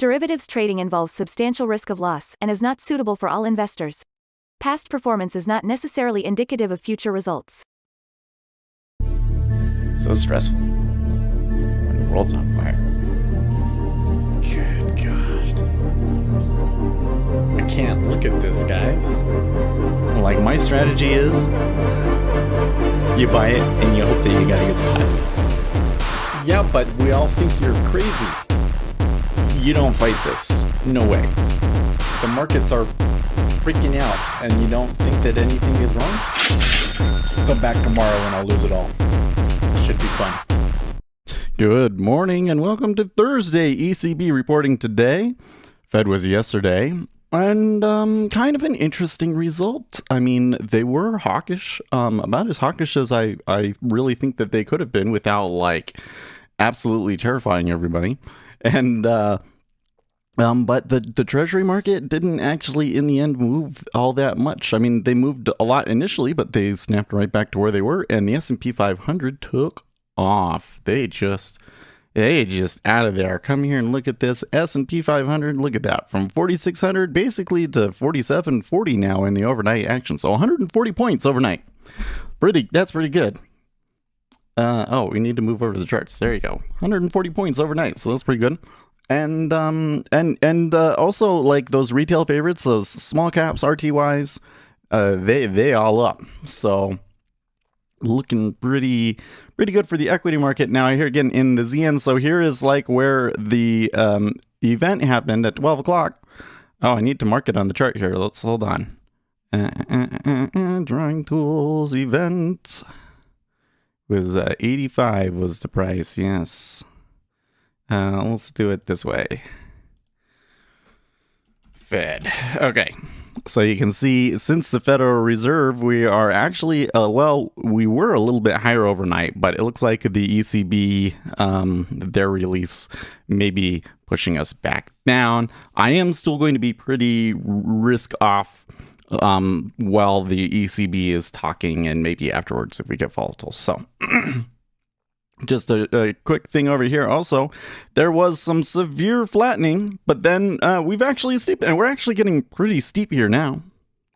derivatives trading involves substantial risk of loss and is not suitable for all investors. Past performance is not necessarily indicative of future results. So stressful when the world's on fire. Good God. I can't look at this, guys. Like, my strategy is you buy it and you hope that you got a good spot. Yeah, but we all think you're crazy. You don't fight this. No way. The markets are freaking out and you don't think that anything is wrong? Come back tomorrow and I'll lose it all. Should be fun. Good morning and welcome to Thursday. ECB reporting today. Fed was yesterday. And kind of an interesting result. I mean, they were hawkish, about as hawkish as I really think that they could have been without, like, absolutely terrifying everybody. And but the Treasury market didn't actually, in the end, move all that much. I mean, they moved a lot initially, but they snapped right back to where they were, and the S&P 500 took off. They just out of there. Come here and look at this S&P 500. Look at that, from 4,600 basically to 4,740 now in the overnight action. So 140 points overnight. That's pretty good. Oh, we need to move over to the charts. There you go. 140 points overnight. So that's pretty good. And also, like, those retail favorites, those small caps, RTYs, they all up. So looking pretty good for the equity market. Now, here again in the ZN, so here is like where the event happened at 12 o'clock. Oh, I need to mark it on the chart here. Let's hold on. Drawing tools event was 85 was the price. Yes. Let's do it this way. Fed. Okay. So you can see, since the Federal Reserve, we are actually, we were a little bit higher overnight, but it looks like the ECB, their release may be pushing us back down. I am still going to be pretty risk off while the ECB is talking, and maybe afterwards if we get volatile. So just a quick thing over here. Also, there was some severe flattening, but then we've actually steep, and we're actually getting pretty steep here now.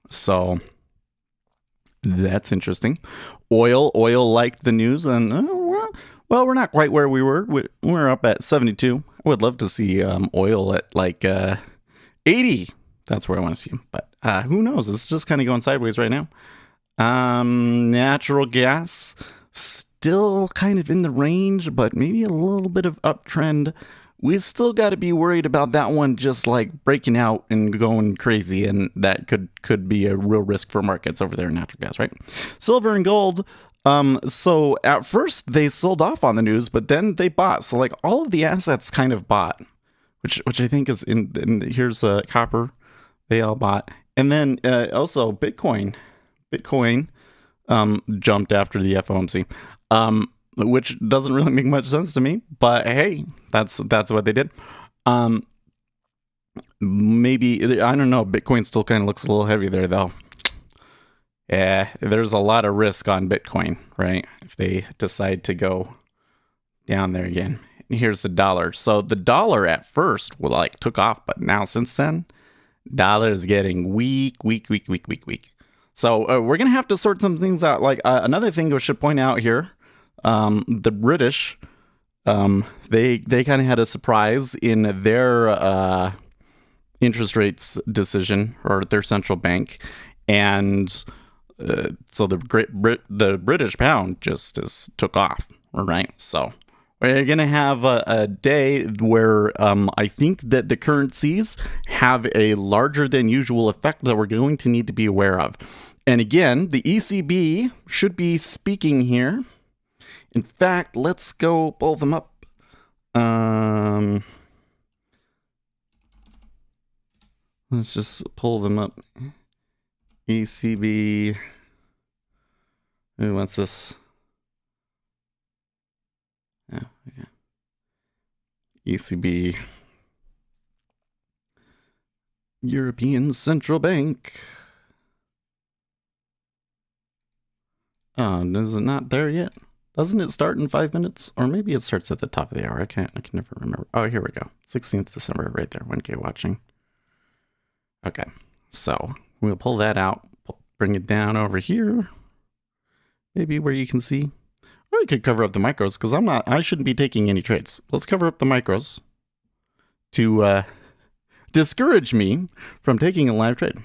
So that's interesting. Oil liked the news, and well, we're not quite where we were. We're up at 72. I would love to see oil at like 80. That's where I want to see them. But who knows? It's just kind of going sideways right now. Natural gas still kind of in the range, but maybe a little bit of uptrend. We still got to be worried about that one just like breaking out and going crazy, and that could be a real risk for markets over there in natural gas, right? Silver and gold. So at first they sold off on the news, but then they bought. So like all of the assets kind of bought, which I think is in here's copper. They all bought, and then also Bitcoin jumped after the FOMC. Which doesn't really make much sense to me, but hey, that's what they did. Maybe, I don't know, Bitcoin still kind of looks a little heavy there though. Yeah, there's a lot of risk on Bitcoin, right? If they decide to go down there again. Here's the dollar. So the dollar at first took off, but now since then, dollar is getting weak. So we're going to have to sort some things out. Like another thing we should point out here, the British, they kind of had a surprise in their interest rates decision, or their central bank. And so the British pound just took off, right? So we're going to have a day where I think that the currencies have a larger than usual effect that we're going to need to be aware of. And again, the ECB should be speaking here. In fact, let's go pull them up. Let's just pull them up. ECB. Ooh, what's this? Yeah, okay. ECB. European Central Bank. Oh, is it not there yet? Doesn't it start in 5 minutes? Or maybe it starts at the top of the hour. I can never remember. Oh, here we go. 16th December, right there. 1K watching. Okay, so we'll pull that out, bring it down over here. Maybe where you can see. Or we could cover up the micros, because I shouldn't be taking any trades. Let's cover up the micros to discourage me from taking a live trade.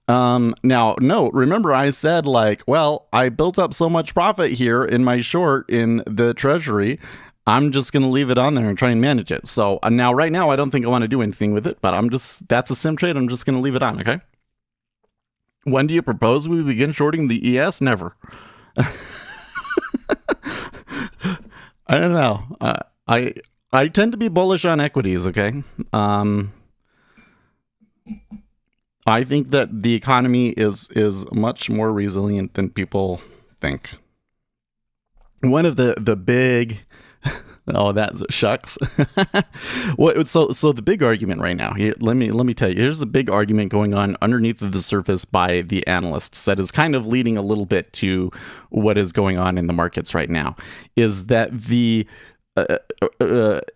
Now, note, remember I said, like, well, I built up so much profit here in my short in the Treasury, I'm just going to leave it on there and try and manage it. So now, right now, I don't think I want to do anything with it, but that's a sim trade. I'm just going to leave it on, okay? When do you propose we begin shorting the ES? Never. I don't know. I tend to be bullish on equities, okay? I think that the economy is much more resilient than people think. One of the big that shucks. So the big argument right now here, let me tell you, here's a big argument going on underneath the surface by the analysts that is kind of leading a little bit to what is going on in the markets right now, is that the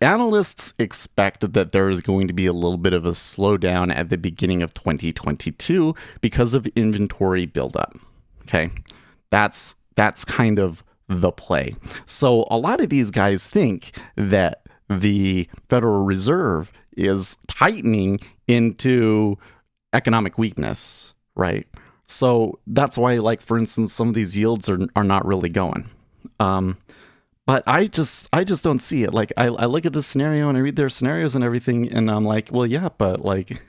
analysts expect that there is going to be a little bit of a slowdown at the beginning of 2022 because of inventory buildup. Okay, that's kind of the play. So a lot of these guys think that the Federal Reserve is tightening into economic weakness, right? So that's why, like, for instance, some of these yields are not really going. But I just don't see it. Like, I look at this scenario and I read their scenarios and everything, and I'm like, well, yeah, but like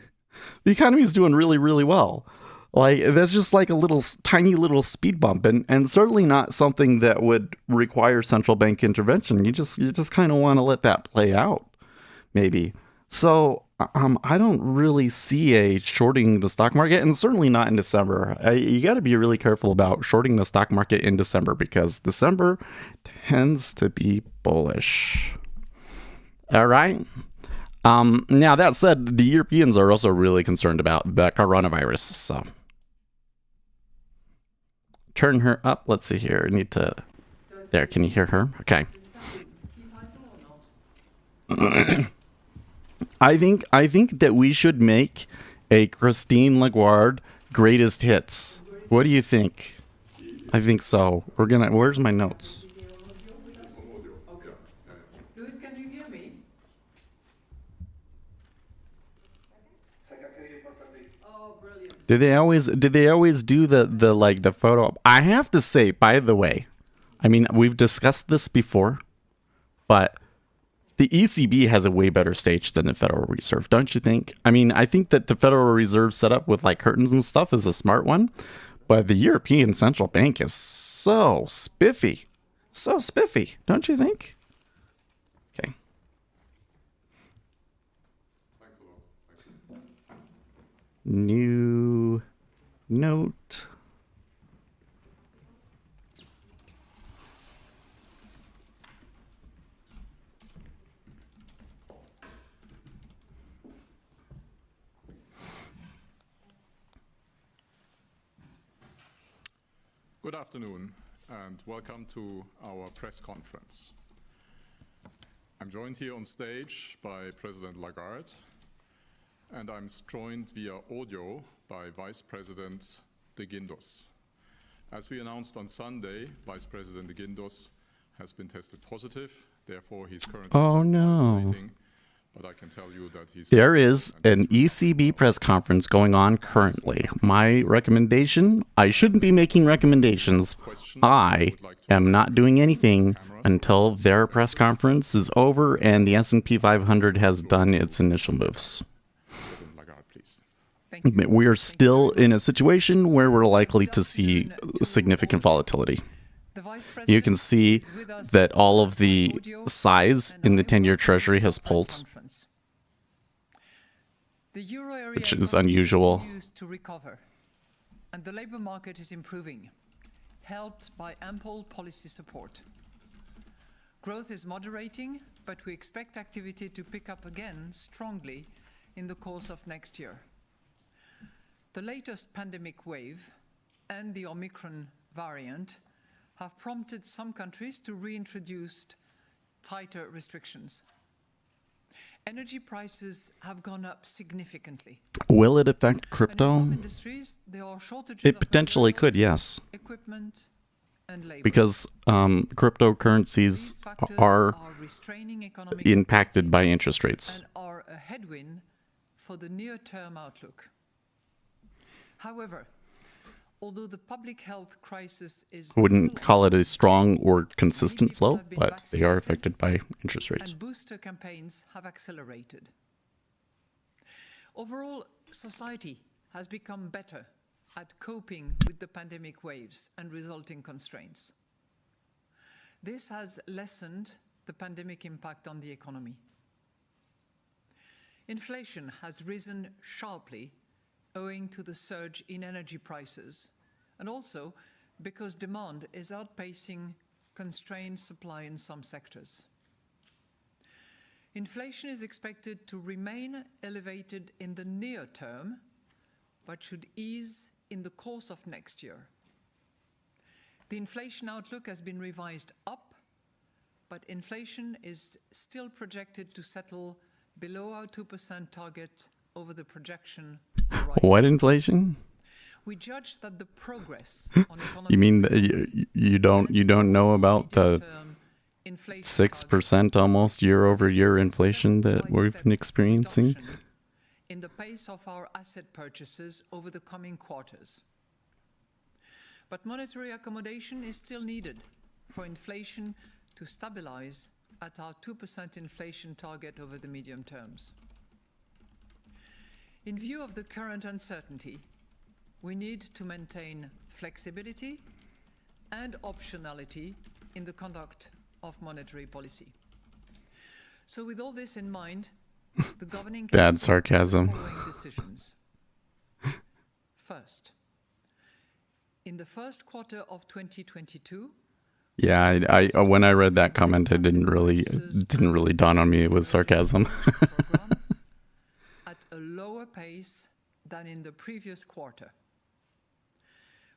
the economy is doing really, really well. Like, that's just like a tiny little speed bump, and certainly not something that would require central bank intervention. You just kind of want to let that play out, maybe. So I don't really see a shorting the stock market, and certainly not in December. You got to be really careful about shorting the stock market in December, because December tends to be bullish. All right. Now, that said, the Europeans are also really concerned about the coronavirus. So turn her up. Let's see here. I need to. There. Can you hear her? Okay. I think that we should make a Christine Lagarde greatest hits. What do you think? I think so. Where's my notes? Louis, can you hear me? Oh, brilliant. Did they always do the photo? I have to say, by the way, I mean, we've discussed this before, but the ECB has a way better stage than the Federal Reserve, don't you think? I mean, I think that the Federal Reserve setup with like curtains and stuff is a smart one, but the European Central Bank is so spiffy. So spiffy, don't you think? Okay. New note. Good afternoon and welcome to our press conference. I'm joined here on stage by President Lagarde, and I'm joined via audio by Vice President de Guindos. As we announced on Sunday, Vice President de Guindos has been tested positive, therefore he's currently isolating. But I can tell you that there is an ECB press conference going on currently. My recommendation, I shouldn't be making recommendations. I am not doing anything until their press conference is over and the S&P 500 has done its initial moves. We are still in a situation where we're likely to see significant volatility. You can see that all of the size in the 10-year Treasury has pulled, which is unusual. To recover, and the labor market is improving, helped by ample policy support. Growth is moderating, but we expect activity to pick up again strongly in the course of next year. The latest pandemic wave and the Omicron variant have prompted some countries to reintroduce tighter restrictions. Energy prices have gone up significantly. Will it affect And in crypto? some industries, there are shortages It of potentially could, materials, yes. equipment, and labor. Because These cryptocurrencies factors are restraining economic impacted activity by interest rates. and are a headwind for the near-term outlook. However, although the public health crisis is I wouldn't still call it a ongoing, strong or consistent people flow, have been but they are vaccinated affected by interest rates. and booster campaigns have accelerated. Overall, society has become better at coping with the pandemic waves and resulting constraints. This has lessened the pandemic impact on the economy. Inflation has risen sharply owing to the surge in energy prices, and also because demand is outpacing constrained supply in some sectors. Inflation is expected to remain elevated in the near term, but should ease in the course of next year. The inflation outlook has been revised up, but inflation is still projected to settle below our 2% target over the projection horizon. What inflation? We judge that the progress on economic You mean that recovery you don't know about the 6% almost year-over-year inflation that we've been experiencing? In the pace of our asset purchases over the coming quarters. But monetary accommodation is still needed for inflation to stabilize at our 2% inflation target over the medium terms. In view of the current uncertainty, we need to maintain flexibility and optionality in the conduct of monetary policy. So with all this in mind, the governing Bad council sarcasm. made the following decisions. First, in the first quarter of 2022, Yeah, I when I read that comment, it didn't really dawn on me it was sarcasm. program at a lower pace than in the previous quarter.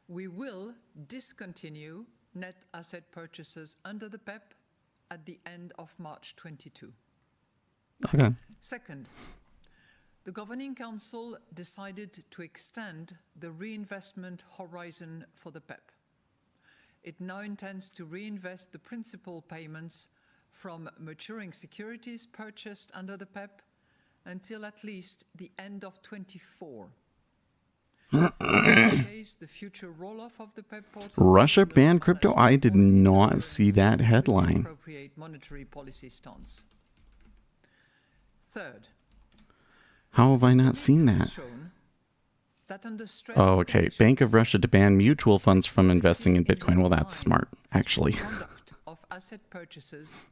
We will discontinue net asset purchases under the PEP at the end of March 22. Okay. Second, the Governing Council decided to extend the reinvestment horizon for the PEP. It now intends to reinvest the principal payments from maturing securities purchased under the PEP until at least the end of 24. In this case, the future roll-off of the PEP portfolio Russia will banned not crypto? manage I did only not interference see that with the headline. appropriate monetary policy stance. Third, How have I not seen it has that? shown that under stress Oh, okay. conditions, Bank of Russia to ban mutual funds from investing in Bitcoin. Well, that's smart, actually. conduct of asset purchases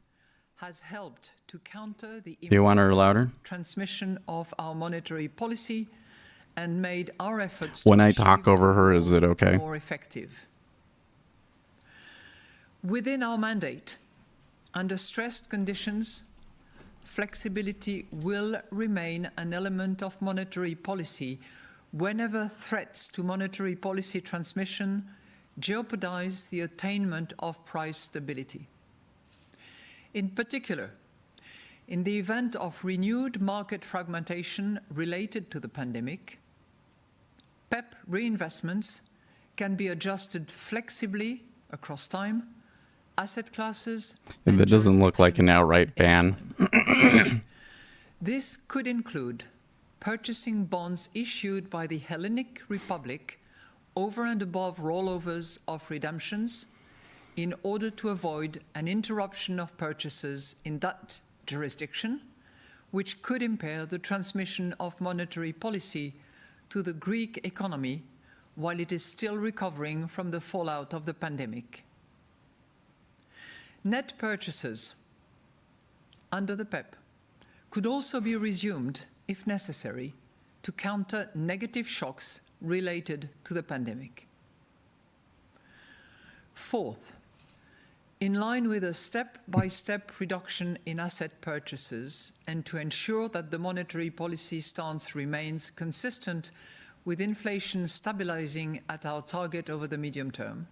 has helped to counter the Do you want her louder? transmission of our monetary policy and made our efforts When to I achieve talk over her, is it okay? more effective. Within our mandate, under stressed conditions, flexibility will remain an element of monetary policy whenever threats to monetary policy transmission jeopardize the attainment of price stability. In particular, in the event of renewed market fragmentation related to the pandemic, PEP reinvestments can be adjusted flexibly across time, asset classes, and That doesn't look like an jurisdictions outright ban. This could include purchasing bonds issued by the Hellenic Republic over and above rollovers of redemptions in order to avoid an interruption of purchases in that jurisdiction, which could impair the transmission of monetary policy to the Greek economy while it is still recovering from the fallout of the pandemic. Net purchases under the PEP could also be resumed, if necessary, to counter negative shocks related to the pandemic. Fourth, in line with a step-by-step reduction in asset purchases and to ensure that the monetary policy stance remains consistent with inflation stabilizing at our target over the medium term,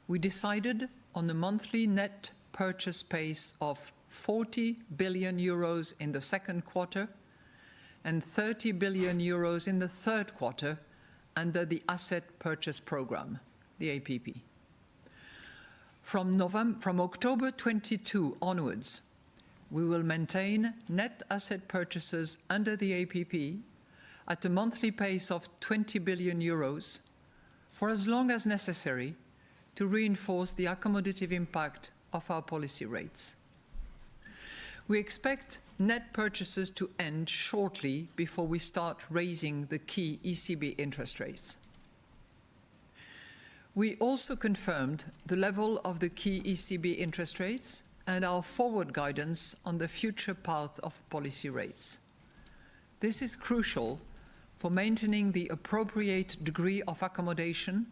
we decided on a monthly net purchase pace of 40 billion euros in the second quarter and 30 billion euros in the third quarter under the Asset Purchase Programme, the APP. From October 22 onwards, we will maintain net asset purchases under the APP at a monthly pace of 20 billion euros for as long as necessary to reinforce the accommodative impact of our policy rates. We expect net purchases to end shortly before we start raising the key ECB interest rates. We also confirmed the level of the key ECB interest rates and our forward guidance on the future path of policy rates. This is crucial for maintaining the appropriate degree of accommodation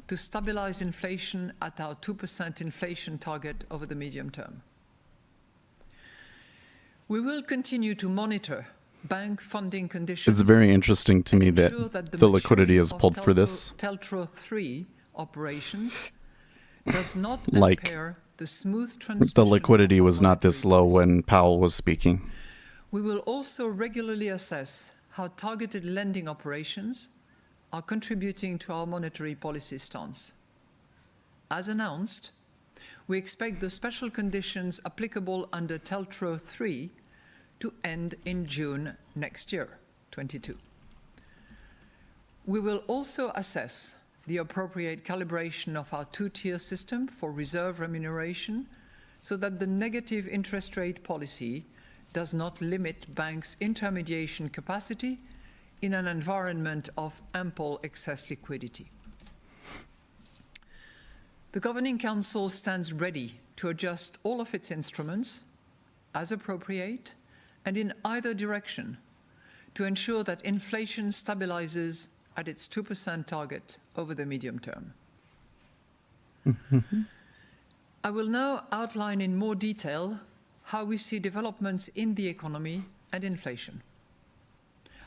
to stabilize inflation at our 2% inflation target over the medium term. We will continue to monitor bank funding conditions. It's very interesting to me that the liquidity is pulled for this. TLTRO III operations does not Like, impair the smooth transmission. the liquidity of was not this low monetary policy. when Powell was speaking. We will also regularly assess how targeted lending operations are contributing to our monetary policy stance. As announced, we expect the special conditions applicable under TLTRO III to end in June next year, 22. We will also assess the appropriate calibration of our two-tier system for reserve remuneration so that the negative interest rate policy does not limit banks' intermediation capacity in an environment of ample excess liquidity. The Governing Council stands ready to adjust all of its instruments as appropriate and in either direction to ensure that inflation stabilizes at its 2% target over the medium term. I will now outline in more detail how we see developments in the economy and inflation.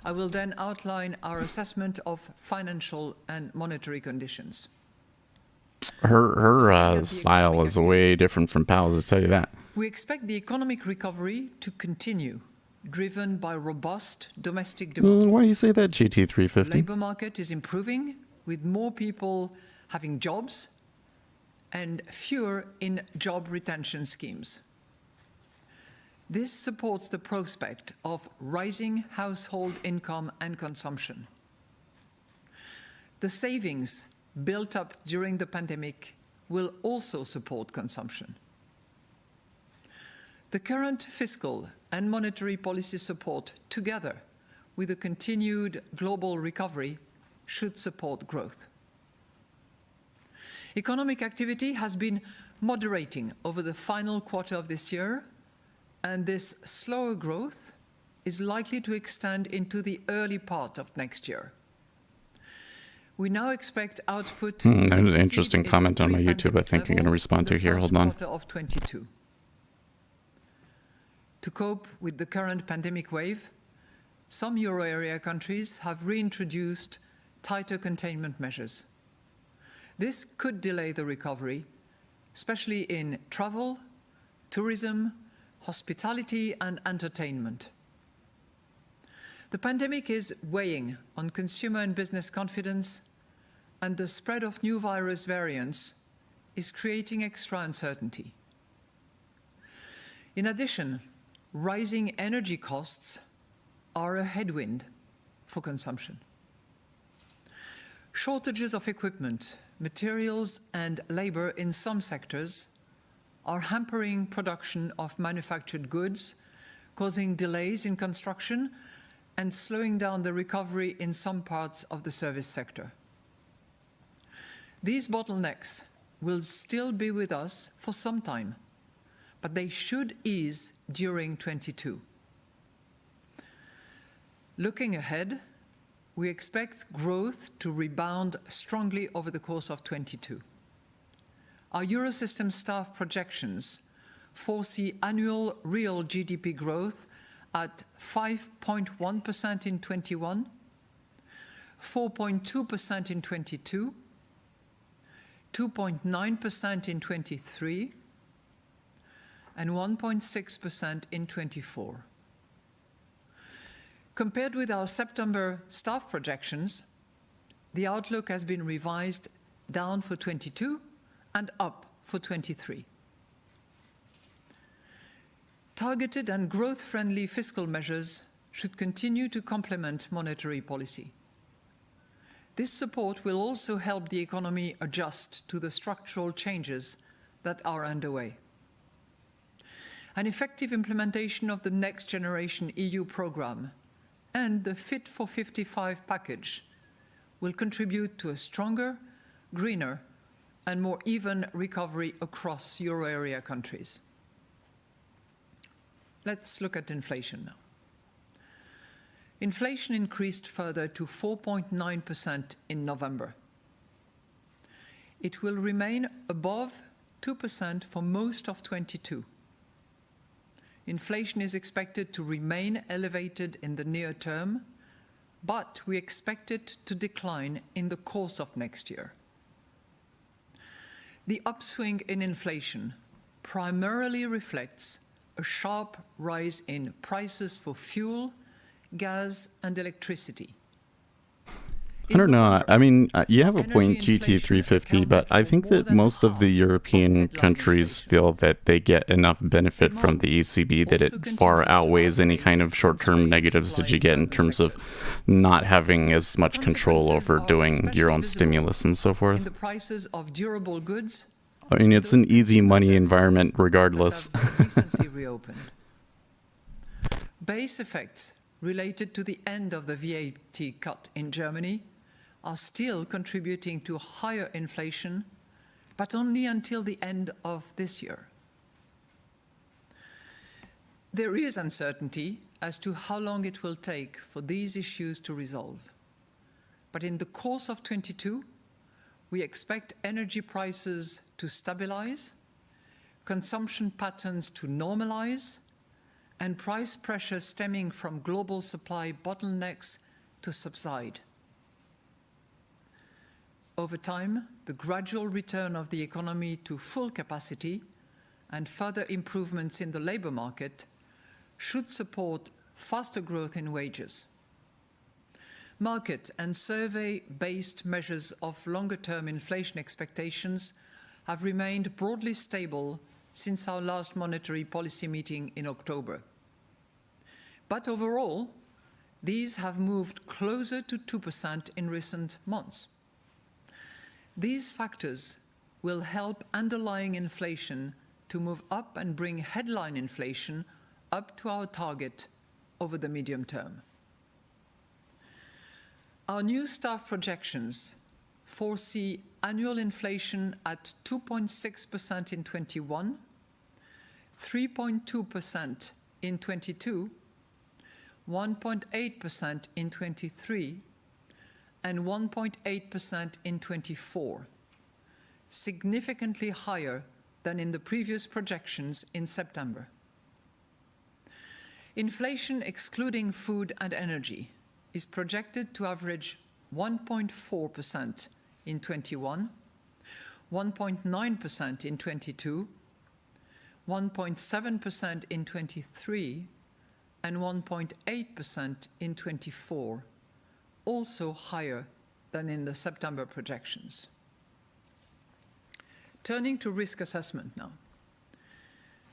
I will then outline our assessment of financial and monetary conditions. Her style is way different from Powell's, I'll tell you that. We expect the economic recovery to continue, driven by robust domestic demand. Why do you say that, The GT350? labour market is improving, with more people having jobs and fewer in job retention schemes. This supports the prospect of rising household income and consumption. The savings built up during the pandemic will also support consumption. The current fiscal and monetary policy support, together with a continued global recovery, should support growth. Economic activity has been moderating over the final quarter of this year, and this slower growth is likely to extend into the early part of next year. We now expect output to An exceed interesting its comment on my YouTube I think I'm going to level respond in to here. the Hold first on. quarter of 22. To cope with the current pandemic wave, some euro area countries have reintroduced tighter containment measures. This could delay the recovery, especially in travel, tourism, hospitality and entertainment. The pandemic is weighing on consumer and business confidence, and the spread of new virus variants is creating extra uncertainty. In addition, rising energy costs are a headwind for consumption. Shortages of equipment, materials and labor in some sectors are hampering production of manufactured goods, causing delays in construction and slowing down the recovery in some parts of the service sector. These bottlenecks will still be with us for some time, but they should ease during 22. Looking ahead, we expect growth to rebound strongly over the course of 22. Our Eurosystem staff projections foresee annual real GDP growth at 5.1% in 21, 4.2% in 22, 2.9% in 23 and 1.6% in 24. Compared with our September staff projections, the outlook has been revised down for 22 and up for 23. Targeted and growth-friendly fiscal measures should continue to complement monetary policy. This support will also help the economy adjust to the structural changes that are underway. An effective implementation of the Next Generation EU programme and the Fit for 55 package will contribute to a stronger, greener, and more even recovery across euro area countries. Let's look at inflation now. Inflation increased further to 4.9% in November. It will remain above 2% for most of 22. Inflation is expected to remain elevated in the near term, but we expect it to decline in the course of next year. The upswing in inflation primarily reflects a sharp rise in prices for fuel, gas, and electricity. I don't know. I mean, you have a point, GT350, but I think that most of the European countries feel that they get enough benefit from the ECB that it far outweighs any kind of short-term negatives that you get in terms of not having as much control over doing your own stimulus and so forth. The prices of durable goods. I mean, it's an easy money environment regardless. Recently reopened. Base effects related to the end of the VAT cut in Germany are still contributing to higher inflation, but only until the end of this year. There is uncertainty as to how long it will take for these issues to resolve. But in the course of 22, we expect energy prices to stabilize, consumption patterns to normalize, and price pressure stemming from global supply bottlenecks to subside. Over time, the gradual return of the economy to full capacity and further improvements in the labor market should support faster growth in wages. Market and survey-based measures of longer-term inflation expectations have remained broadly stable since our last monetary policy meeting in October. But overall, these have moved closer to 2% in recent months. These factors will help underlying inflation to move up and bring headline inflation up to our target over the medium term. Our new staff projections foresee annual inflation at 2.6% in 21, 3.2% in 22, 1.8% in 23, and 1.8% in 24, significantly higher than in the previous projections in September. Inflation excluding food and energy is projected to average 1.4% in 21, 1.9% in 22, 1.7% in 23, and 1.8% in 24, also higher than in the September projections. Turning to risk assessment now.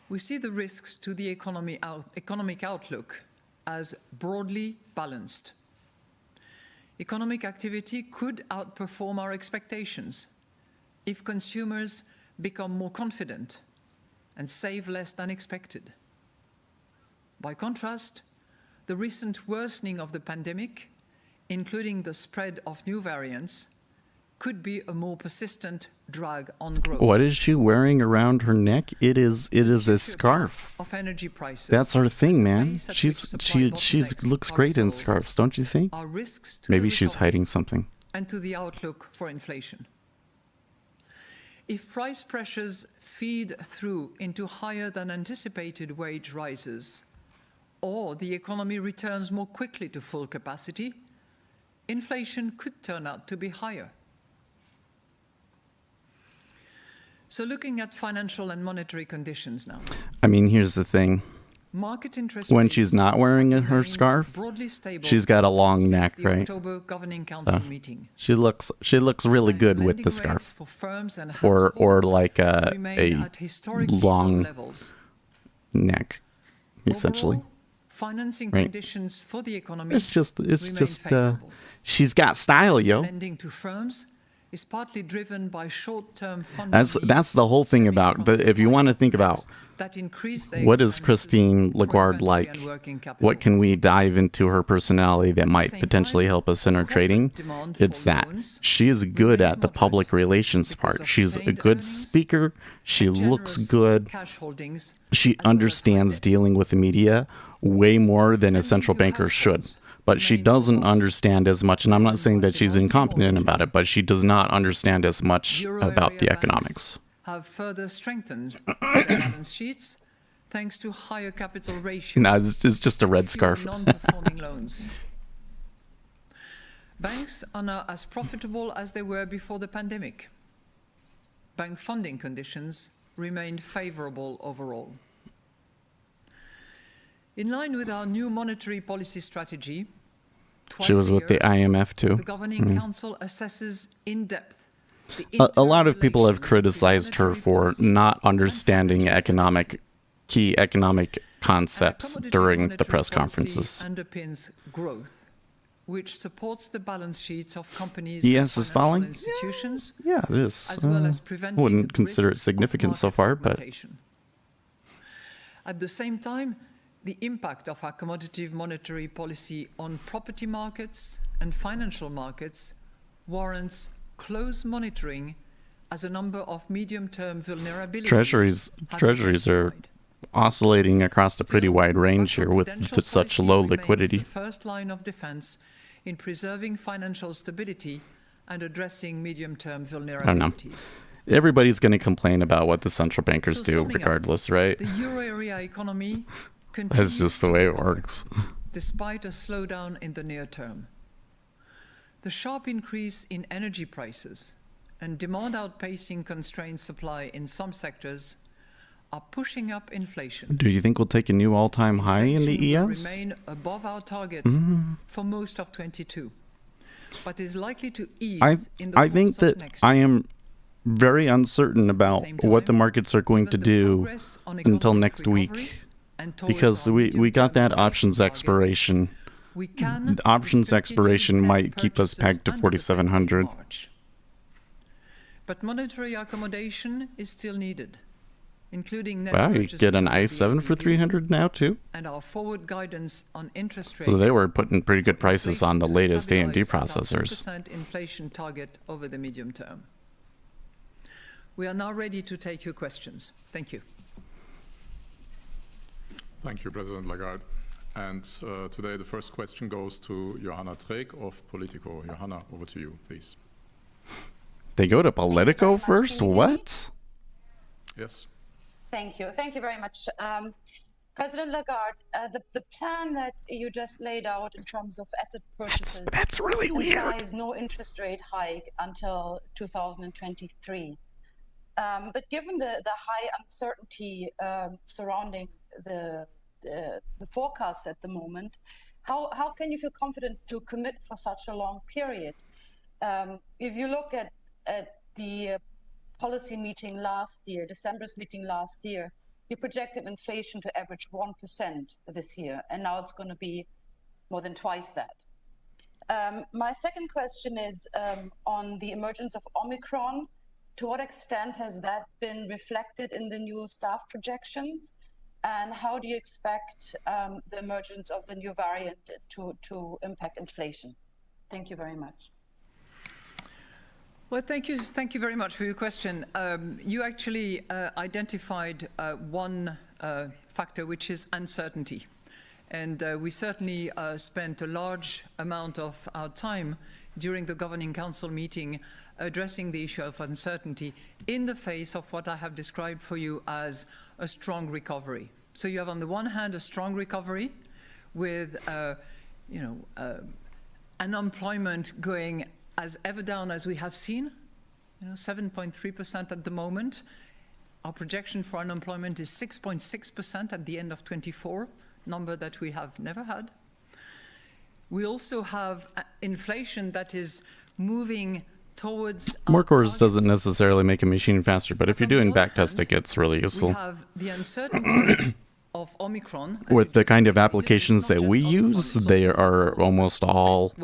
We see the risks to the economic outlook as broadly balanced. Economic activity could outperform our expectations if consumers become more confident and save less than expected. By contrast, the recent worsening of the pandemic, including the spread of new variants, could be a more persistent drag on growth. What is she wearing around her neck? It is a scarf. Of energy prices. That's her thing, man. She looks great in scarves, don't you think? Are risks to Maybe the she's recovery hiding something. and to the outlook for inflation. If price pressures feed through into higher than anticipated wage rises, or the economy returns more quickly to full capacity, inflation could turn out to be higher. So looking at financial and monetary conditions now. I mean, here's the thing. Market interest When rates she's not wearing have her remained scarf, broadly stable she's got a long since neck, the right? October Governing Council So meeting. she looks really good with Lending the rates scarf, for firms and or households like remain a at historically long low levels. neck, essentially. Overall, financing Right. conditions for the economy It's just remain favorable. she's got style, yo. Lending to firms is partly driven by short-term funding That's needs the whole thing stemming about from if you want to think supply about banks that increase their what is expenses Christine for Lagarde inventory like, and working capital. what can we dive into her personality that might same potentially time, help us in our corporate trading, demand it's for that loans she is good remains at the moderate public relations because part. of She's a retained good earnings speaker. She and looks generous good. cash holdings, She as well as high understands debt. dealing with the media way more than a Lending central to banker should. households But she remains doesn't robust, understand as much, and I'm not driven saying by that she's demand for incompetent about mortgages. it, but she does not understand as much Euro about the area banks economics. have further strengthened their balance sheets thanks to higher capital ratios. No, it's just a and red fewer scarf. non-performing loans. Banks are now as profitable as they were before the pandemic. Bank funding conditions remained favorable overall. In line with our new monetary policy strategy, She was with the IMF too. the Governing Council assesses in depth the A lot of people have interrelation criticized between her monetary for policy not and understanding financial key economic And a concepts accommodative during the monetary press policy conferences. underpins growth, which supports the balance sheets of companies ES and is financial falling? institutions, Yeah, it is. as well as preventing wouldn't consider it risks of significant so market far, but fragmentation. At the same time, the impact of our accommodative monetary policy on property markets and financial markets warrants close monitoring as a number of medium-term vulnerabilities Treasuries have been are identified. oscillating across a pretty Still, wide range here with macroprudential such policy low remains liquidity. the first line of defense in preserving financial stability and addressing medium-term don't know. vulnerabilities. Everybody's going to complain about what the central bankers So do, summing up, regardless, right? The euro area economy That's continues just the to way it recover, works. despite a slowdown in the near term. The sharp increase in energy prices and demand outpacing constrained supply in some sectors are pushing up inflation. Do you think we'll take a new all-time high in the Inflation will ES? remain above our target for most of 22, but is likely to ease in the I course think of that next I year. am very uncertain about same what the time, markets are going to given the do progress on until economic next recovery week, and towards because our we got medium-term that inflation options target, expiration. we can The options discontinue expiration net might keep us purchases pegged to under the Fed in 4,700. March. But monetary accommodation is still needed, including net Wow, you purchases get an by the i7 for ECB, 300 now too. and our forward guidance on interest rates. So they were putting pretty good for prices on the inflation to latest AMD stabilize at our processors. 2% inflation target over the medium term. We are now ready to take your questions. Thank you. Thank you, President Lagarde. And today the first question goes to Johanna Treek of Politico. Johanna, over to you, please. They go to Politico much. Can first? you hear me? What? Yes. Thank you. Thank you very much. President Lagarde, the plan that you just laid out in terms of asset purchases That's really weird. implies no interest rate hike until 2023. But given the high uncertainty surrounding the forecast at the moment, how can you feel confident to commit for such a long period? If you look at the policy meeting last year, December's meeting last year, you projected inflation to average 1% this year, and now it's going to be more than twice that. My second question is on the emergence of Omicron. To what extent has that been reflected in the new staff projections? And how do you expect the emergence of the new variant to impact inflation? Thank you very much. Well, thank you very much for your question. You actually identified one factor, which is uncertainty. And we certainly spent a large amount of our time during the Governing Council meeting addressing the issue of uncertainty in the face of what I have described for you as a strong recovery. So you have on the one hand a strong recovery with unemployment going as ever down as we have seen, 7.3% at the moment. Our projection for unemployment is 6.6% at the end of 24, number that we have never had. We also have inflation that is moving towards More cores doesn't necessarily make a machine faster, but if you're doing backtest, it gets really we useful. have the uncertainty of Omicron. With the kind of applications that we use, they are almost all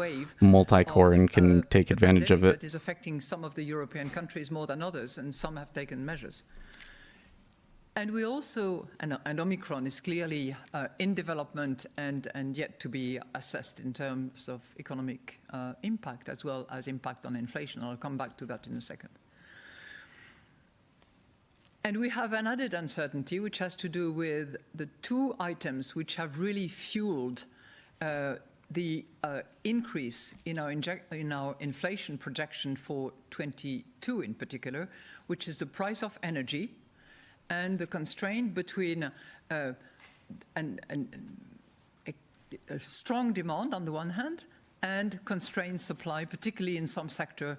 multi-core and can take advantage of it. That is affecting some of the European countries more than others, and some have taken measures. And we also, and Omicron is clearly in development and yet to be assessed in terms of economic impact as well as impact on inflation. I'll come back to that in a second. And we have an added uncertainty which has to do with the two items which have really fueled the increase in our inflation projection for 22 in particular, which is the price of energy and the constraint between a strong demand on the one hand and constrained supply, particularly in some sectors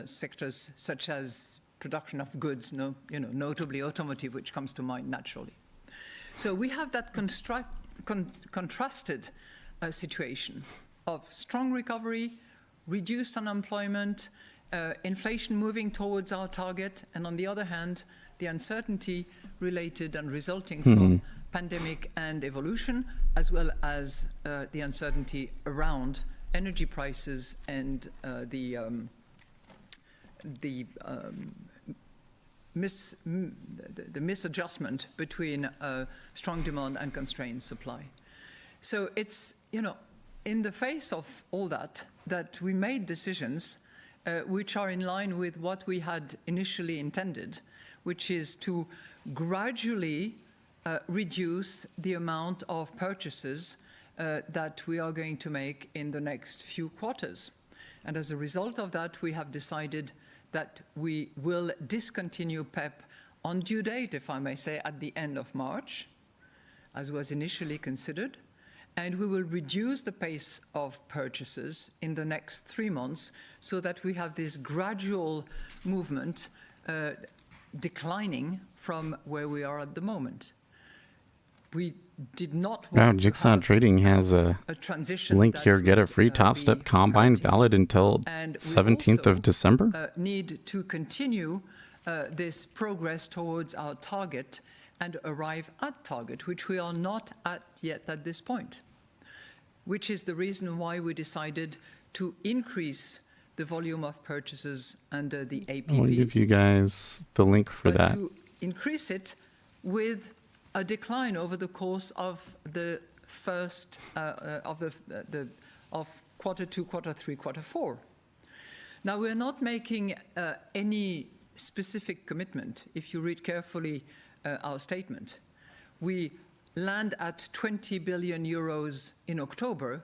such as production of goods, notably automotive, which comes to mind naturally. So we have that contrasted situation of strong recovery, reduced unemployment, inflation moving towards our target, and on the other hand, the uncertainty related and resulting from pandemic and evolution, as well as the uncertainty around energy prices and the misadjustment between strong demand and constrained supply. So it's, in the face of all that we made decisions which are in line with what we had initially intended, which is to gradually reduce the amount of purchases that we are going to make in the next few quarters. And as a result of that, we have decided that we will discontinue PEP on due date, if I may say, at the end of March, as was initially considered. And we will reduce the pace of purchases in the next 3 months so that we have this gradual movement declining from where we are at the moment. We did not want Wow, Jigsaw Trading has a link here. Get a free Top Step Combine valid until 17th of December. Need to continue this progress towards our target and arrive at target, which we are not at yet at this point, which is the reason why we decided to increase the volume of purchases under the APP. I'll give you guys the link for that. To increase it with a decline over the course of the first of quarter 2, quarter 3, quarter 4. Now we're not making any specific commitment. If you read carefully our statement, we land at 20 billion euros in October,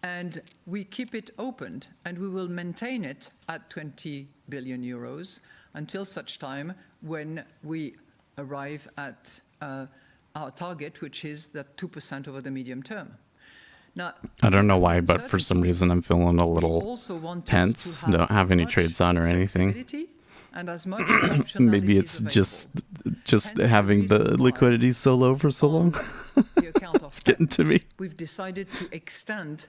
and we keep it opened, and we will maintain it at 20 billion euros until such time when we arrive at our target, which is that 2% over the medium term. Now, I don't know why, but for some reason I'm feeling a little tense. Don't have any trades on or anything. And as much Maybe it's just having the liquidity so low for so long. It's getting to me. We've decided to extend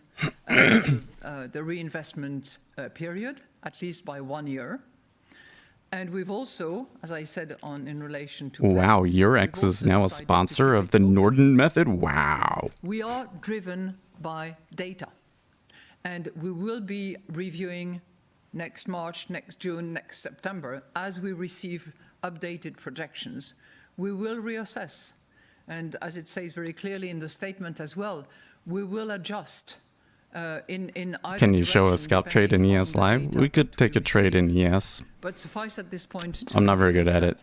the reinvestment period, at least by 1 year. And we've also, as I said, in relation to... Wow, Eurex is now a sponsor of the Norden method? Wow. We are driven by data. And we will be reviewing next March, next June, next September, as we receive updated projections, we will reassess. And as it says very clearly in the statement as well, we will adjust in either Can you show a direction scalp trade in ES Live? We could take a trade in ES. But suffice at this point... I'm not very good at it.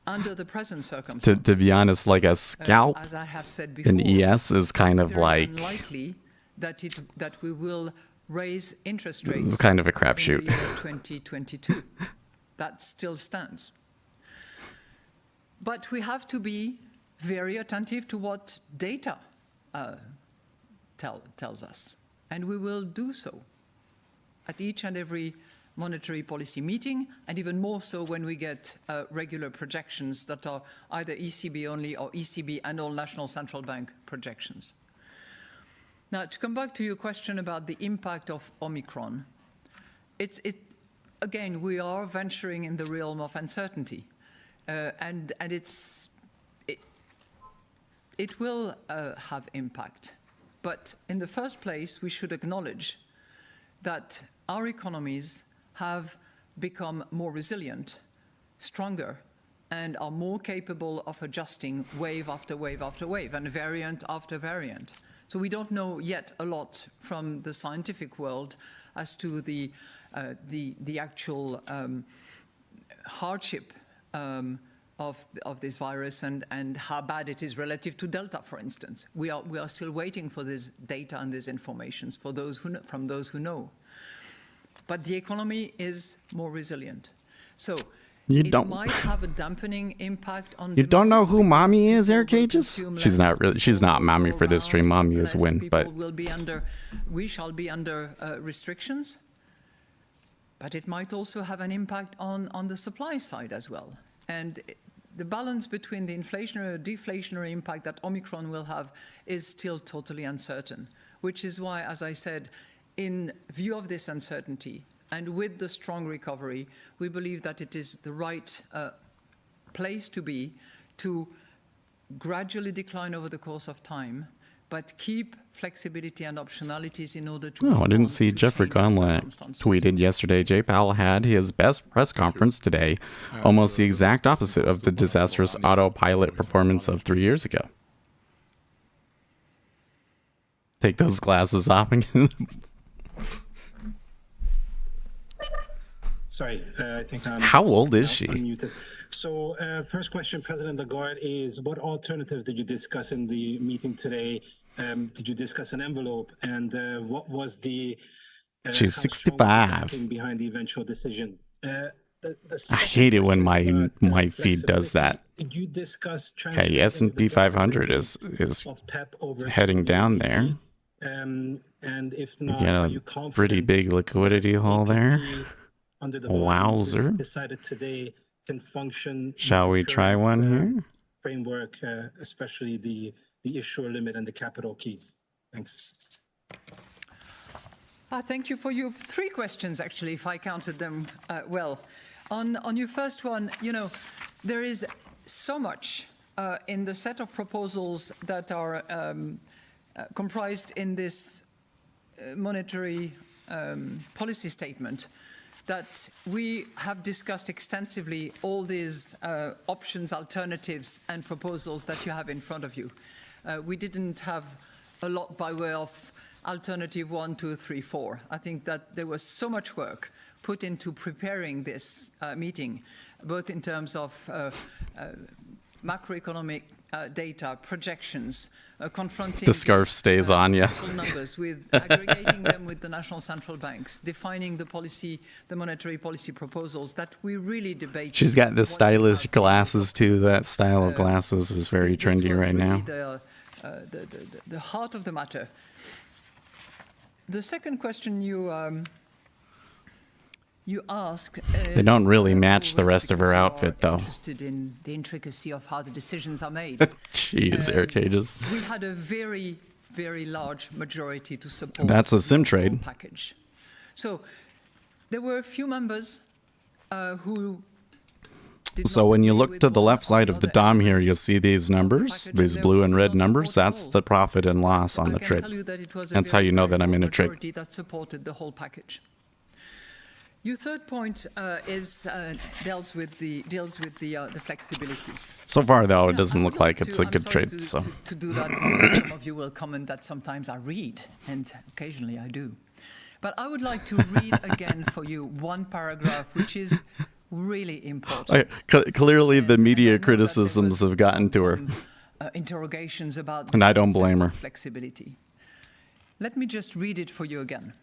Under the present circumstances... To be honest, like a scalp as I have said before, in ES is kind of like... It's unlikely that we will raise interest rates. It's kind of a crapshoot. In the year 2022. That still stands. But we have to be very attentive to what data tells us. And we will do so at each and every monetary policy meeting, and even more so when we get regular projections that are either ECB only or ECB and all national central bank projections. Now, to come back to your question about the impact of Omicron, again, we are venturing in the realm of uncertainty, and it will have impact. But in the first place, we should acknowledge that our economies have become more resilient, stronger, and are more capable of adjusting wave after wave after wave and variant after variant. So we don't know yet a lot from the scientific world as to the actual hardship of this virus and how bad it is relative to Delta, for instance. We are still waiting for this data and these informations from those who know. But the economy is more resilient. So it might have a dampening impact on. You don't know who Mommy is, Eric Cages? She's not Mommy for this stream. Mommy is Win, but we shall be under restrictions. But it might also have an impact on the supply side as well. And the balance between the inflationary or deflationary impact that Omicron will have is still totally uncertain, which is why, as I said, in view of this uncertainty and with the strong recovery, we believe that it is the right place to be to gradually decline over the course of time, but keep flexibility and optionalities in order to. Oh, I didn't see Jeffrey Conlett tweeted yesterday. Jay Powell had his best press conference today, almost the exact opposite of the disastrous autopilot performance of 3 years ago. Take those glasses off and. Sorry, I think I'm. How old is she? Unmuted. So, first question, President Lagarde, is what alternatives did you discuss in the meeting today? Did you discuss an envelope? And what was the... She's 65. ...behind the eventual decision? I hate it when my feed does that. Did you discuss... Okay, S&P 500 is heading down there. And if not, you get a pretty big liquidity hole there. Wowzer. Decided today can function. Shall we try one here? Framework, especially the issuer limit and the capital key. Thanks. Thank you for your 3 questions, actually, if I counted them well. On your first one, there is so much in the set of proposals that are comprised in this monetary policy statement that we have discussed extensively all these options, alternatives, and proposals that you have in front of you. We didn't have a lot by way of alternative 1, 2, 3, 4. I think that there was so much work put into preparing this meeting, both in terms of macroeconomic data, projections, confronting the scarf stays on you. Numbers with aggregating them with the national central banks, defining the monetary policy proposals that we really debate. She's got the stylish glasses too. That style of glasses is very trendy right now. The heart of the matter. The second question you ask. They don't really match the rest of her outfit, though. Interested in the intricacy of how the decisions are made. Jeez, Eric Cages. We had a very, very large majority to support. That's a sim trade package. So there were a few members who. So when you look to the left side of the DOM here, you'll see these numbers, these blue and red numbers. That's the profit and loss on the trade. That's how you know that I'm in a trade. That supported the whole package. Your third point deals with the flexibility. So far, though, it doesn't look like it's a good trade. So to do that, some of you will comment that sometimes I read, and occasionally I do. But I would like to read again for you one paragraph, which is really important. Clearly, the media criticisms have gotten to her. Interrogations about, and I don't blame her. Flexibility. Let me just read it for you again.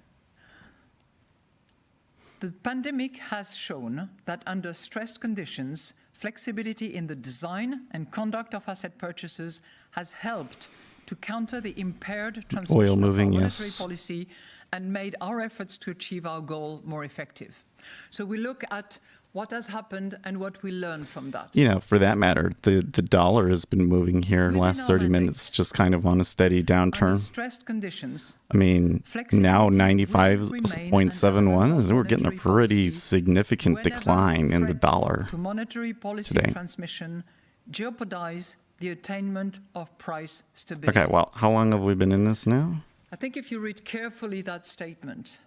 The pandemic has shown that under stressed conditions, flexibility in the design and conduct of asset purchases has helped to counter the impaired transmission of our monetary policy and made our efforts to achieve our goal more effective. So we look at what has happened and what we learn from that. You know, for that matter, the dollar has been moving here in the last 30 minutes, just kind of on a steady downturn. Under stressed conditions, I mean, now 95.71, we're getting a pretty significant decline in the dollar to monetary policy today. transmission jeopardize the attainment of price stability. Okay, well, how long have we been in this now? I think if you read carefully that statement,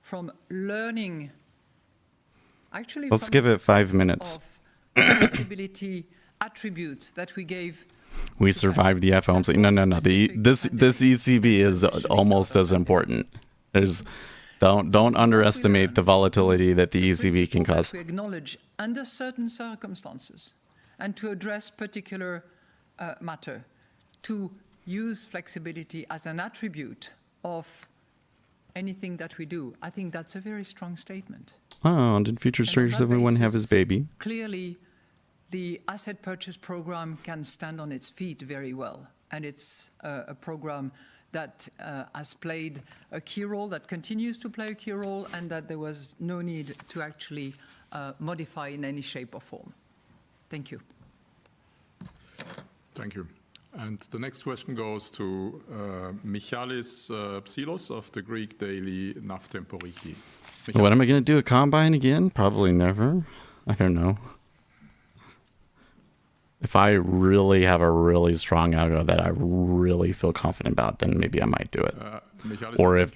from learning, actually, Let's from give the it 5 success minutes. of flexibility attributes that we gave. We survived the FOMC. No. This ECB is almost as important. Don't underestimate the volatility that the ECB can cause. We acknowledge under certain circumstances, and to address particular matter, to use flexibility as an attribute of anything that we do. I think that's a very strong statement. Oh, did futures And on traders that everyone have his basis, baby? Clearly, the asset purchase program can stand on its feet very well. And it's a program that has played a key role, that continues to play a key role, and that there was no need to actually modify in any shape or form. Thank you. Thank you. And the next question goes to Michalis Psilos of the Greek daily Navtemporiki. What am I going to do, a combine again? Probably never. I don't know. If I really have a really strong algo that I really feel confident about, then maybe I might do it. Or if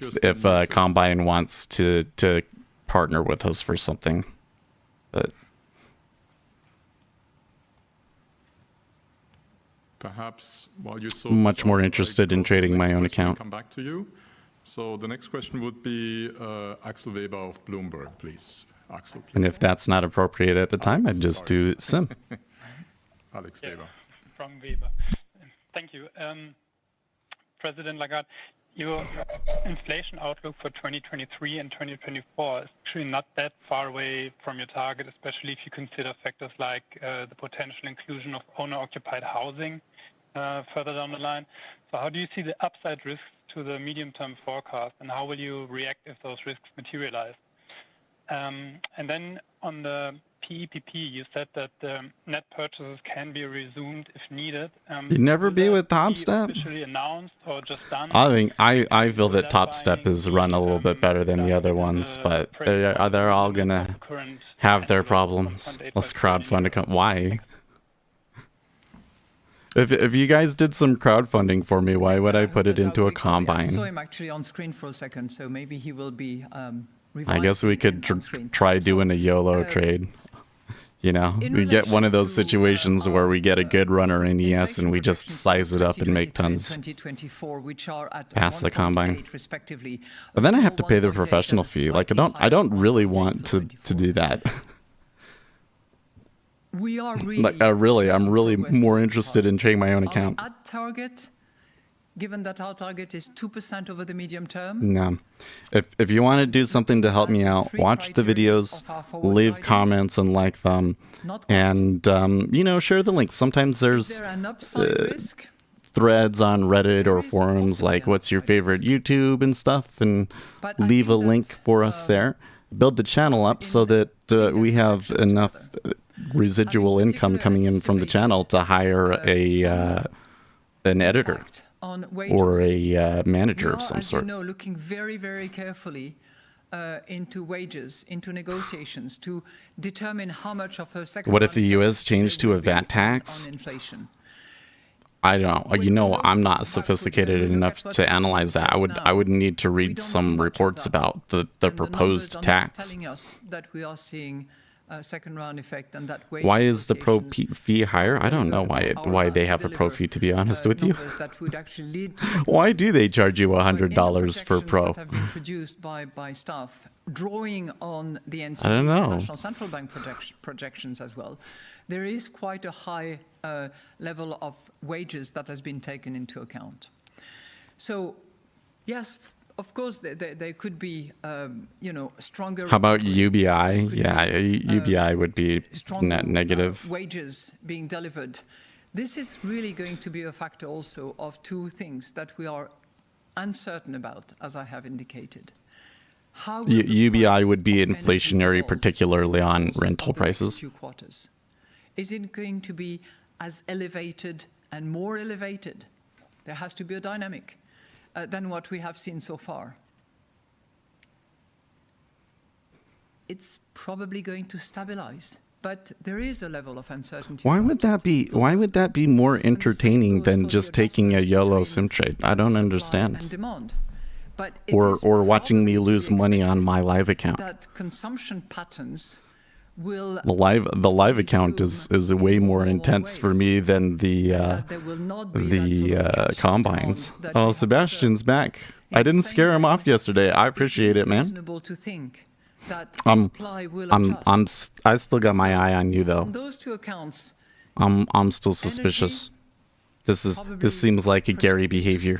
Combine wants to partner with us for something. But perhaps while you much more interested in trading my own account. Come back to you. So the next question would be Axel Weber of Bloomberg, please. Axel, please. And if that's not appropriate at the time, I'd just do SIM. Alex Weber. From Weber. Thank you. President Lagarde, your inflation outlook for 2023 and 2024 is actually not that far away from your target, especially if you consider factors like the potential inclusion of owner-occupied housing further down the line. So how do you see the upside risks to the medium-term forecast, and how will you react if those risks materialize? And then on the PEPP, you said that net purchases can be resumed if needed. You'd never be with Top Step. Officially announced or just done? I feel that Top Step is run a little bit better than the other ones, but they're all gonna have their problems. Let's crowdfund. Why? If you guys did some crowdfunding for me, why would I put it into a combine? I saw him actually on screen for a second, so maybe he will be. I guess we could try doing a YOLO trade. You know, we get one of those situations where we get a good runner in ES and we just size it up and make tons. Pass the combine. But then I have to pay the professional fee. Like I don't really want to do that. We are like I'm really more interested in trading my own account. At target, given that our target is 2% over the medium term? No. If you want to do something to help me out, watch the videos, leave comments and like them, and, share the links. Sometimes there's threads on Reddit or forums like what's your favorite YouTube and stuff, and leave a link for us there. Build the channel up so that we have enough residual income coming in from the channel to hire an editor. Or a manager of some sort. As you know, looking very, very carefully into wages, into negotiations to determine how much of her second. What if the U.S. changed to a VAT tax? I don't know. I'm not sophisticated enough to analyze that. I would need to read some reports about the proposed tax. Telling us that we are seeing second round effect and that why is the pro fee higher? I don't know why they have a pro fee, to be honest with you. Why do they charge you $100 for pro? That have been produced by staff, drawing on the NCB, I don't know. National Central Bank projections as well. There is quite a high level of wages that has been taken into account. So, yes. Of course, there could be, stronger. How about UBI? Yeah, UBI would be net negative. Wages being delivered. This is really going to be a factor also of two things that we are uncertain about, as I have indicated. How will the UBI price would be of energy inflationary, evolve particularly over the on course rental of the next prices. few quarters? Is it going to be as elevated and more elevated? There has to be a dynamic than what we have seen so far. It's probably going to stabilize, but there is a level of uncertainty. Why would that be? Why would that be more entertaining than just taking a YOLO sim trade? I don't understand. Or watching me lose money on my live account. That consumption patterns will The live account is way more intense for me than the combines. Oh, Sebastian's back. I didn't scare him off yesterday. I appreciate it, man. I still got my eye on you though. Those two accounts, I'm still suspicious. This seems like a Gary behavior.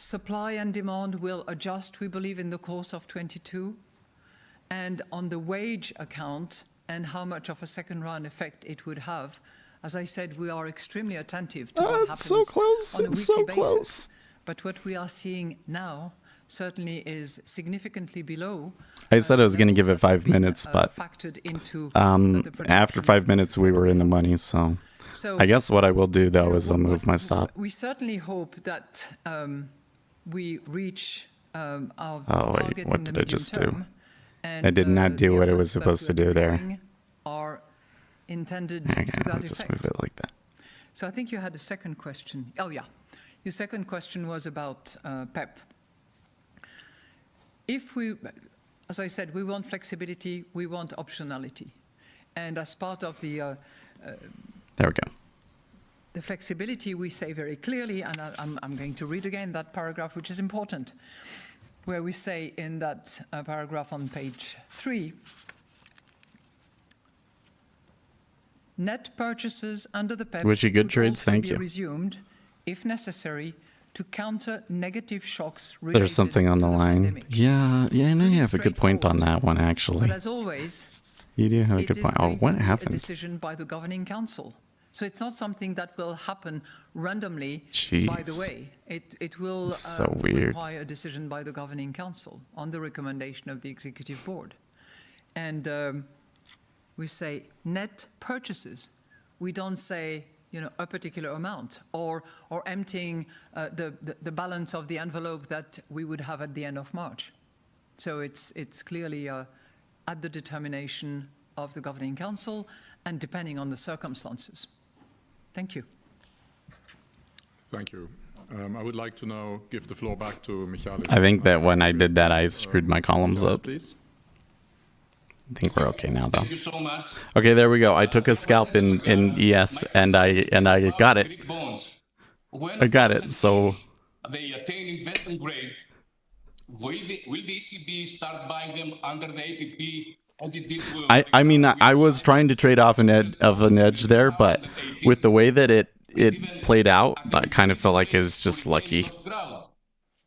Supply and demand will adjust, we believe, in the course of 22. And on the wage account and how much of a second round effect it would have, as I said, we are extremely attentive to what happens so close. on a It's weekly so close. basis. But what we are seeing now certainly is significantly below. I said I was going to give it 5 minutes, but factored into after 5 minutes we were in the money. So I guess what I will do though is I'll move my stop. We certainly hope that we reach our Oh wait, target what in the did I just do? medium term. I did not do what it was the efforts that supposed to we're do there. doing Are intended Okay, to that I'll just effect. move it like that. So I think you had a second question. Oh yeah, your second question was about PEP. If we, as I said, we want flexibility, we want optionality, and as part of the There we go. the flexibility, we say very clearly, and I'm going to read again that paragraph, which is important, where we say in that paragraph on page 3, net purchases under the PEP Wish you good could trades, also thank be you. resumed, if necessary, to counter negative shocks There's related something on to the line. pandemic. Yeah, I know you have a good point on straightforward. that one actually. But as always, You do have a it good is point. Oh, going what to be a happened? decision by the governing council. So it's not something that will happen randomly. By the Jeez. way, it will So weird. require a decision by the governing council on the recommendation of the executive board. And we say net purchases. We don't say, you know, a particular amount or emptying the balance of the envelope that we would have at the end of March. So it's clearly at the determination of the governing council and depending on the circumstances. Thank you. Thank you. I would like to now give the floor back to Michalis. I think that when I did that, I screwed my columns Michalis, up. please. I think we're okay now, though. Thank you so much. Okay, there we go. I took a scalp in ES, and I got it. Greek bonds. When I got it. So they attain investment grade, will the ECB start buying them under the APP as it did with? I mean, I was trying to trade off an edge there, but with the way that it played out, I kind of felt like it was just lucky.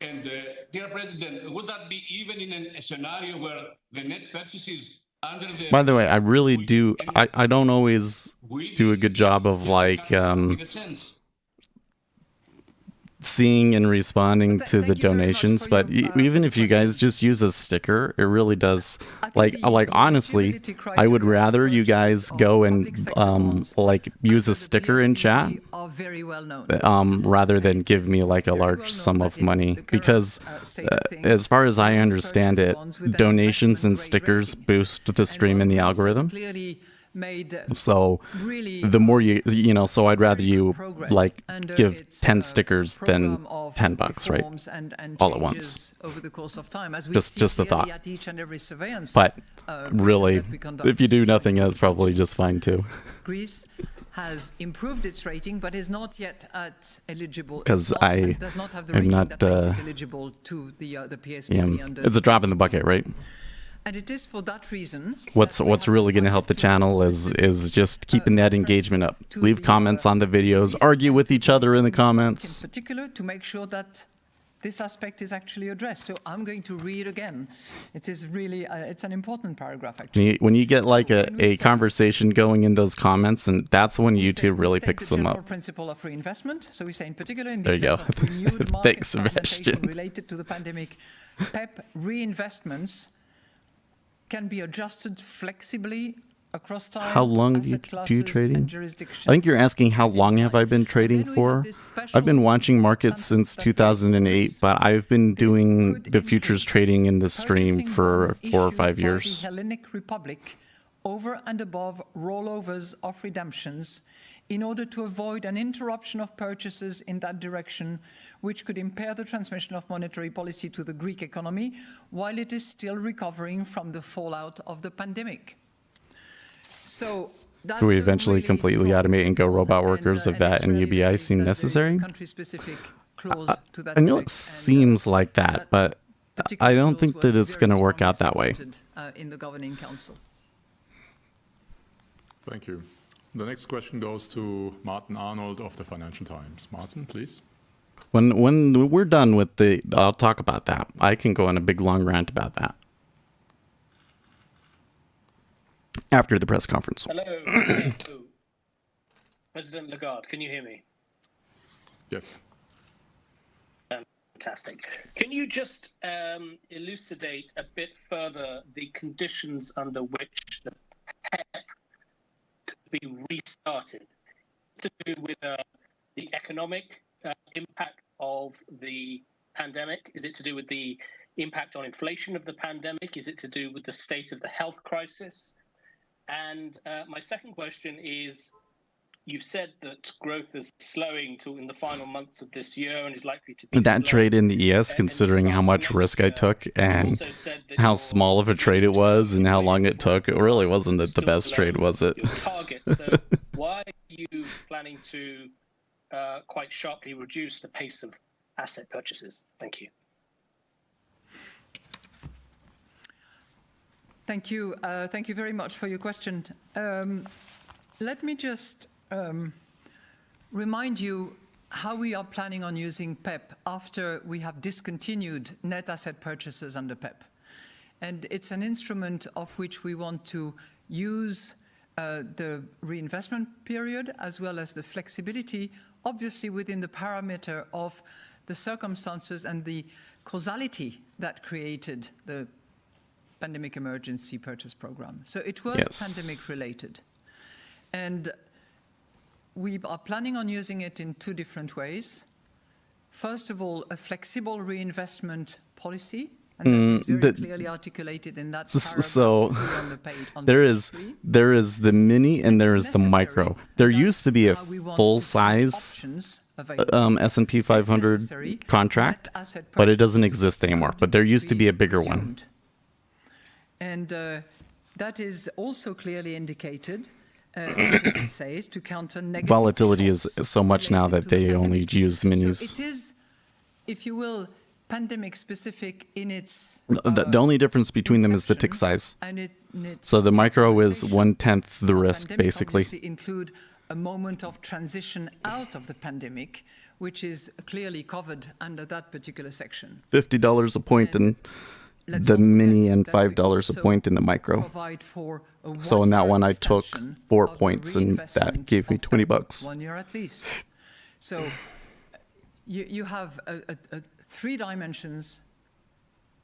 And dear President, would that be even in a scenario where the net purchases under the? By the way, I really do. I don't always do a good job of like seeing and responding to the donations, but even if you guys just use a sticker, it really does. Like honestly, I would rather you guys go and like use a sticker in chat rather than give me like a large sum of money, because as far as I understand it, donations and stickers boost the stream in the algorithm. So the more you know, so I'd rather you like give 10 stickers than $10, right? All at once. Just a thought. But really, if you do nothing, that's probably just fine too. Greece has improved its rating, but is not yet at eligible. Because I does not have the am rating not. that makes it eligible to the PSP under. It's a drop in the bucket, right? And it is for that reason. What's really going to help the channel is just keeping that engagement up. Leave comments on the videos, argue with each other in the comments. In particular, to make sure that this aspect is actually addressed. So I'm going to read again. It is really, it's an important paragraph, actually. When you get like when we a say- conversation going in those comments, and that's when we say- YouTube we really state picks the them general up. principle of reinvestment. So we say, in particular, in There the you event go. of renewed market Thanks, fragmentation Sebastian. related to the pandemic, PEP reinvestments can be adjusted flexibly across time. How long do you asset do classes, trading? and jurisdictions. I think you're asking how long have I been And trading then we have for? this special I've been watching markets since sentence that raised 2008, but I've been This doing could the futures include trading in the stream purchasing for bonds 4 or issued 5 by years. The Hellenic Republic over and above rollovers of redemptions in order to avoid an interruption of purchases in that direction, which could impair the transmission of monetary policy to the Greek economy while it is still recovering from the fallout of the pandemic. So that's Do we a eventually really completely strong automate and go signal, robot workers if that it's and really the UBI case seem that there is a necessary? country-specific clause to that I know effect, it seems like that, but particular I don't clause think that was it's very going to work strongly out that way. supported, in the Governing Council. Thank you. The next question goes to Martin Arnold of the Financial Times. Martin, please. When we're done with I'll talk about that. I can go on a big long rant about that after the press conference. Hello. President Lagarde, can you hear me? Yes. Fantastic. Can you just elucidate a bit further the conditions under which the PEP could be restarted? It's to do with the economic impact of the pandemic? Is it to do with the impact on inflation of the pandemic? Is it to do with the state of the health crisis? And my second question is, you've said that growth is slowing in the final months of this year and is likely to be That trade in the ES, considering how much risk I took and how small of a trade it was and how long it took, it really wasn't the best trade, was it? Your target. So why are you planning to quite sharply reduce the pace of asset purchases? Thank you. Thank you. Thank you very much for your question. Let me just remind you how we are planning on using PEP after we have discontinued net asset purchases under PEP. And it's an instrument of which we want to use the reinvestment period as well as the flexibility, obviously within the parameter of the circumstances and the causality that created the pandemic emergency purchase program. So it was pandemic related. And we are planning on using it in 2 different ways. First of all, a flexible reinvestment policy, and that is very clearly articulated in that paragraph. So on the page, on there page is 3. there is the mini and there is the Necessary, micro. There and used to be a that's how we want full to keep size options available. S&P 500 necessary, contract, net asset but it doesn't purchases exist anymore. could But there used to be a bigger one. resumed. And that is also clearly indicated, as it says, to counter negative Volatility is shocks so much now related that to the they only pandemic. use minis. So it is, if you will, pandemic specific in its The only difference between them is the tick size. and its So the micro is implementation. 1/10 the Now, risk, pandemic basically. obviously include a moment of transition out of the pandemic, which is clearly covered under that particular section. $50 a point in Let's the not forget mini and that we $5 a also point in the micro. provide for a So in that one-year one, I took extension 4 of the points, and that reinvestment gave me of $20 PEP, bucks. 1 year at least. So you have 3 dimensions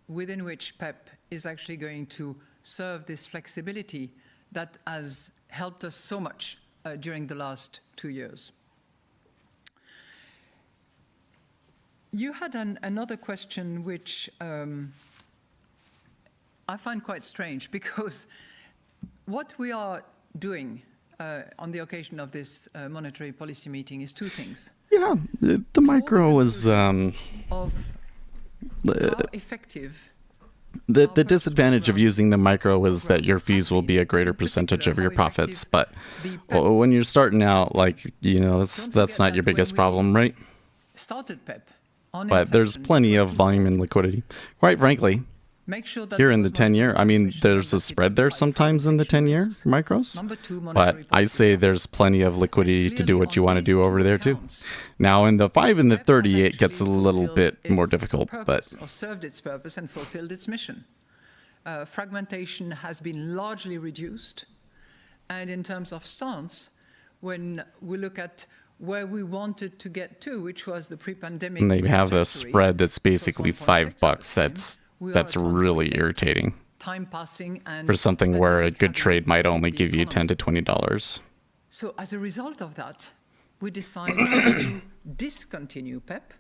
within which PEP is actually going to serve this flexibility that has helped us so much during the last 2 years. You had another question which I find quite strange, because what we are doing on the occasion of this monetary policy meeting is 2 things. Yeah, the micro was Of how effective the disadvantage of using the micro is that your fees will be a greater percentage of your profits. But when you're starting out, like, you know, that's not your biggest problem, right? started PEP on But there's inception, plenty it of was volume and liquidity. Quite frankly, Make sure that here in the 10-year. I mean, there's a spread there sometimes in the 10-year micros, but I say there's plenty of liquidity to do what you want to do over there too. Now in the 5 and the 30, it gets a little bit more difficult, but or served its purpose and fulfilled its mission. Fragmentation has been largely reduced, and in terms of stance, when we look at where we wanted to get to, which was the pre-pandemic, and they have a spread that's basically $5. That's really irritating time passing and for something where a good trade might only give you $10 to $20. So as a result of that, we decide to discontinue PEP.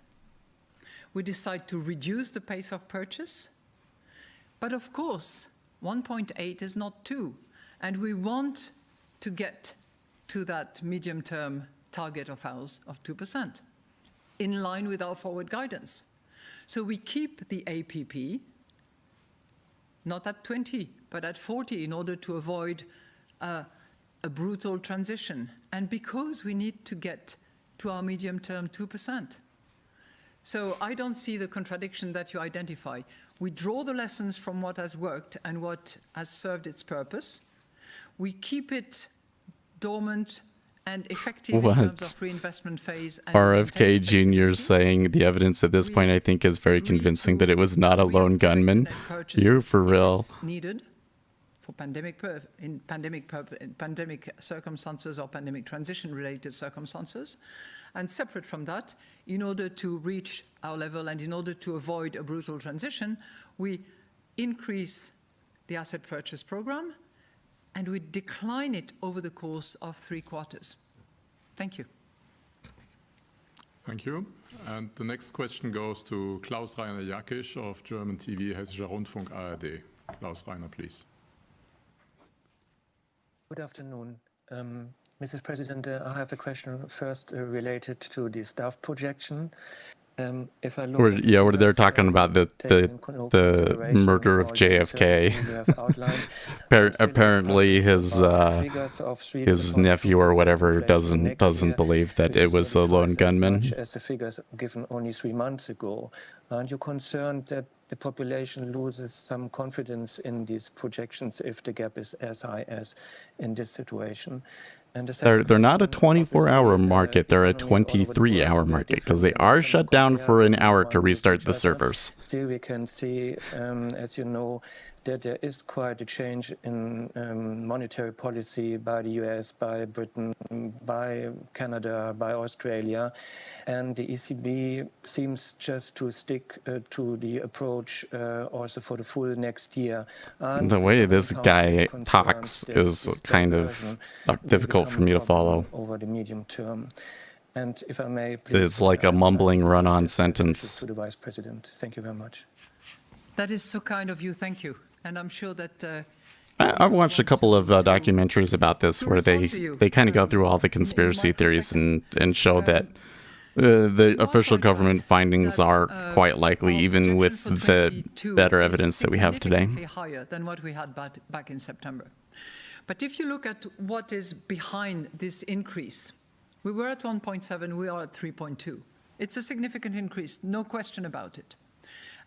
We decide to reduce the pace of purchase. But of course, 1.8 is not 2. And we want to get to that medium-term target of ours of 2%, in line with our forward guidance. So we keep the APP, not at 20, but at 40 in order to avoid a brutal transition. And because we need to get to our medium-term 2%. So I don't see the contradiction that you identify. We draw the lessons from what has worked and what has served its purpose. We keep it dormant and effective in terms of reinvestment phase. And RFK Jr. saying the evidence at this point, I think, is very convincing that it was not a lone gunman. You for real. Needed for pandemic circumstances or pandemic transition-related circumstances. And separate from that, in order to reach our level and in order to avoid a brutal transition, we increase the asset purchase program and we decline it over the course of 3 quarters. Thank you. Thank you. And the next question goes to Klaus-Rainer Jackisch of German TV, Hessischer Rundfunk, ARD. Klaus-Rainer, please. Good afternoon. Mrs. President, I have a question first related to the staff projection. If I look where they're talking about the murder of JFK. Apparently, his nephew or whatever doesn't believe that it was a lone gunman. As the figures given only 3 months ago, aren't you concerned that the population loses some confidence in these projections if the gap is as high as in this situation? They're not a 24-hour market, they're a 23-hour market, because they are shut down for an hour to restart the servers. Still, we can see, as you know, that there is quite a change in monetary policy by the US, by Britain, by Canada, by Australia. And the ECB seems just to stick to the approach also for the full next year. And the way this guy talks is kind of difficult for me to follow. Over the medium term. And if I may, please, it's like a mumbling run-on sentence. To the Vice President. Thank you very much. That is so kind of you. Thank you. And I'm sure that... I've watched a couple of documentaries about this where they kind of go through all the conspiracy theories and show that the official government findings are quite likely, even with the better evidence that we have today. Higher than what we had back in September. But if you look at what is behind this increase, we were at 1.7, we are at 3.2. It's a significant increase, no question about it.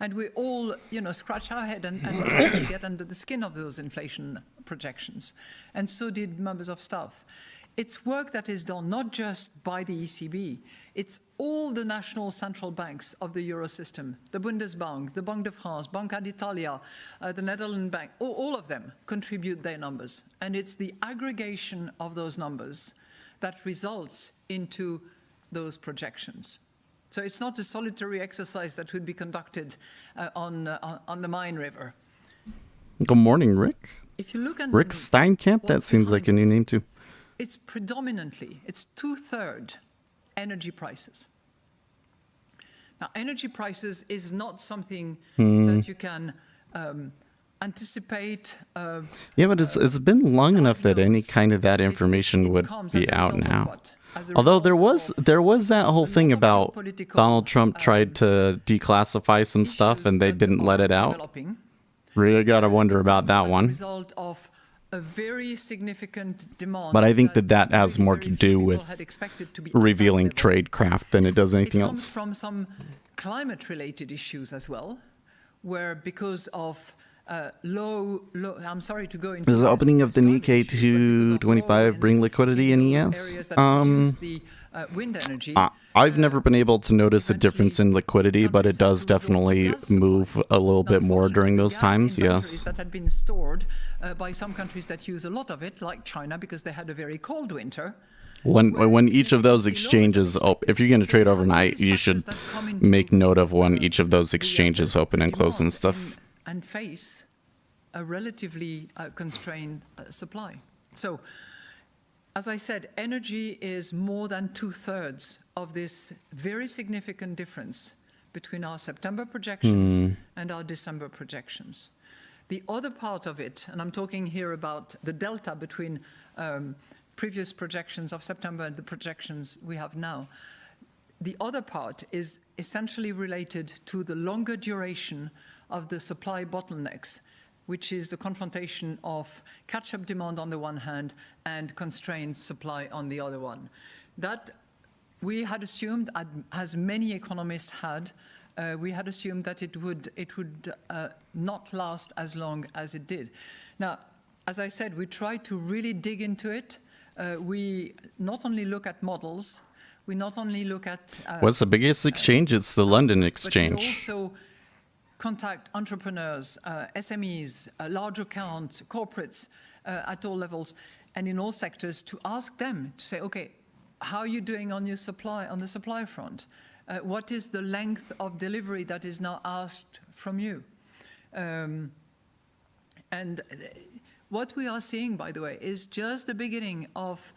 And we all, scratch our head and try to get under the skin of those inflation projections. And so did members of staff. It's work that is done not just by the ECB, it's all the national central banks of the Eurosystem, the Bundesbank, the Banque de France, Banca d'Italia, the Netherlands Bank, all of them contribute their numbers. And it's the aggregation of those numbers that results into those projections. So it's not a solitary exercise that would be conducted on the Main River. Good morning, Rick. If you look at Rick Steinkamp, that seems like a new name too. It's predominantly, it's 2/3 energy prices. Now, energy prices is not something that you can anticipate. Yeah, but it's been long enough that any kind of that information would be out now. Although there was that whole thing about Donald Trump tried to declassify some stuff and they didn't let it out. Really gotta wonder about that one. Result of a very significant demand. But I think that has more to do with revealing tradecraft than it does anything else. It comes from some climate-related issues as well, where because of low, I'm sorry to go into Does the this opening of the Nikkei issues, but because of 225 low bring winds liquidity in those ES? areas that produce the wind energy, I've never been able to notice a difference in liquidity, but it does definitely move a little bit more during those times, yes. that had been stored by some countries that use a lot of it, like China, because they had a very cold winter. When each of those exchanges open, if you're going to trade overnight, you should make note of when each of those exchanges open and close and stuff. And face a relatively constrained supply. So, as I said, energy is more than 2/3 of this very significant difference between our September projections and our December projections. The other part of it, and I'm talking here about the delta between previous projections of September and the projections we have now. The other part is essentially related to the longer duration of the supply bottlenecks, which is the confrontation of catch-up demand on the one hand and constrained supply on the other one. That we had assumed, as many economists had, we had assumed that it would not last as long as it did. Now, as I said, we tried to really dig into it. We not only look at models, we not only look at... What's the biggest exchange? It's the London exchange. But we also contact entrepreneurs, SMEs, large account, corporates at all levels and in all sectors to ask them to say, okay, how are you doing on your supply, on the supply front? What is the length of delivery that is now asked from you? And what we are seeing, by the way, is just the beginning of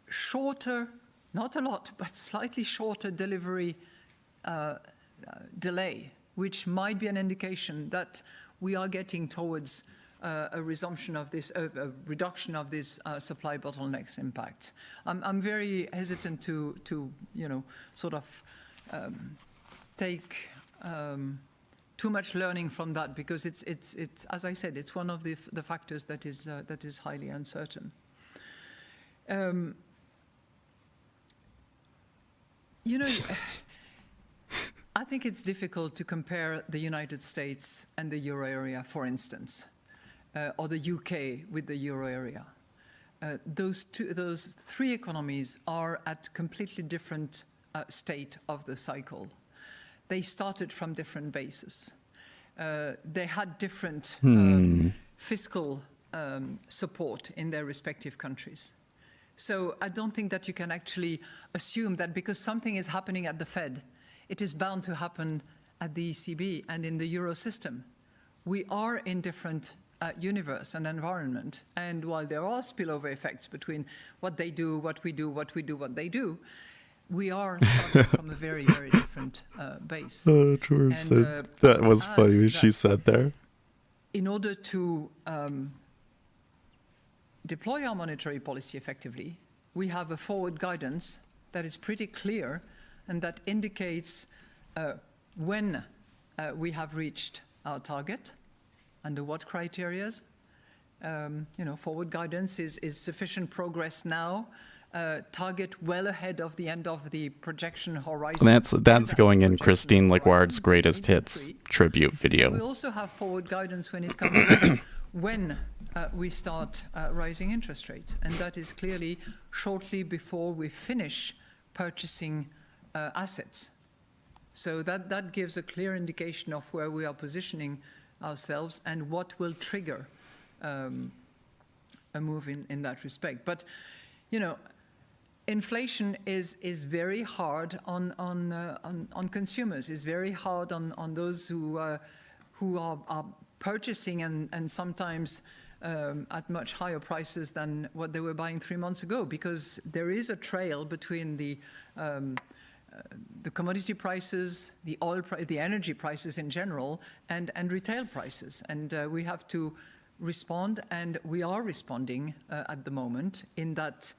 shorter, not a lot, but slightly shorter delivery delay, which might be an indication that we are getting towards a resumption of this, a reduction of this supply bottlenecks impact. I'm very hesitant to sort of take too much learning from that because it's as I said, it's one of the factors that is highly uncertain. I think it's difficult to compare the United States and the euro area, for instance, or the UK with the euro area. Those three economies are at completely different state of the cycle. They started from different bases. They had different fiscal support in their respective countries. So I don't think that you can actually assume that because something is happening at the Fed, it is bound to happen at the ECB and in the euro system. We are in different universe and environment, and while there are spillover effects between what they do, what we do, what we do, what they do, we are starting from a very, very different base. Oh, George, that was funny what she said there. In order to deploy our monetary policy effectively, we have a forward guidance that is pretty clear and that indicates when we have reached our target, under what criteria. Forward guidance is sufficient progress now, target well ahead of the end of the projection horizon. That's going in Christine Lagarde's greatest hits tribute video. We also have forward guidance when it comes to when we start rising interest rates, and that is clearly shortly before we finish purchasing assets. So that gives a clear indication of where we are positioning ourselves and what will trigger a move in that respect. But, inflation is very hard on consumers. Is very hard on those who are purchasing and sometimes at much higher prices than what they were buying 3 months ago, because there is a trail between the commodity prices, the oil, the energy prices in general, and retail prices, and we have to respond, and we are responding at the moment in that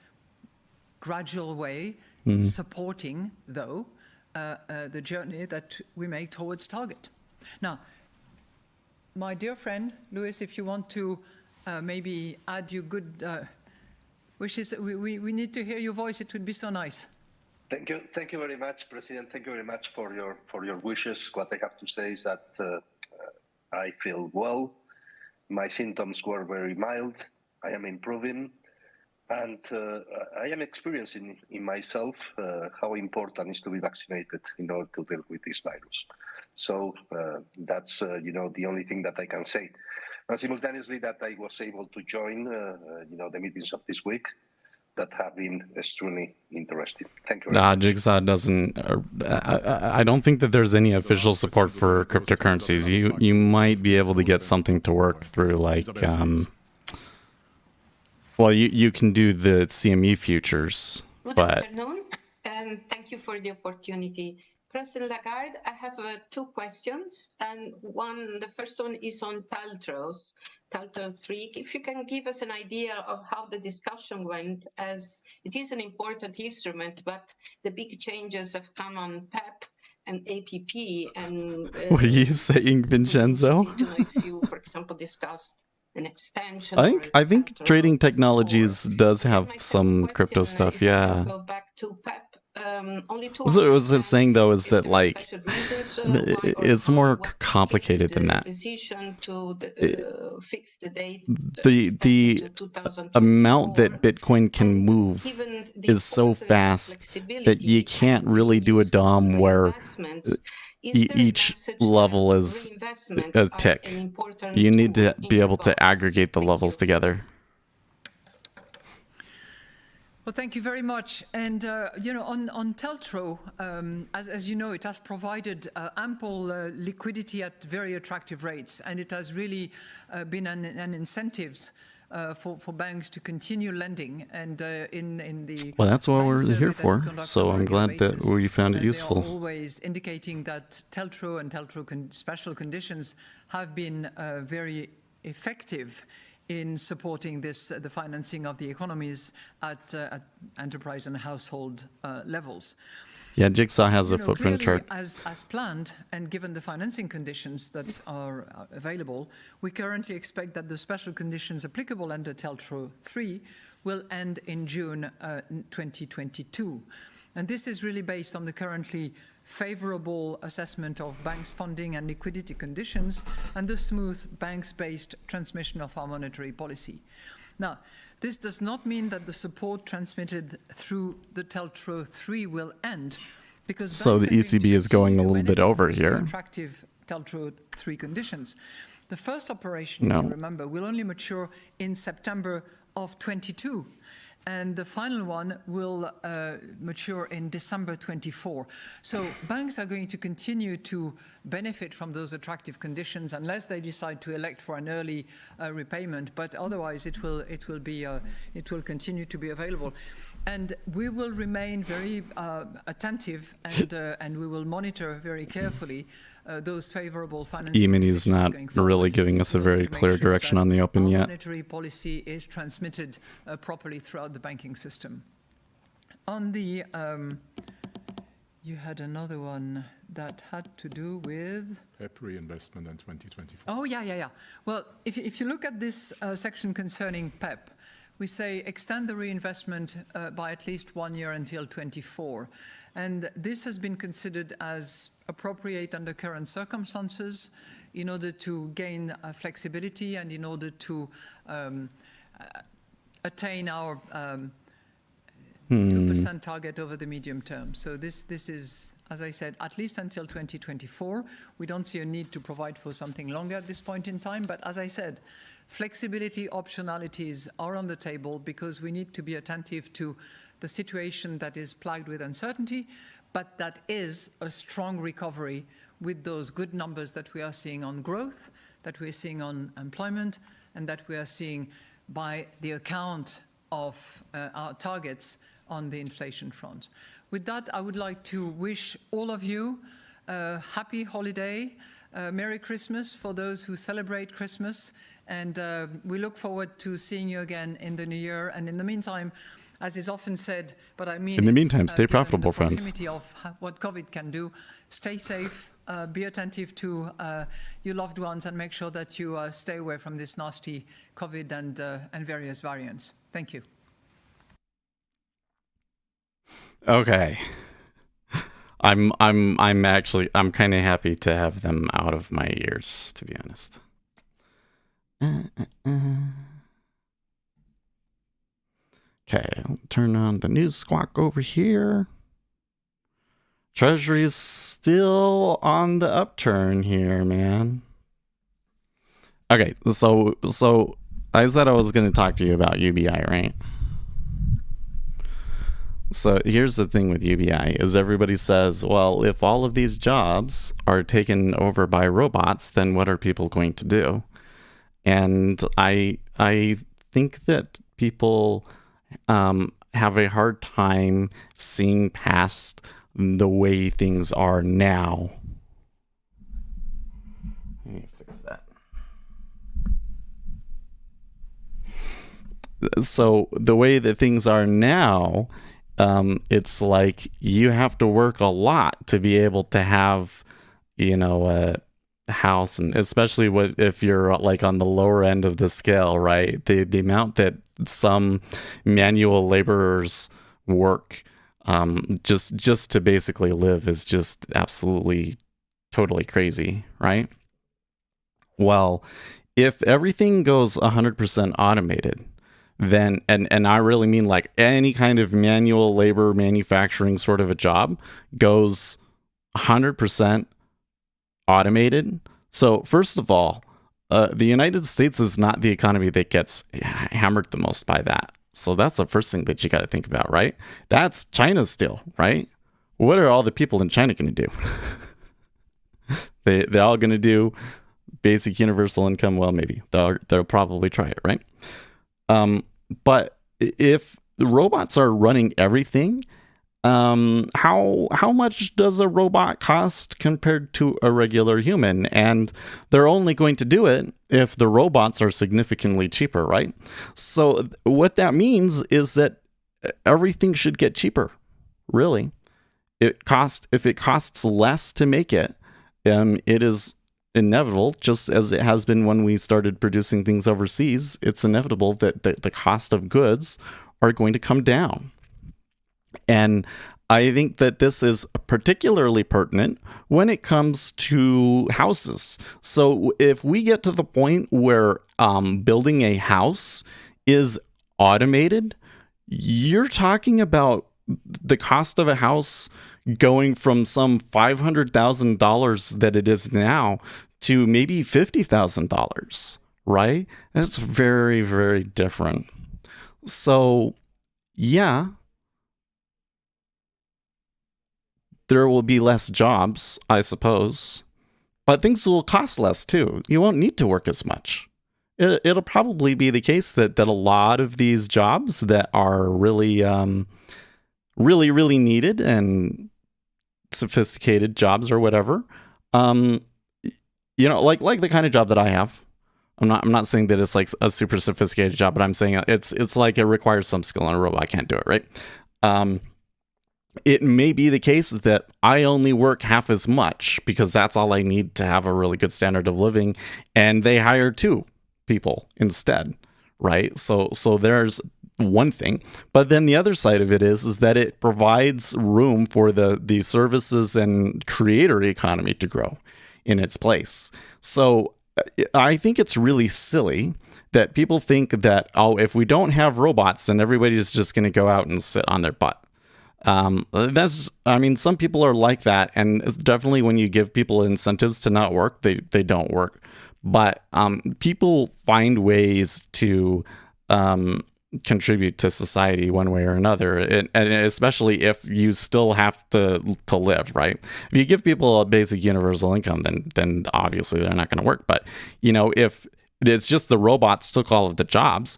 gradual way, supporting though the journey that we make towards target. Now, my dear friend Louis, if you want to maybe add your good wishes, we need to hear your voice. It would be so nice. Thank you very much, President. Thank you very much for your wishes. What I have to say is that I feel well. My symptoms were very mild. I am improving, and I am experiencing in myself how important it is to be vaccinated in order to deal with this virus. So that's the only thing that I can say. And simultaneously, that I was able to join the meetings of this week that have been extremely interesting. Thank you very much. Jigsaw doesn't. I don't think that there's any official support for cryptocurrencies. You might be able to get something to work through, like, well, you can do the CME futures, Good but. afternoon, and thank you for the opportunity. President Lagarde, I have two questions, and the first one is on TLTRO 3. If you can give us an idea of how the discussion went, as it is an important instrument, but the big changes have come on PEP and APP. And What are you saying, Vincenzo? To know if you, for example, discussed an extension. I think Trading Technologies does have some crypto stuff. Yeah. Go back to PEP. Only two. What I was saying though is that, like, it's more complicated than that. The amount that Bitcoin can move is so fast that you can't really do a DOM where each level is a tick. You need to be able to aggregate the levels together. Well, thank you very much. And, on TLTRO, as you know, it has provided ample liquidity at very attractive rates. And it has really been an incentives for banks to continue lending. And in the well, that's what we're here for. So I'm glad that we found it useful. They are always indicating that TLTRO and TLTRO special conditions have been very effective in supporting the financing of the economies at enterprise and household levels. Yeah, Jigsaw has a footprint chart. As planned, and given the financing conditions that are available, we currently expect that the special conditions applicable under TLTRO 3 will end in June 2022. And this is really based on the currently favorable assessment of banks' funding and liquidity conditions and the smooth banks-based transmission of our monetary policy. Now, this does not mean that the support transmitted through the TLTRO 3 will end, because so the ECB is going a little bit over here. Attractive TLTRO 3 conditions. The first operation, if you remember, will only mature in September of 22. And the final one will mature in December 24. So banks are going to continue to benefit from those attractive conditions unless they decide to elect for an early repayment. But otherwise, it will continue to be available. And we will remain very attentive and we will monitor very carefully those favorable financing. E-Mini's not really giving us a very clear direction on the open yet. Monetary policy is transmitted properly throughout the banking system. On the, you had another one that had to do with PEP reinvestment in 2024. Oh yeah. Well, if you look at this section concerning PEP, we say extend the reinvestment by at least 1 year until 24. And this has been considered as appropriate under current circumstances in order to gain flexibility and in order to attain our 2% target over the medium term. So this is, as I said, at least until 2024. We don't see a need to provide for something longer at this point in time. But as I said, flexibility optionalities are on the table because we need to be attentive to the situation that is plagued with uncertainty, but that is a strong recovery with those good numbers that we are seeing on growth, that we're seeing on employment, and that we are seeing by the account of our targets on the inflation front. With that, I would like to wish all of you a happy holiday, Merry Christmas for those who celebrate Christmas, and we look forward to seeing you again in the new year. And in the meantime, as is often said, but I mean, in the meantime, stay profitable, friends. Proximity of what COVID can do. Stay safe, be attentive to your loved ones, and make sure that you stay away from this nasty COVID and various variants. Thank you. Okay. I'm kind of happy to have them out of my ears, to be honest. Okay, I'll turn on the news squawk over here. Treasury's still on the upturn here, man. Okay, so I said I was going to talk to you about UBI, right? So here's the thing with UBI is everybody says, well, if all of these jobs are taken over by robots, then what are people going to do? And I think that people have a hard time seeing past the way things are now. Let me fix that. So the way that things are now, it's like you have to work a lot to be able to have, a house, and especially if you're like on the lower end of the scale, right? The amount that some manual laborers work just to basically live is just absolutely totally crazy, right? Well, if everything goes 100% automated, then and I really mean like any kind of manual labor manufacturing sort of a job goes 100% automated. So first of all, the United States is not the economy that gets hammered the most by that. So that's the first thing that you got to think about, right? That's China still, right? What are all the people in China going to do? They're all going to do basic universal income. Well, maybe they'll probably try it, right? But if the robots are running everything, how much does a robot cost compared to a regular human? And they're only going to do it if the robots are significantly cheaper, right? So what that means is that everything should get cheaper, really. If it costs less to make it, it is inevitable, just as it has been when we started producing things overseas, it's inevitable that the cost of goods are going to come down. And I think that this is particularly pertinent when it comes to houses. So if we get to the point where building a house is automated, you're talking about the cost of a house going from some $500,000 that it is now to maybe $50,000, right? That's very, very different. So, yeah, there will be less jobs, I suppose, but things will cost less too. You won't need to work as much. It'll probably be the case that a lot of these jobs that are really, really needed and sophisticated jobs or whatever, like the kind of job that I have. I'm not saying that it's like a super sophisticated job, but I'm saying it's like it requires some skill and a robot can't do it, right? It may be the case that I only work half as much because that's all I need to have a really good standard of living, and they hire 2 people instead, right? So there's one thing, but then the other side of it is that it provides room for the services and creator economy to grow in its place. So I think it's really silly that people think that, if we don't have robots, then everybody's just going to go out and sit on their butt. Some people are like that, and it's definitely when you give people incentives to not work, they don't work. But people find ways to contribute to society one way or another, and especially if you still have to live, right? If you give people a basic universal income, then obviously they're not going to work. But if it's just the robots took all of the jobs,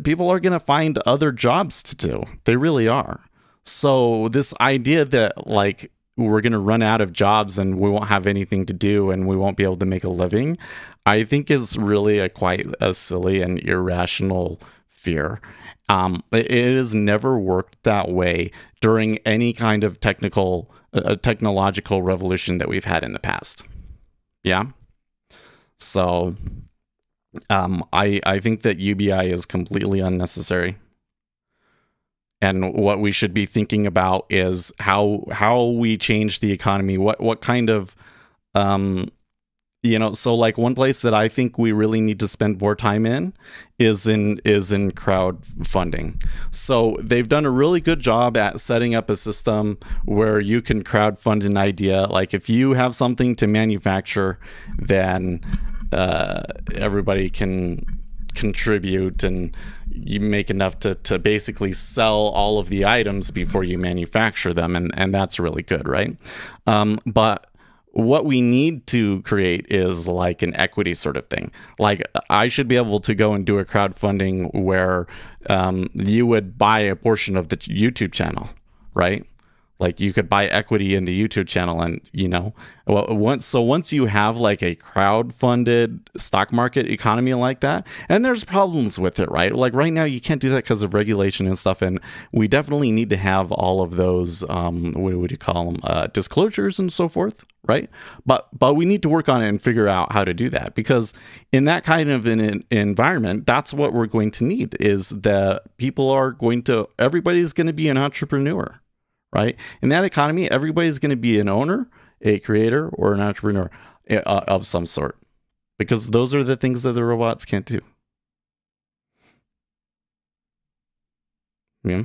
people are going to find other jobs to do. They really are. So this idea that like we're going to run out of jobs and we won't have anything to do and we won't be able to make a living, I think is really quite a silly and irrational fear. It has never worked that way during any kind of technological revolution that we've had in the past. Yeah. So I think that UBI is completely unnecessary. And what we should be thinking about is how we change the economy. What kind of so like one place that I think we really need to spend more time in is in crowdfunding. So they've done a really good job at setting up a system where you can crowdfund an idea. Like if you have something to manufacture, then everybody can contribute, and you make enough to basically sell all of the items before you manufacture them, and that's really good, right? But what we need to create is like an equity sort of thing. Like I should be able to go and do a crowdfunding where you would buy a portion of the YouTube channel, right? Like you could buy equity in the YouTube channel, and once you have like a crowd-funded stock market economy like that, and there's problems with it, right? Like right now you can't do that because of regulation and stuff, and we definitely need to have all of those what would you call them, disclosures and so forth, right? But we need to work on it and figure out how to do that, because in that kind of an environment, that's what we're going to need. Is that everybody's going to be an entrepreneur. Right? In that economy, everybody's going to be an owner, a creator, or an entrepreneur of some sort, because those are the things that the robots can't do. Yeah.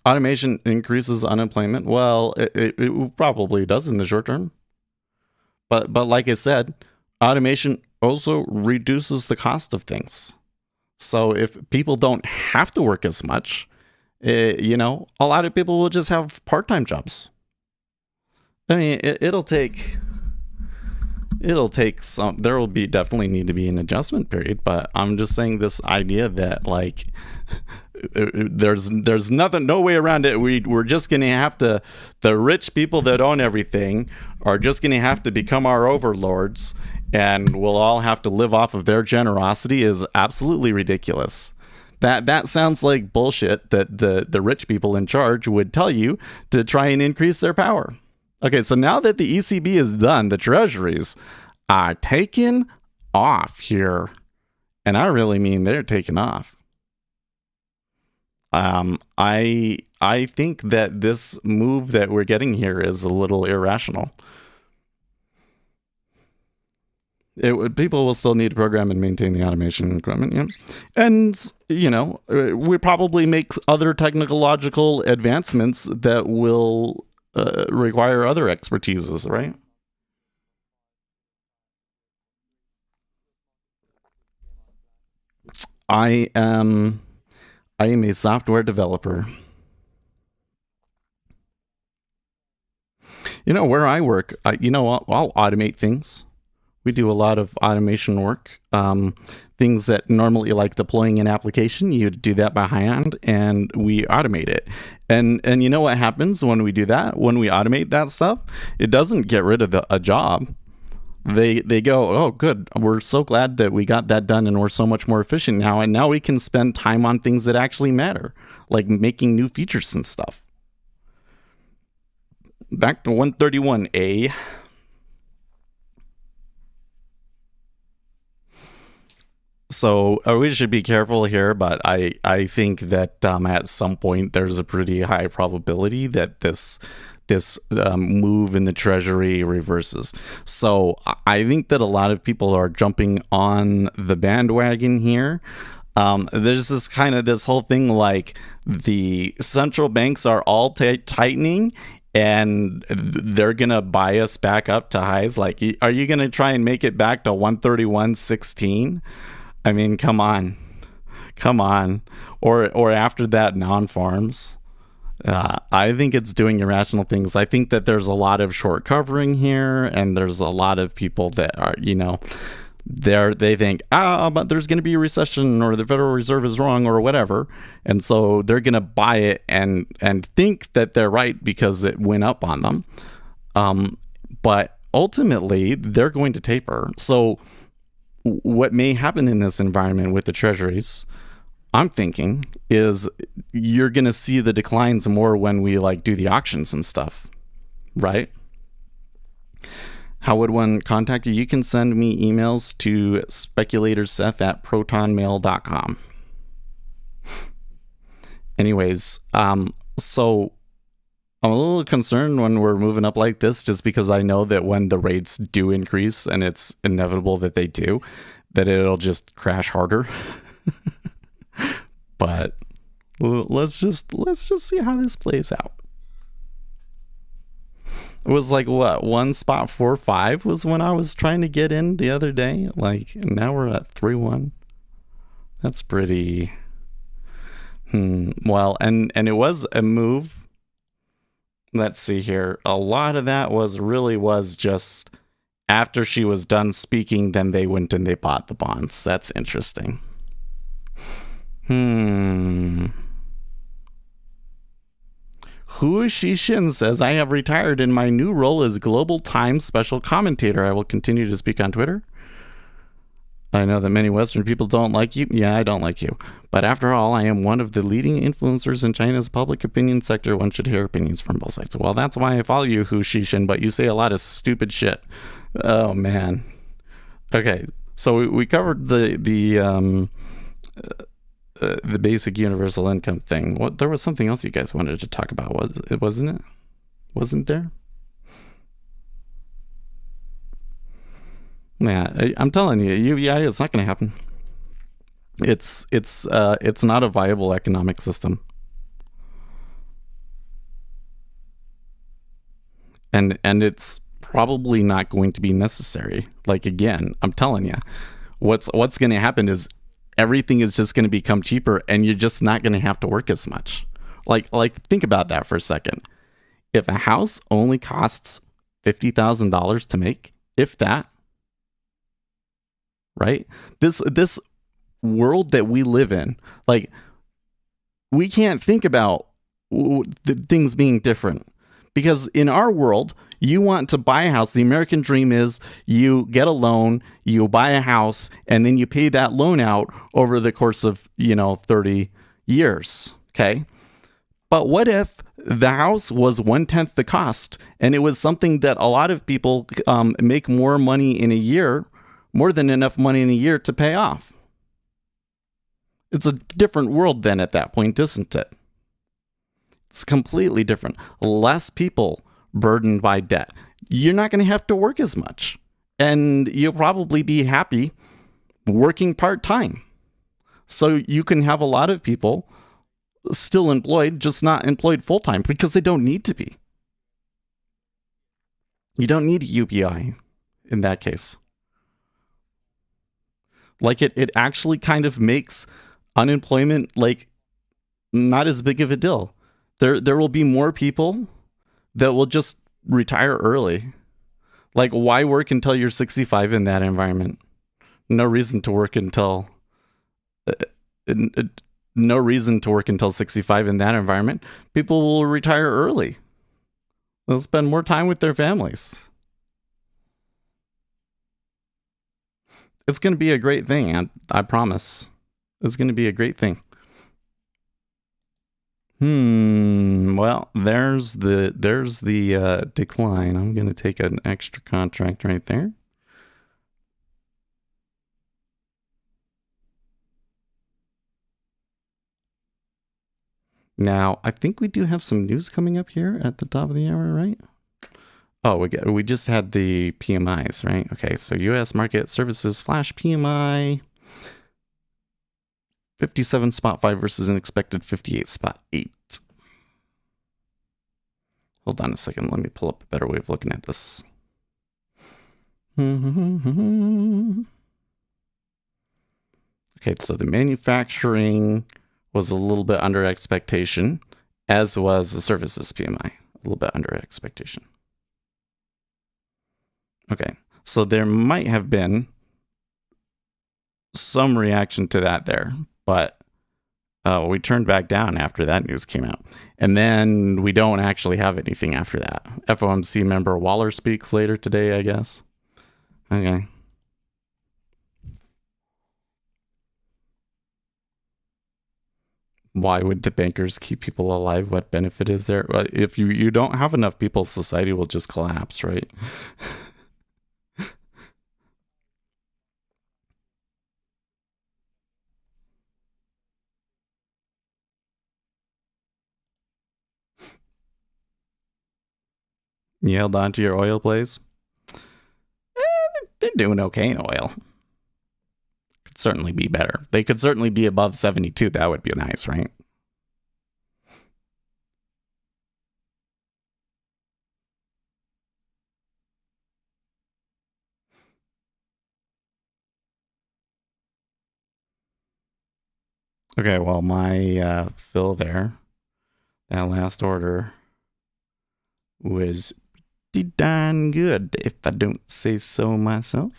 Automation increases unemployment. Well, it probably does in the short term. But like I said, automation also reduces the cost of things. So if people don't have to work as much, a lot of people will just have part-time jobs. I mean, it'll take some. There will definitely need to be an adjustment period, but I'm just saying this idea that like there's no way around it. We're just gonna have to. The rich people that own everything are just gonna have to become our overlords, and we'll all have to live off of their generosity is absolutely ridiculous. That sounds like bullshit that the rich people in charge would tell you to try and increase their power. Okay, so now that the ECB is done, the Treasuries are taking off here. And I really mean they're taking off. I think that this move that we're getting here is a little irrational. People will still need to program and maintain the automation equipment, yeah. And, we probably make other technological advancements that will require other expertises, right? I am a software developer. Where I work, I'll automate things. We do a lot of automation work, things that normally like deploying an application, you do that by hand, and we automate it. And you know what happens when we do that? When we automate that stuff, it doesn't get rid of a job. They go, oh, good. We're so glad that we got that done, and we're so much more efficient now. And now we can spend time on things that actually matter, like making new features and stuff. Back to 131A. So we should be careful here, but I think that at some point there's a pretty high probability that this move in the Treasury reverses. So I think that a lot of people are jumping on the bandwagon here. There's this whole thing like the central banks are all tightening, and they're going to buy us back up to highs. Like, are you going to try and make it back to 131.16? I mean, come on. Or after that, non-farms. I think it's doing irrational things. I think that there's a lot of short covering here, and there's a lot of people that are, they think, but there's going to be a recession, or the Federal Reserve is wrong, or whatever. And so they're going to buy it and think that they're right because it went up on them. But ultimately, they're going to taper. So what may happen in this environment with the Treasuries, I'm thinking, is you're going to see the declines more when we do the auctions and stuff, right? How would one contact you? You can send me emails to speculatorseth@protonmail.com. Anyways, so I'm a little concerned when we're moving up like this, just because I know that when the rates do increase, and it's inevitable that they do, that it'll just crash harder. But let's just see how this plays out. It was like, what, 1.45 was when I was trying to get in the other day. Like, now we're at 3.1. That's pretty. Well, and it was a move. Let's see here. A lot of that was just after she was done speaking, then they went and they bought the bonds. That's interesting. Hu Xixin says, I have retired in my new role as Global Times special commentator. I will continue to speak on Twitter. I know that many Western people don't like you. Yeah, I don't like you. But after all, I am one of the leading influencers in China's public opinion sector. One should hear opinions from both sides. Well, that's why I follow you, Hu Xixin, but you say a lot of stupid shit. Oh, man. Okay, so we covered the basic universal income thing. What, there was something else you guys wanted to talk about, wasn't it? Wasn't there? Yeah, I'm telling you, UVI is not going to happen. It's not a viable economic system, and it's probably not going to be necessary. Like, again, I'm telling you, what's going to happen is everything is just going to become cheaper, and you're just not going to have to work as much. Like think about that for a second. If a house only costs $50,000 to make, if that, right? This world that we live in, like, we can't think about the things being different, because in our world, you want to buy a house. The American dream is you get a loan, you buy a house, and then you pay that loan out over the course of 30 years. Okay. But what if the house was 1/10 the cost, and it was something that a lot of people make more money in a year, more than enough money in a year to pay off? It's a different world then at that point, isn't it? It's completely different. Less people burdened by debt. You're not going to have to work as much, and you'll probably be happy working part-time. So you can have a lot of people still employed, just not employed full-time, because they don't need to be. You don't need a UBI in that case. Like, it actually kind of makes unemployment like not as big of a deal. There will be more people that will just retire early. Like, why work until you're 65 in that environment? No reason to work until 65 in that environment. People will retire early. They'll spend more time with their families. It's going to be a great thing, I promise. It's going to be a great thing. Well, there's the decline. I'm going to take an extra contract right there. Now, I think we do have some news coming up here at the top of the hour, right? Oh, we just had the PMIs, right? Okay, so U.S. Market Services Flash PMI 57.5 versus an expected 58.8. Hold on a second. Let me pull up a better way of looking at this. Okay, so the manufacturing was a little bit under expectation, as was the services PMI, a little bit under expectation. Okay, so there might have been some reaction to that there, but we turned back down after that news came out. And then we don't actually have anything after that. FOMC member Waller speaks later today, I guess. Okay. Why would the bankers keep people alive? What benefit is there? If you don't have enough people, society will just collapse, right? You held on to your oil plays? They're doing okay in oil. Could certainly be better. They could certainly be above 72. That would be nice, right? Okay, well, my fill there, that last order, was pretty darn good, if I don't say so myself.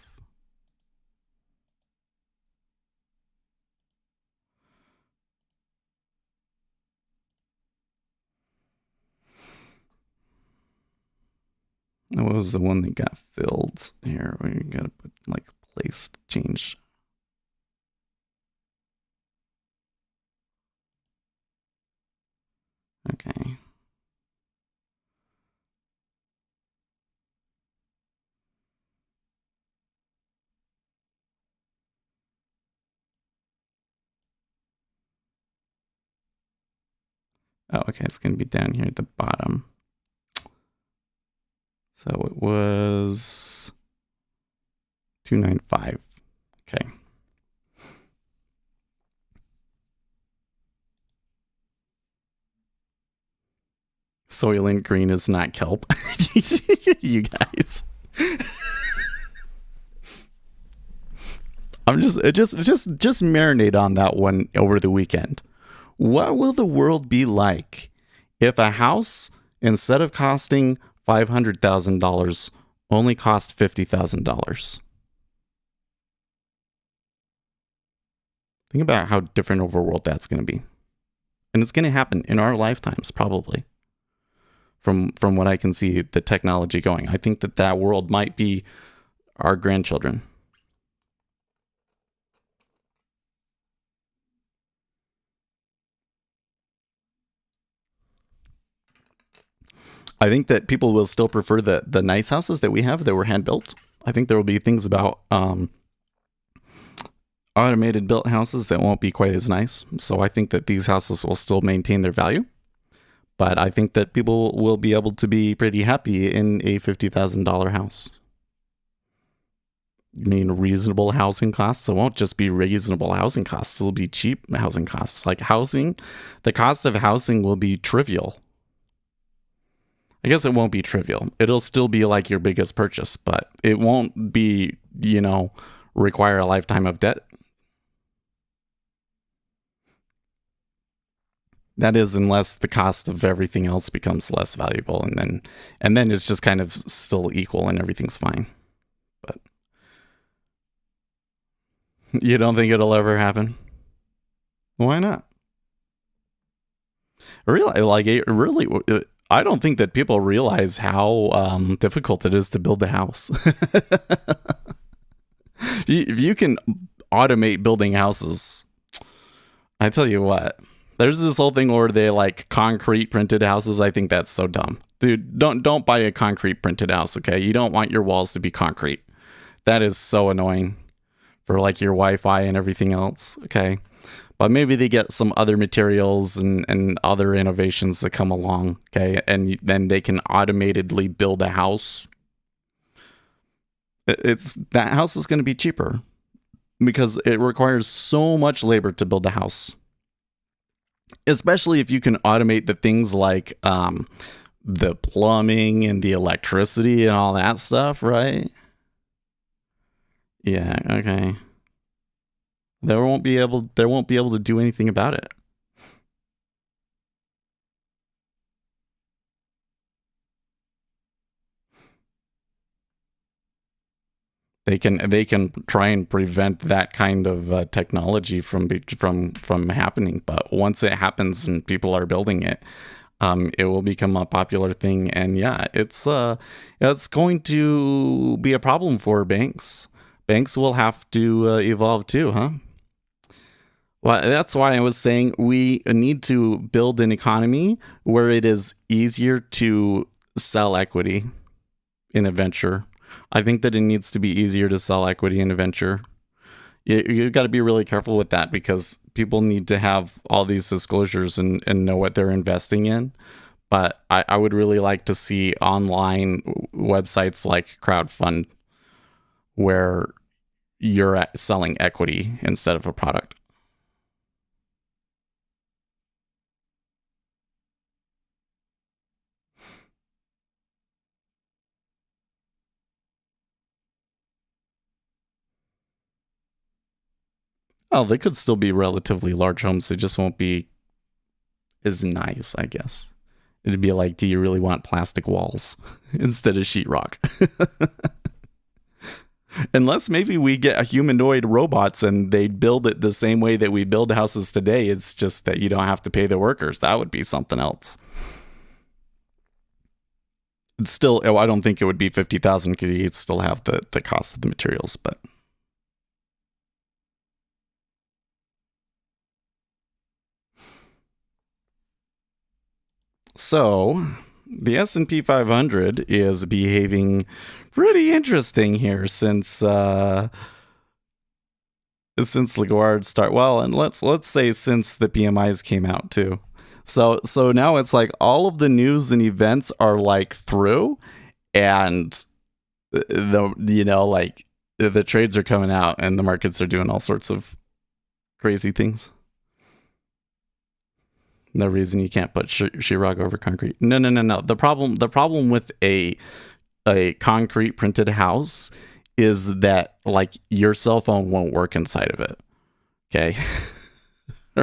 What was the one that got filled? Here, we gotta put, like, place change. Okay. Oh, okay, it's going to be down here at the bottom. So it was 295. Okay. Soylent Green is not kelp. You guys. I'm just marinate on that one over the weekend. What will the world be like if a house, instead of costing $500,000, only cost $50,000? Think about how different of a world that's going to be. And it's going to happen in our lifetimes, probably. From what I can see, the technology going. I think that world might be our grandchildren. I think that people will still prefer the nice houses that we have that were hand built. I think there will be things about automated built houses that won't be quite as nice. So I think that these houses will still maintain their value. But I think that people will be able to be pretty happy in a $50,000 house. You mean reasonable housing costs? It won't just be reasonable housing costs. It'll be cheap housing costs. Like housing, the cost of housing will be trivial. I guess it won't be trivial. It'll still be like your biggest purchase, but it won't be, require a lifetime of debt. That is, unless the cost of everything else becomes less valuable, and then it's just kind of still equal and everything's fine. But you don't think it'll ever happen? Why not? Really, I don't think that people realize how difficult it is to build a house. If you can automate building houses, I tell you what. There's this whole thing where they like concrete printed houses. I think that's so dumb. Dude, don't buy a concrete printed house, okay? You don't want your walls to be concrete. That is so annoying for like your Wi-Fi and everything else, okay? But maybe they get some other materials and other innovations that come along, okay? And then they can automatedly build a house. That house is going to be cheaper because it requires so much labor to build a house. Especially if you can automate the things like the plumbing and the electricity and all that stuff, right? Yeah, okay. They won't be able to do anything about it. They can try and prevent that kind of technology from happening, but once it happens and people are building it, it will become a popular thing. And yeah, it's going to be a problem for banks. Banks will have to evolve too, huh? Well, that's why I was saying we need to build an economy where it is easier to sell equity in a venture. I think that it needs to be easier to sell equity in a venture. You've got to be really careful with that because people need to have all these disclosures and know what they're investing in. But I would really like to see online websites like Crowdfund where you're selling equity instead of a product. Oh, they could still be relatively large homes. They just won't be as nice, I guess. It'd be like, do you really want plastic walls instead of sheetrock? Unless maybe we get humanoid robots and they build it the same way that we build houses today. It's just that you don't have to pay the workers. That would be something else. It's still, I don't think it would be 50,000 because you'd still have the cost of the materials, but. So, the S&P 500 is behaving pretty interesting here since Lagarde start. Well, and let's say since the PMIs came out too. So now it's like all of the news and events are like through, and the trades are coming out and the markets are doing all sorts of crazy things. No reason you can't put sheetrock over concrete. No. The problem with a concrete printed house is that like your cell phone won't work inside of it. Okay.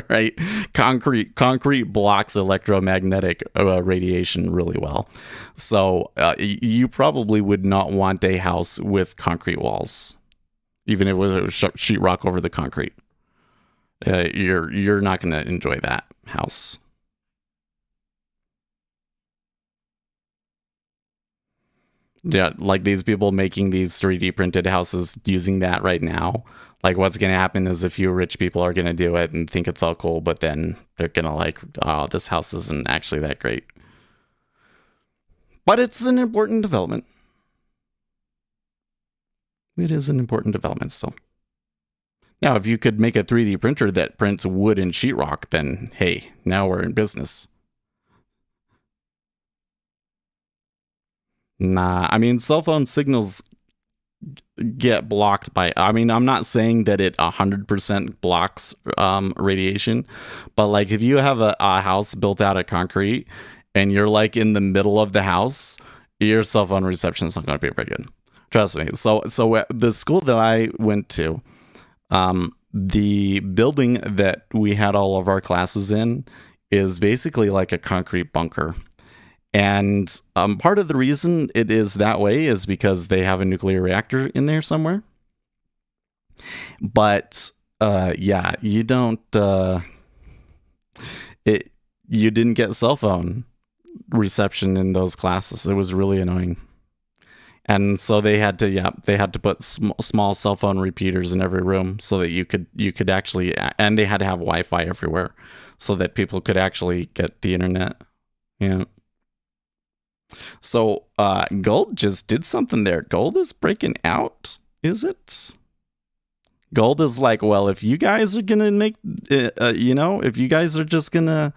Right? Concrete blocks electromagnetic radiation really well. So you probably would not want a house with concrete walls, even if it was sheetrock over the concrete. You're not going to enjoy that house. Yeah, like these people making these 3D printed houses using that right now. Like what's going to happen is a few rich people are going to do it and think it's all cool, but then they're going to like, oh, this house isn't actually that great. But it's an important development. It is an important development still. Now, if you could make a 3D printer that prints wood and sheetrock, then hey, now we're in business. Nah, I mean, cell phone signals get blocked by, I mean, I'm not saying that it 100% blocks radiation, but like if you have a house built out of concrete and you're like in the middle of the house, your cell phone reception is not going to be very good. Trust me. So the school that I went to, the building that we had all of our classes in is basically like a concrete bunker. And part of the reason it is that way is because they have a nuclear reactor in there somewhere. But yeah, you didn't get cell phone reception in those classes. It was really annoying. And so they had to put small cell phone repeaters in every room so that you could actually, and they had to have Wi-Fi everywhere so that people could actually get the internet. Yeah. So gold just did something there. Gold is breaking out, is it? Gold is like, well, if you guys are gonna make, if you guys are just gonna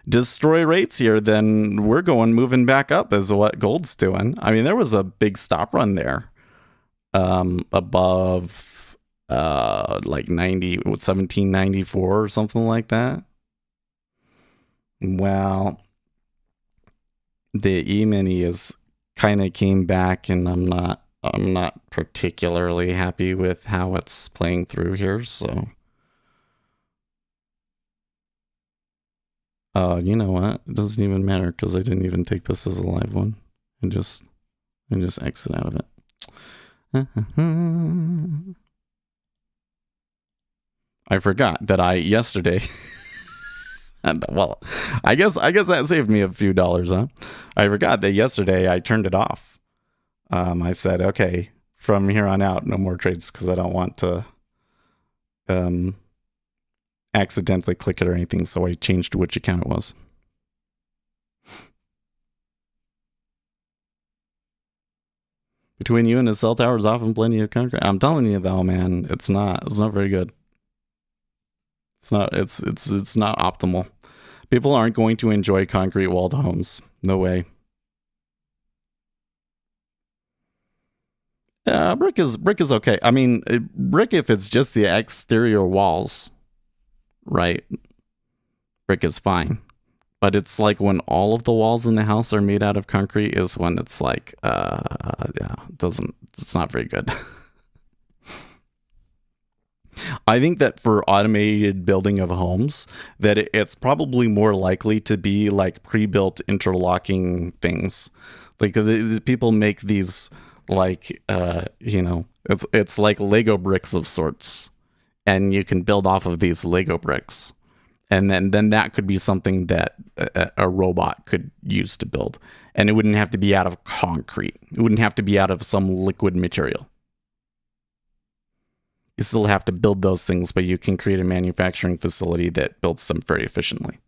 destroy rates here, then we're moving back up, is what gold's doing. I mean, there was a big stop run there, above like 1794 or something like that. Well, the E-mini is kind of came back, and I'm not particularly happy with how it's playing through here. So, you know what? It doesn't even matter because I didn't even take this as a live one, and just exit out of it. I forgot that yesterday. Well, I guess that saved me a few dollars, huh? I forgot that yesterday I turned it off. I said, okay, from here on out, no more trades because I don't want to accidentally click it or anything. So I changed which account it was. Between you and the cell towers off and plenty of concrete. I'm telling you though, man, it's not very good. It's not optimal People aren't going to enjoy concrete walled homes. No way. Yeah, brick is okay. I mean, brick if it's just the exterior walls, right? Brick is fine. But it's like when all of the walls in the house are made out of concrete is when it's like, yeah, it's not very good. I think that for automated building of homes, that it's probably more likely to be like pre-built interlocking things. Like people make these like, it's like Lego bricks of sorts, and you can build off of these Lego bricks. And then that could be something that a robot could use to build. And it wouldn't have to be out of concrete. It wouldn't have to be out of some liquid material. You still have to build those things, but you can create a manufacturing facility that builds them very efficiently.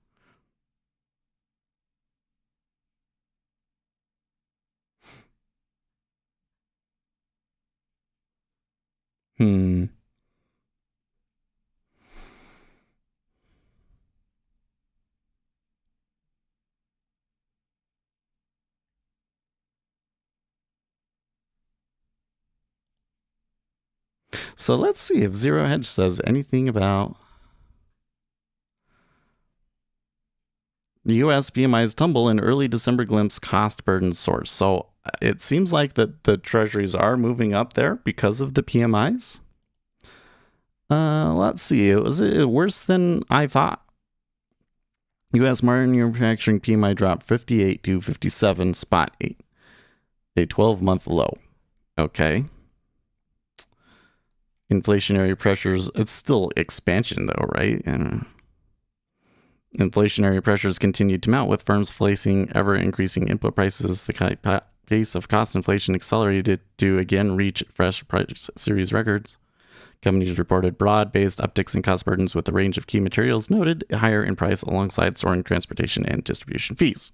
So let's see if Zero Hedge says anything about the US PMI's tumble in early December glimpse cost burden source. So it seems like that the treasuries are moving up there because of the PMIs. Let's see. Was it worse than I thought? US manufacturing PMI dropped 58 to 57.8. A 12-month low. Okay. Inflationary pressures. It's still expansion though, right? Inflationary pressures continued to mount with firms facing ever-increasing input prices. The pace of cost inflation accelerated to again reach fresh price series records. Companies reported broad-based upticks in cost burdens with a range of key materials noted higher in price alongside soaring transportation and distribution fees.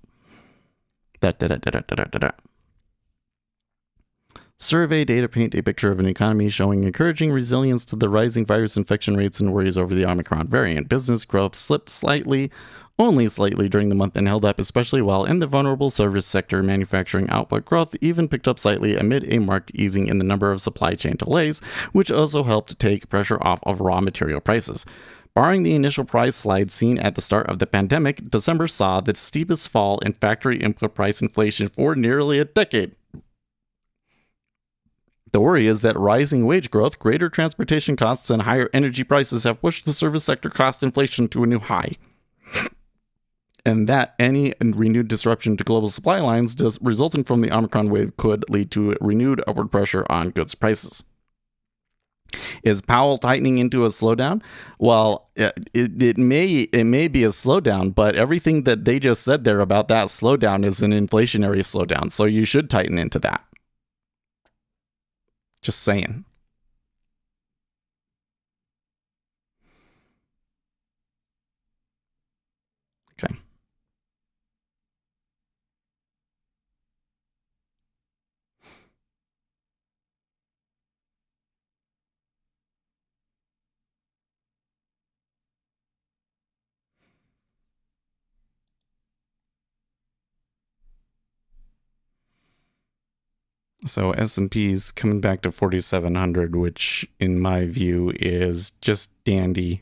Survey data paint a picture of an economy showing encouraging resilience to the rising virus infection rates and worries over the Omicron variant. Business growth slipped slightly, only slightly during the month and held up especially well in the vulnerable service sector. Manufacturing output growth even picked up slightly amid a marked easing in the number of supply chain delays, which also helped take pressure off of raw material prices. Barring the initial price slide seen at the start of the pandemic, December saw the steepest fall in factory input price inflation for nearly a decade. The worry is that rising wage growth, greater transportation costs, and higher energy prices have pushed the service sector cost inflation to a new high. And that any renewed disruption to global supply lines resulting from the Omicron wave could lead to renewed upward pressure on goods prices. Is Powell tightening into a slowdown? Well, it may be a slowdown, but everything that they just said there about that slowdown is an inflationary slowdown, so you should tighten into that. Just saying. Okay. So S&P's coming back to 4,700, which in my view is just dandy.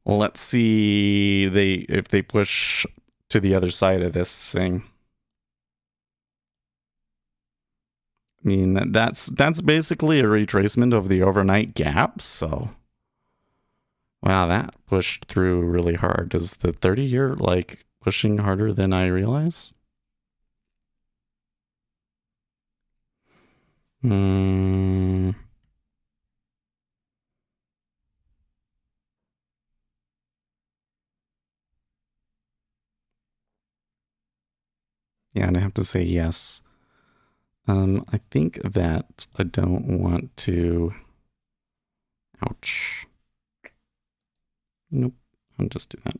Let's see if they push to the other side of this thing. I mean, that's basically a retracement of the overnight gap, so wow, that pushed through really hard. Is the 30-year like pushing harder than I realize? Yeah, and I have to say yes. I think that I don't want to... Ouch. Nope, I'll just do that.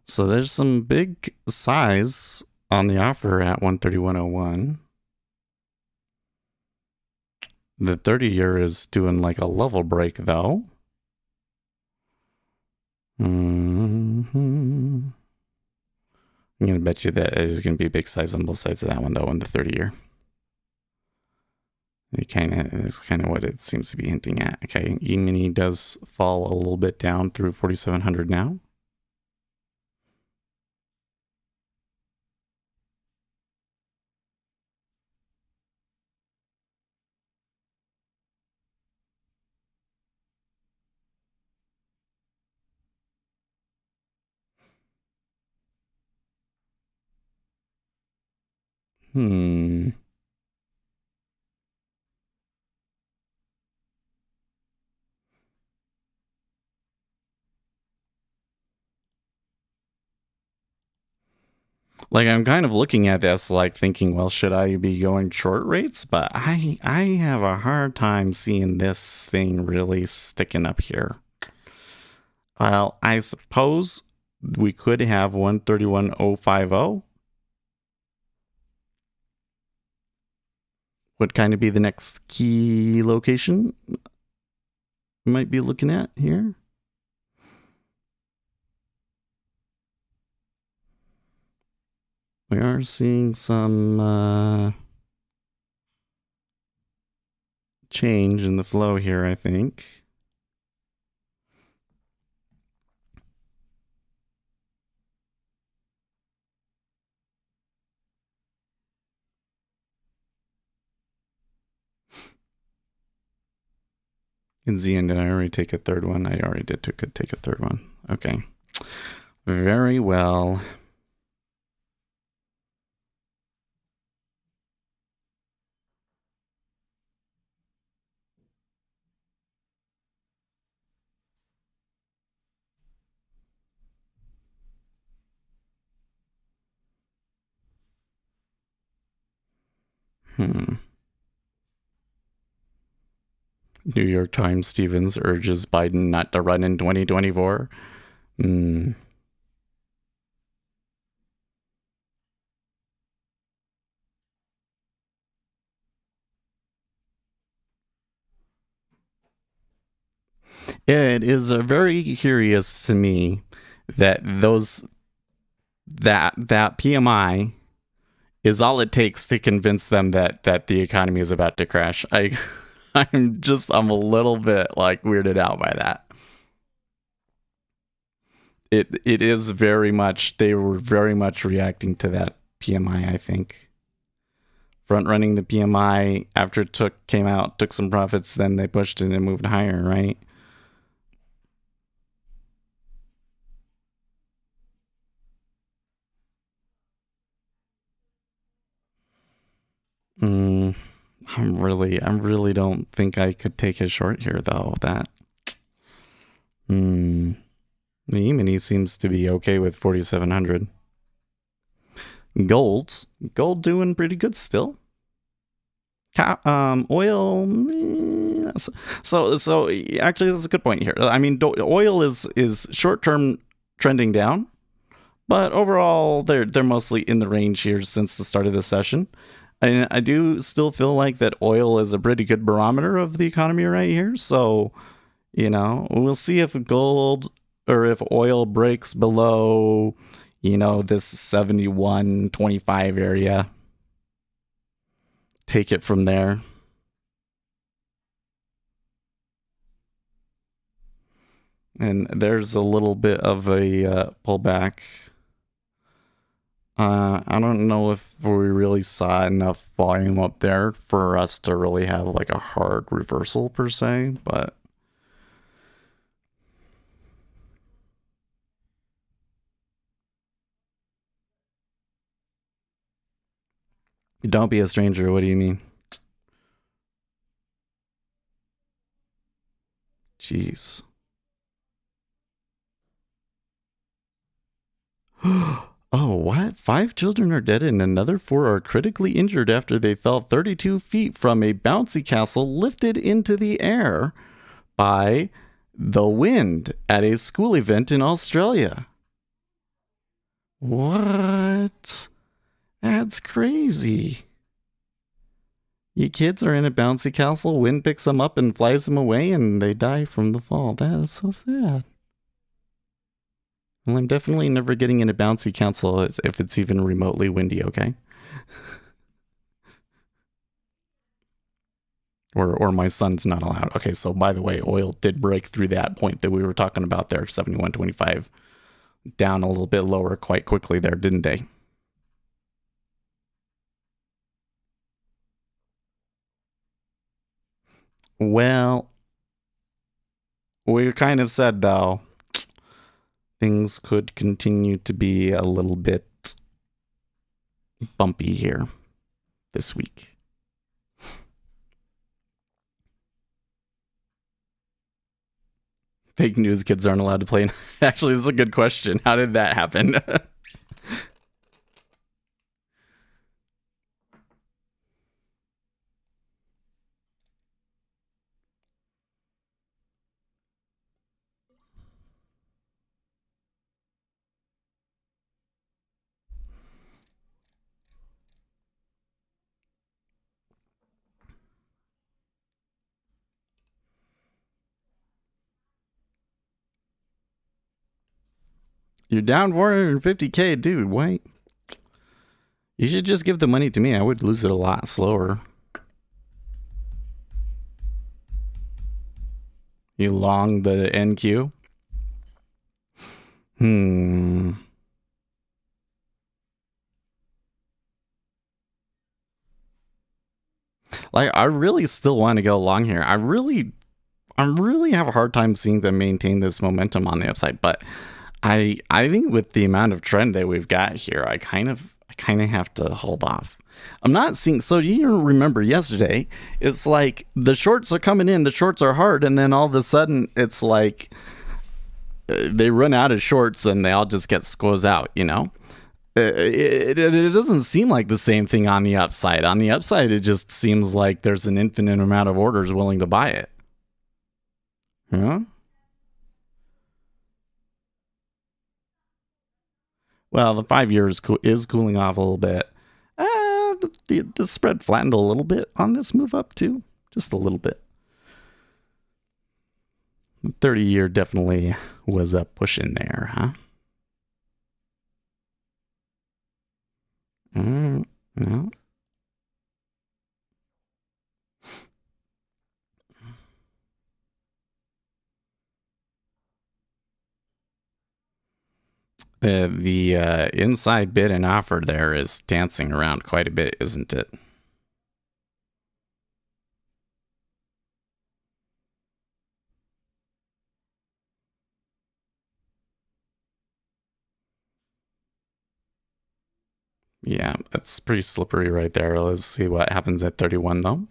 So there's some big size on the offer at 131.01. The 30-year is doing like a level break, though. I'm going to bet you that there's going to be a big size on both sides of that one, though, in the 30-year. It's kind of what it seems to be hinting at. Okay, E-mini does fall a little bit down through 4,700 now. Like, I'm kind of looking at this, like, thinking, well, should I be going short rates? But I have a hard time seeing this thing really sticking up here. Well, I suppose we could have 131.050. Would kind of be the next key location we might be looking at here. We are seeing some change in the flow here, I think. In Zian, did I already take a third one? I already did take a third one. Okay. Very well. New York Times Stevens urges Biden not to run in 2024. It is very curious to me that that PMI is all it takes to convince them that the economy is about to crash. I'm a little bit like weirded out by that. It is very much, they were very much reacting to that PMI, I think. Front running the PMI after it came out, took some profits, then they pushed it and moved higher, right? I really don't think I could take a short here, though. The E-mini seems to be okay with 4,700. Gold doing pretty good still. Oil. So actually, that's a good point here. I mean, oil is short term trending down, but overall they're mostly in the range here since the start of the session. And I do still feel like that oil is a pretty good barometer of the economy right here. So, we'll see if gold or if oil breaks below, this 71.25 area. Take it from there. And there's a little bit of a pullback. I don't know if we really saw enough volume up there for us to really have like a hard reversal per se, but don't be a stranger. What do you mean? Jeez. Oh, what? 5 children are dead and another 4 are critically injured after they fell 32 feet from a bouncy castle lifted into the air by the wind at a school event in Australia. What? That's crazy. You kids are in a bouncy castle, wind picks them up and flies them away, and they die from the fall. That is so sad. Well, I'm definitely never getting in a bouncy castle if it's even remotely windy, okay? Or my son's not allowed. Okay, so by the way, oil did break through that point that we were talking about there, 71.25. Down a little bit lower quite quickly there, didn't they? Well, we kind of said, though, things could continue to be a little bit bumpy here this week. Fake news kids aren't allowed to play. Actually, this is a good question. How did that happen? You're down 450K, dude. Why? You should just give the money to me. I would lose it a lot slower. You long the NQ? Like, I really still want to go long here. I really have a hard time seeing them maintain this momentum on the upside, but I think with the amount of trend that we've got here, I kind of have to hold off. I'm not seeing, so you remember yesterday, it's like the shorts are coming in, the shorts are hard, and then all of a sudden it's like they run out of shorts and they all just get squoze out, you know? It doesn't seem like the same thing on the upside. On the upside, it just seems like there's an infinite amount of orders willing to buy it. Huh? Well, the 5 years is cooling off a little bit. The spread flattened a little bit on this move up too. Just a little bit. The 30-year definitely was a push in there, huh? No. The inside bid and offer there is dancing around quite a bit, isn't it? Yeah, that's pretty slippery right there. Let's see what happens at 31 though.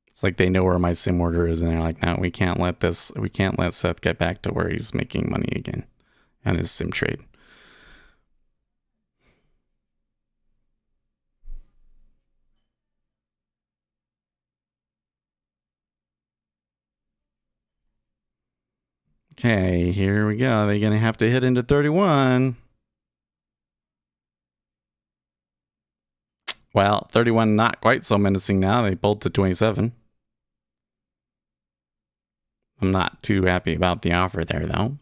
It's like they know where my sim order is, and they're like, no, we can't let Seth get back to where he's making money again on his sim trade. Okay, here we go. They're going to have to hit into 31. Well, 31 not quite so menacing now. They pulled to 27. I'm not too happy about the offer there, though.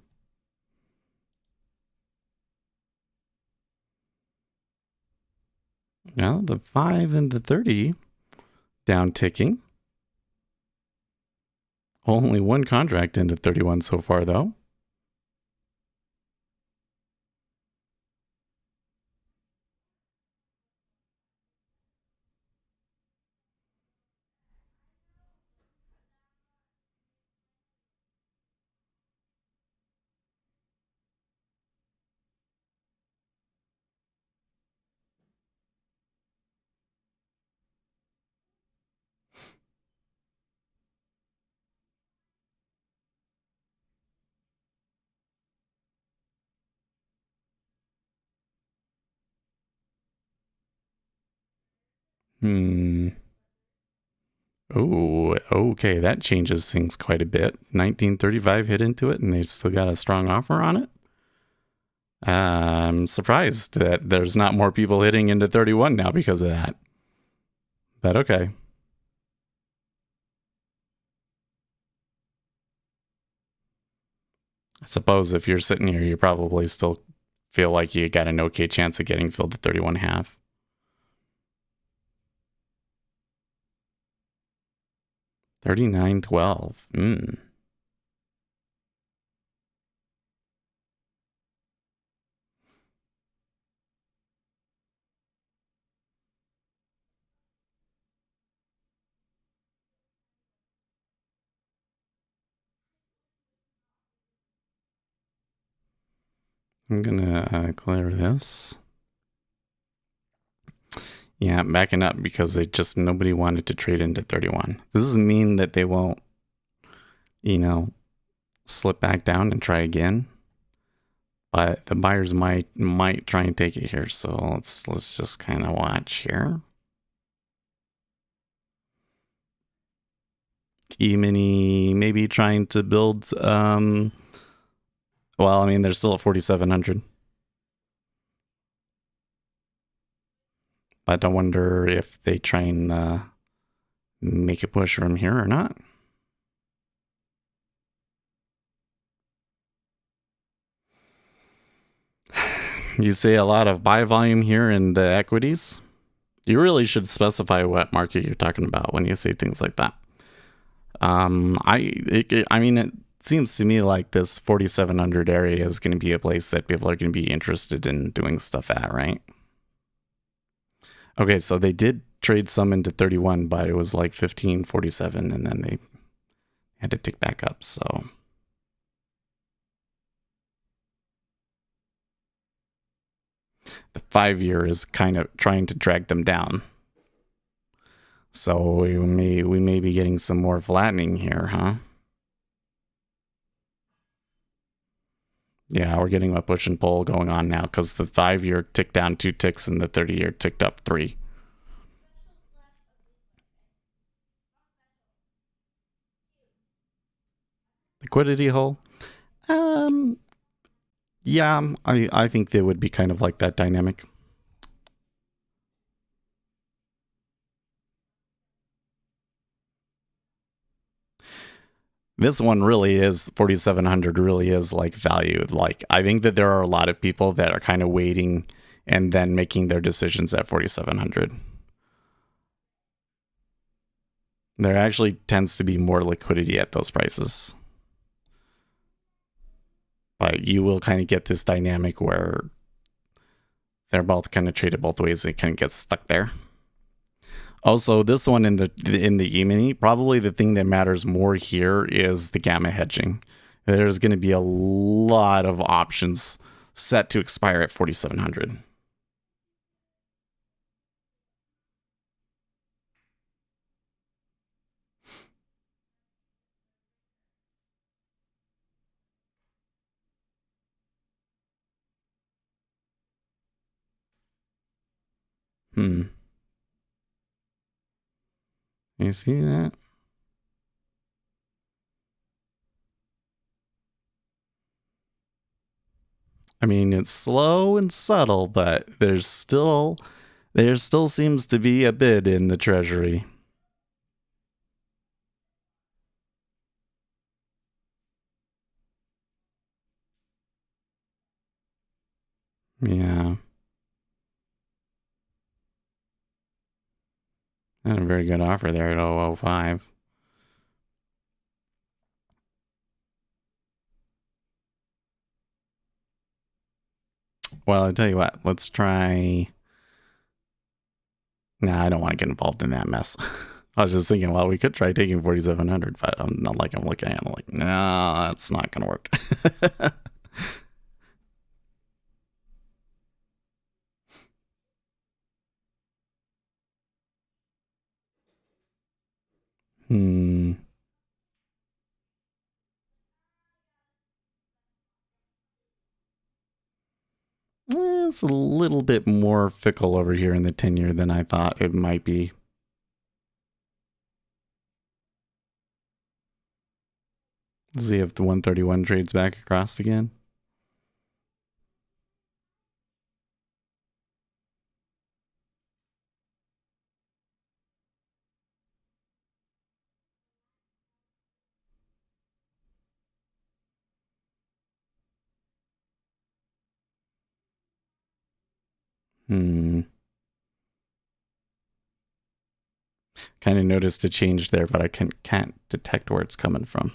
Well, the 5 and the 30 down ticking. Only one contract into 31 so far, though. Oh, okay, that changes things quite a bit. 1935 hit into it, and they still got a strong offer on it. I'm surprised that there's not more people hitting into 31 now because of that. But okay. I suppose if you're sitting here, you probably still feel like you got an okay chance of getting filled to 31.5. 39.12. I'm gonna clear this. Yeah, backing up because nobody wanted to trade into 31. This doesn't mean that they won't, slip back down and try again. But the buyers might try and take it here. So let's just kind of watch here. E-mini maybe trying to build. Well, I mean, they're still at 4,700. But I wonder if they try and make a push from here or not. You see a lot of buy volume here in the equities. You really should specify what market you're talking about when you say things like that. I mean, it seems to me like this 4,700 area is going to be a place that people are going to be interested in doing stuff at, right? Okay, so they did trade some into 31, but it was like 15.47, and then they had to tick back up, so... The 5-year is kind of trying to drag them down. So we may be getting some more flattening here, huh? Yeah, we're getting a push and pull going on now because the 5-year ticked down 2 ticks and the 30-year ticked up 3. Liquidity hole? Yeah, I think they would be kind of like that dynamic. This one really is 4,700 really is like value. Like, I think that there are a lot of people that are kind of waiting and then making their decisions at 4,700. There actually tends to be more liquidity at those prices. But you will kind of get this dynamic where they're both kind of traded both ways. They kind of get stuck there. Also, this one in the E-mini, probably the thing that matters more here is the gamma hedging. There's going to be a lot of options set to expire at 4,700. You see that? I mean, it's slow and subtle, but there still seems to be a bid in the Treasury. Yeah. Not a very good offer there at 005. Well, I'll tell you what, let's try... Nah, I don't want to get involved in that mess. I was just thinking, well, we could try taking 4,700, but I'm looking at it, I'm like, no, that's not going to work. It's a little bit more fickle over here in the 10-year than I thought it might be. Let's see if the 131 trades back across again. Kind of noticed a change there, but I can't detect where it's coming from.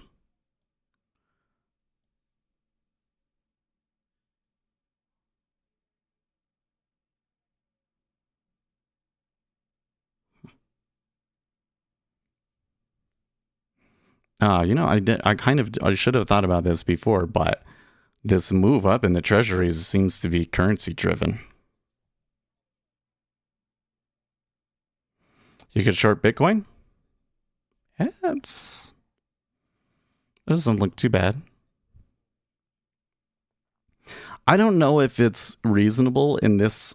I should have thought about this before, but this move up in the Treasuries seems to be currency driven. You could short Bitcoin? Yeah, it doesn't look too bad. I don't know if it's reasonable in this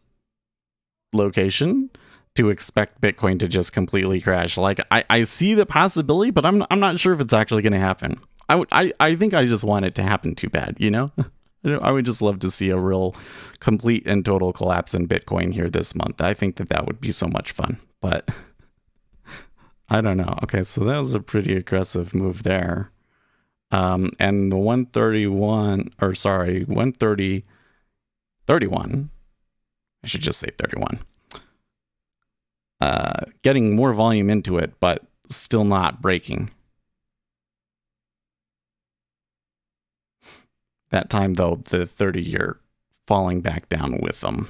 location to expect Bitcoin to just completely crash. Like, I see the possibility, but I'm not sure if it's actually going to happen. I think I just want it to happen too bad, you know? I would just love to see a real complete and total collapse in Bitcoin here this month. I think that would be so much fun, but I don't know. Okay, so that was a pretty aggressive move there. And the 31. I should just say 31. Getting more volume into it, but still not breaking. That time, though, the 30-year falling back down with them.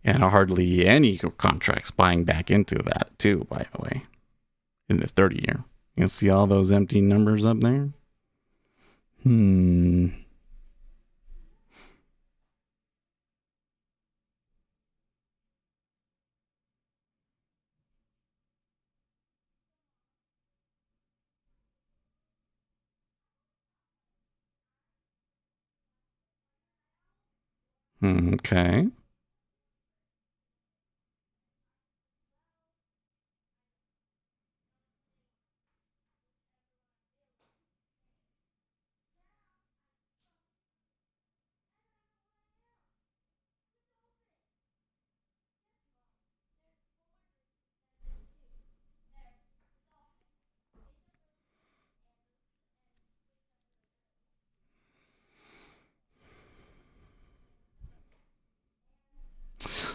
And hardly any contracts buying back into that, too, by the way, in the 30-year. You can see all those empty numbers up there? Okay.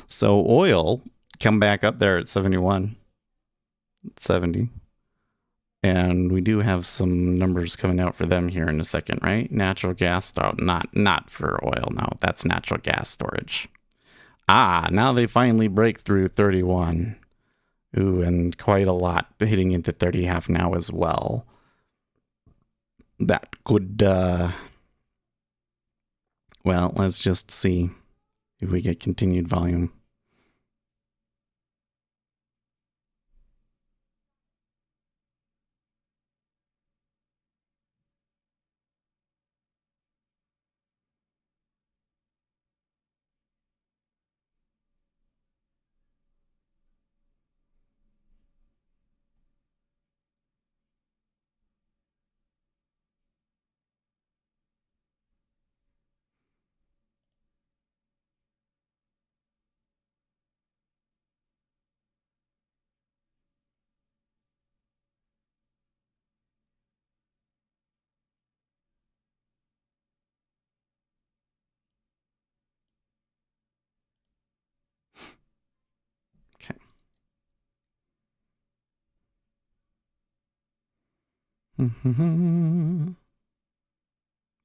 So oil come back up there at 71, 70. And we do have some numbers coming out for them here in a second, right? Natural gas, not for oil. No, that's natural gas storage. Now they finally break through 31. Ooh, and quite a lot hitting into 30.5 now as well. That could, well, let's just see if we get continued volume.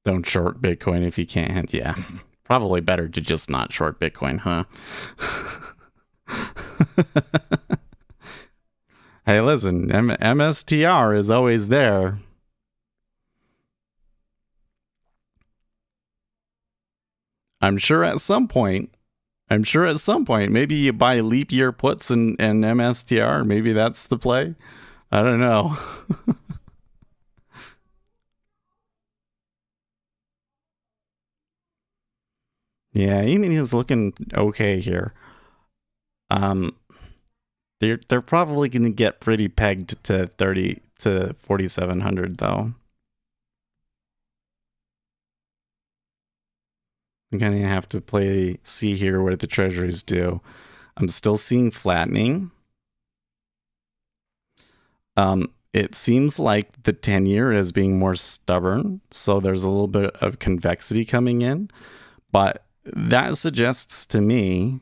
Don't short Bitcoin if you can't. Yeah, probably better to just not short Bitcoin, huh? Hey, listen, MSTR is always there. I'm sure at some point, maybe you buy leap year puts and MSTR. Maybe that's the play. I don't know. Yeah, even is looking okay here. They're probably going to get pretty pegged to 30 to 4,700 though. I'm going to have to see here what the treasuries do. I'm still seeing flattening. It seems like the 10-year is being more stubborn, so there's a little bit of convexity coming in. But that suggests to me,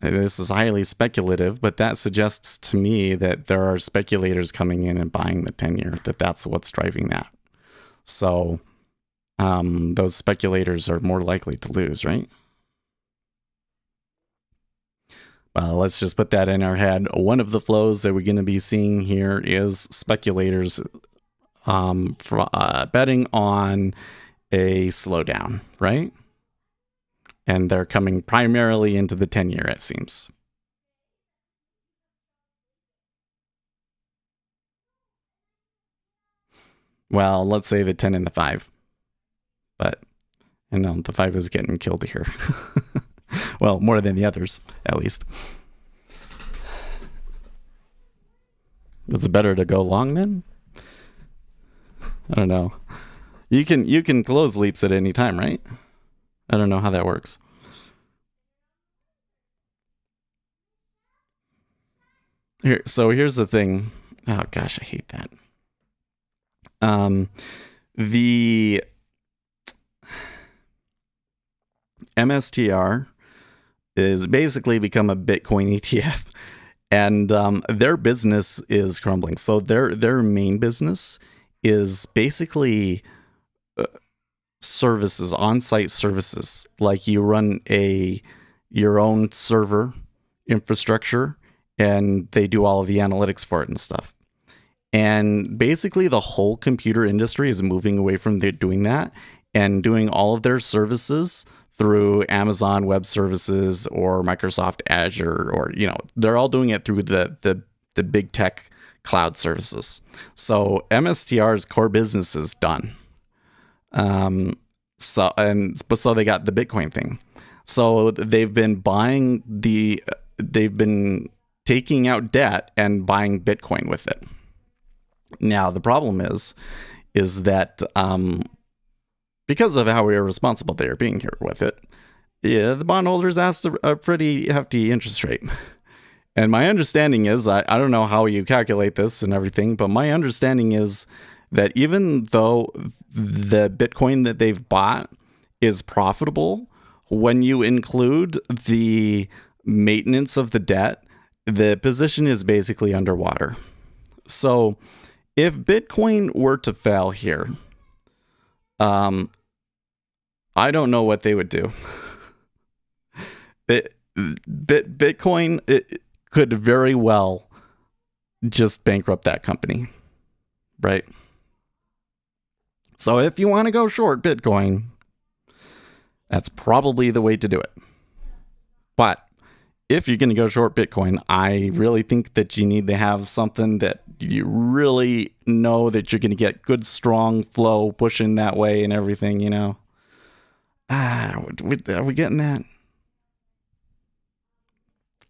and this is highly speculative, but that suggests to me that there are speculators coming in and buying the 10-year, that's what's driving that. So those speculators are more likely to lose, right? Well, let's just put that in our head. One of the flows that we're going to be seeing here is speculators betting on a slowdown, right? And they're coming primarily into the 10-year, it seems. Well, let's say the 10 and the 5. But, the 5 is getting killed here. Well, more than the others, at least. It's better to go long then? I don't know. You can close leaps at any time, right? I don't know how that works. Here's the thing. Oh gosh, I hate that. The MSTR is basically become a Bitcoin ETF, and their business is crumbling. So their main business is basically services, on-site services. Like you run your own server infrastructure, and they do all of the analytics for it and stuff. And basically the whole computer industry is moving away from doing that and doing all of their services through Amazon Web Services or Microsoft Azure, or they're all doing it through the big tech cloud services. So MSTR's core business is done. So they got the Bitcoin thing. So they've been taking out debt and buying Bitcoin with it. Now the problem is that because of how irresponsible they are being here with it, the bondholders asked a pretty hefty interest rate. And my understanding is, I don't know how you calculate this and everything, but my understanding is that even though the Bitcoin that they've bought is profitable, when you include the maintenance of the debt, the position is basically underwater. So if Bitcoin were to fail here, I don't know what they would do. Bitcoin could very well just bankrupt that company, right? So if you want to go short Bitcoin, that's probably the way to do it. But if you're going to go short Bitcoin, I really think that you need to have something that you really know that you're going to get good, strong flow pushing that way and everything, Are we getting that?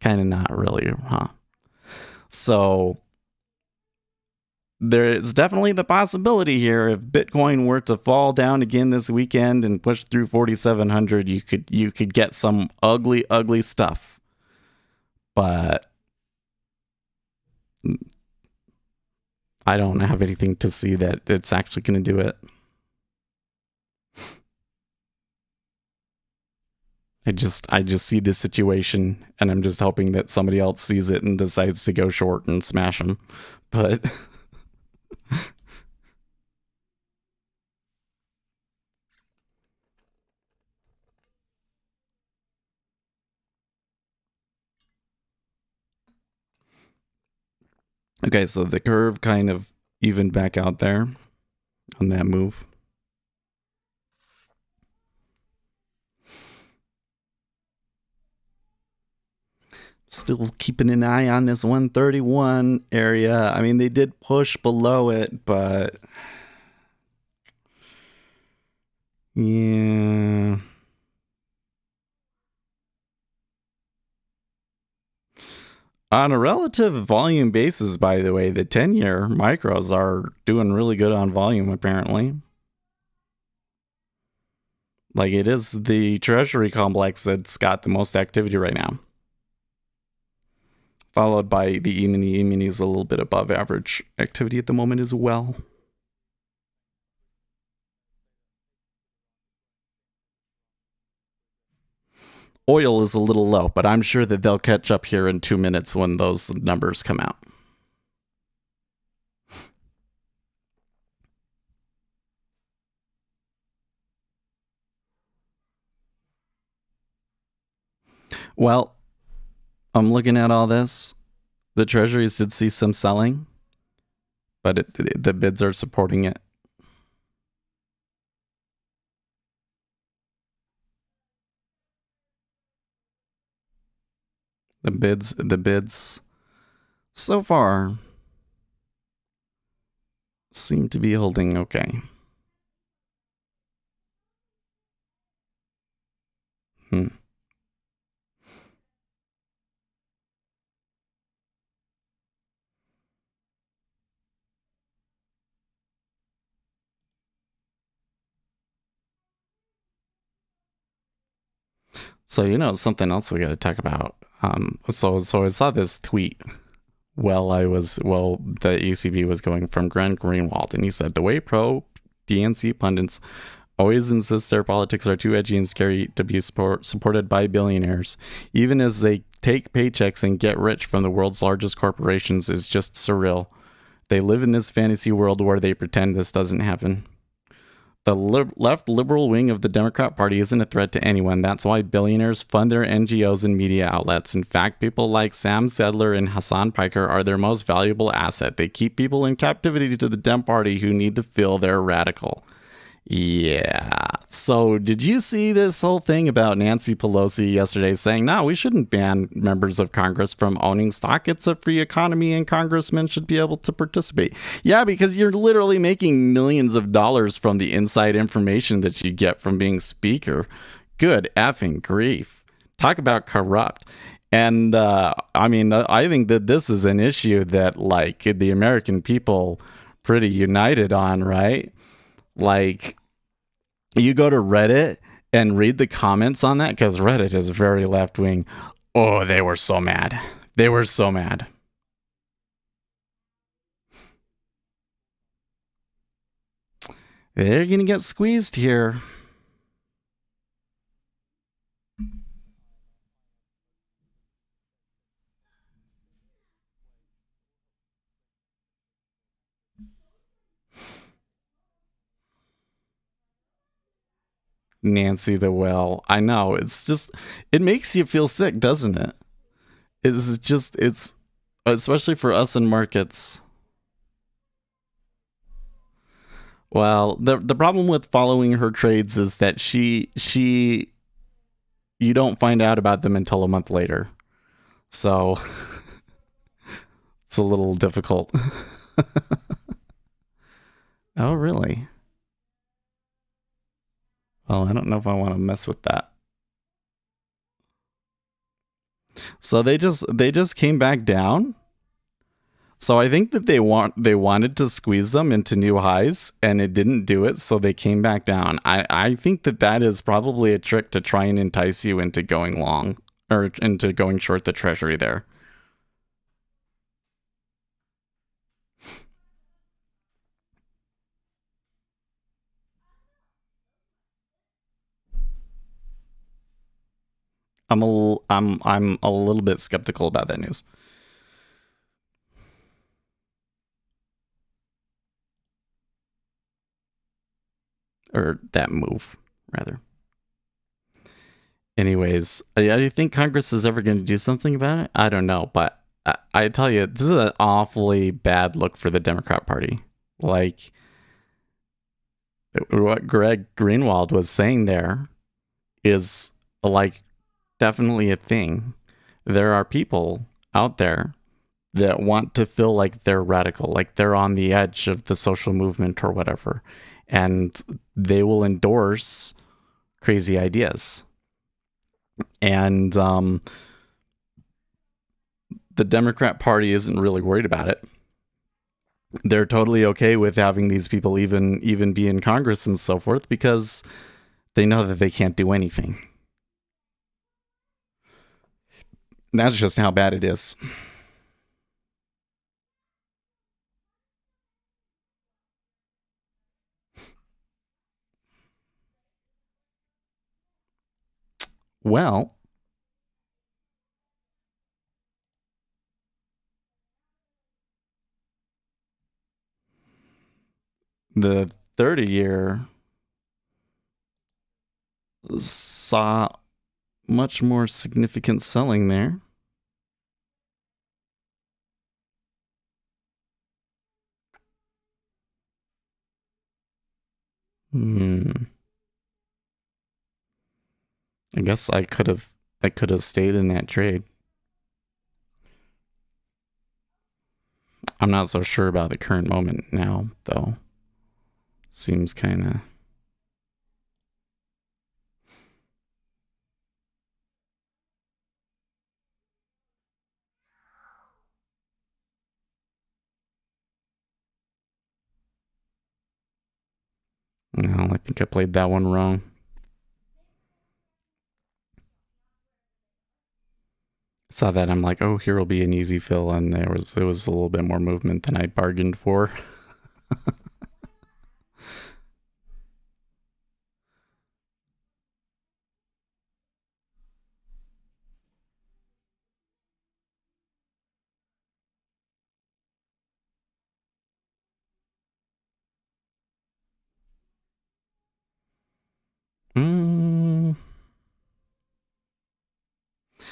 Kind of not really, huh? So there is definitely the possibility here, if Bitcoin were to fall down again this weekend and push through 4,700, you could get some ugly, ugly stuff. But I don't have anything to see that it's actually going to do it. I just see this situation, and I'm just hoping that somebody else sees it and decides to go short and smash them. But okay, so the curve kind of evened back out there on that move. Still keeping an eye on this 131 area. I mean, they did push below it, but yeah. On a relative volume basis, by the way, the 10-year micros are doing really good on volume, apparently. Like, it is the Treasury complex that's got the most activity right now. Followed by the E-mini. E-mini is a little bit above average activity at the moment as well. Oil is a little low, but I'm sure that they'll catch up here in 2 minutes when those numbers come out. Well, I'm looking at all this. The Treasuries did see some selling, but the bids are supporting it. The bids so far seem to be holding okay. So, something else we got to talk about. So I saw this tweet the ECB was going from Glenn Greenwald, and he said, the way pro-DNC pundits always insist their politics are too edgy and scary to be supported by billionaires, even as they take paychecks and get rich from the world's largest corporations, is just surreal. They live in this fantasy world where they pretend this doesn't happen. The left liberal wing of the Democrat Party isn't a threat to anyone. That's why billionaires fund their NGOs and media outlets. In fact, people like Sam Sedler and Hassan Piker are their most valuable asset. They keep people in captivity to the Dem Party who need to feel they're radical. Yeah. So did you see this whole thing about Nancy Pelosi yesterday saying, no, we shouldn't ban members of Congress from owning stock. It's a free economy and congressmen should be able to participate. Yeah, because you're literally making millions of dollars from the inside information that you get from being speaker. Good effing grief. Talk about corrupt. And I think that this is an issue that like the American people pretty united on, right? Like, you go to Reddit and read the comments on that, because Reddit is very left-wing. Oh, they were so mad. They were so mad. They're going to get squeezed here. Nancy the Well. I know. It's just, it makes you feel sick, doesn't it? It's especially for us in markets. Well, the problem with following her trades is that you don't find out about them until a month later. So it's a little difficult. Oh, really? Well, I don't know if I want to mess with that. So they just came back down. So I think that they wanted to squeeze them into new highs, and it didn't do it, so they came back down. I think that is probably a trick to try and entice you into going long, or into going short the Treasury there. I'm a little bit skeptical about that news. Or that move, rather. Anyways, do you think Congress is ever going to do something about it? I don't know, but I tell you, this is an awfully bad look for the Democrat Party. Like, what Greg Greenwald was saying there is, like, definitely a thing. There are people out there that want to feel like they're radical, like they're on the edge of the social movement or whatever, and they will endorse crazy ideas. And the Democrat Party isn't really worried about it. They're totally okay with having these people even be in Congress and so forth because they know that they can't do anything. That's just how bad it is. Well, the 30-year saw much more significant selling there. I guess I could have stayed in that trade. I'm not so sure about the current moment now, though. Seems kind of... No, I think I played that one wrong. Saw that, I'm like, oh, here will be an easy fill, and it was a little bit more movement than I bargained for.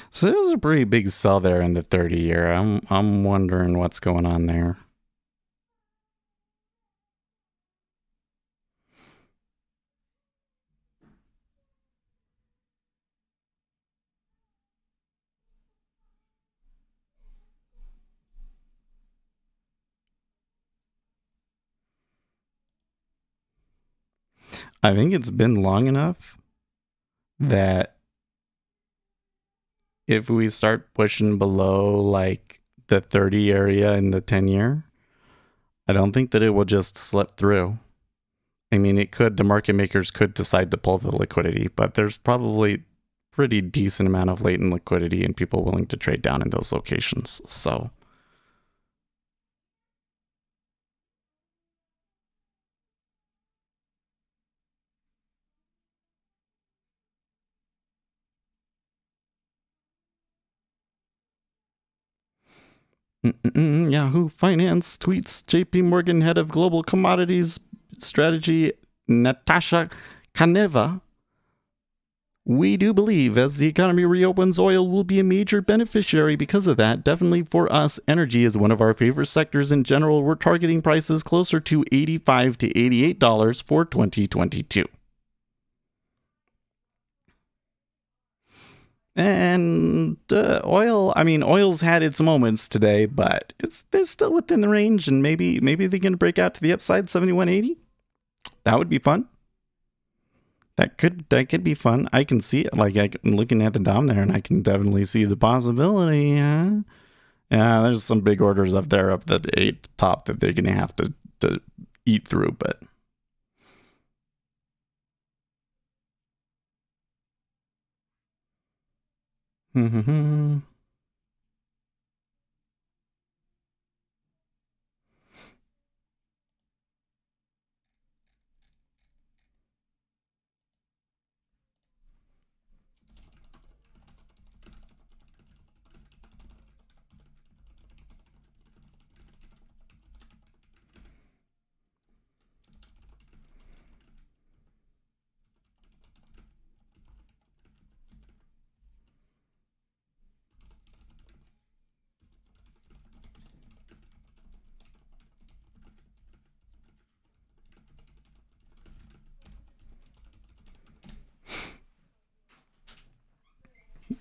So there was a pretty big sell there in the 30-year. I'm wondering what's going on there. I think it's been long enough that if we start pushing below like the 30 area in the 10-year, I don't think that it will just slip through. I mean, the market makers could decide to pull the liquidity, but there's probably pretty decent amount of latent liquidity and people willing to trade down in those locations. So Yahoo Finance tweets JP Morgan head of global commodities strategy Natasha Kaneva. We do believe as the economy reopens, oil will be a major beneficiary because of that. Definitely for us, energy is one of our favorite sectors in general. We're targeting prices closer to $85 to $88 for 2022. And oil's had its moments today, but they're still within the range, and maybe they can break out to the upside 71.80. That would be fun. That could be fun. I can see it. Like I'm looking at the DOM there, and I can definitely see the possibility. Yeah, there's some big orders up there up at the 8 top that they're gonna have to eat through, but.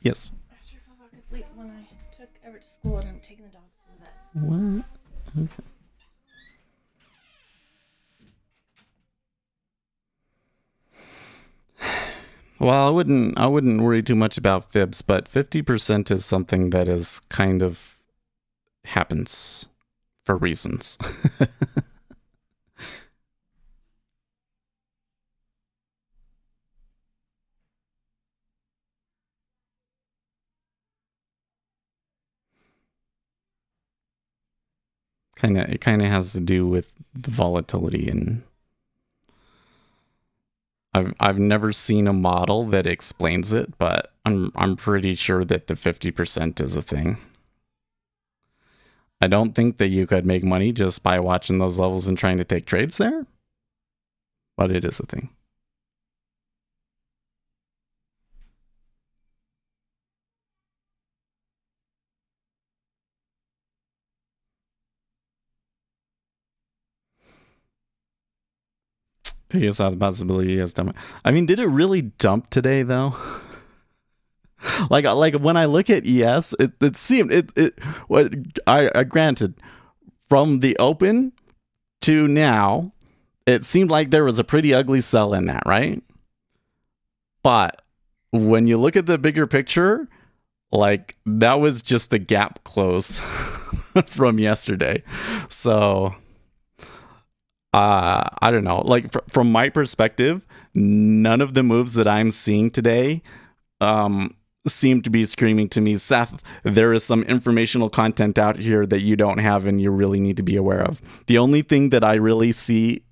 Yes. After I fell back asleep when I took Everett to school and I'm taking the dogs to the vet. What? Okay. Well, I wouldn't worry too much about fibs, but 50% is something that is kind of happens for reasons. It kind of has to do with the volatility, and I've never seen a model that explains it, but I'm pretty sure that the 50% is a thing. I don't think that you could make money just by watching those levels and trying to take trades there, but it is a thing. I guess the possibility is dump. I mean, did it really dump today though? like when I look at ES, it seemed what I granted from the open to now, it seemed like there was a pretty ugly sell in that, right? But when you look at the bigger picture, like that was just a gap close from yesterday. So I don't know. Like from my perspective, none of the moves that I'm seeing today seem to be screaming to me, Seth, there is some informational content out here that you don't have and you really need to be aware of. The only thing that I really see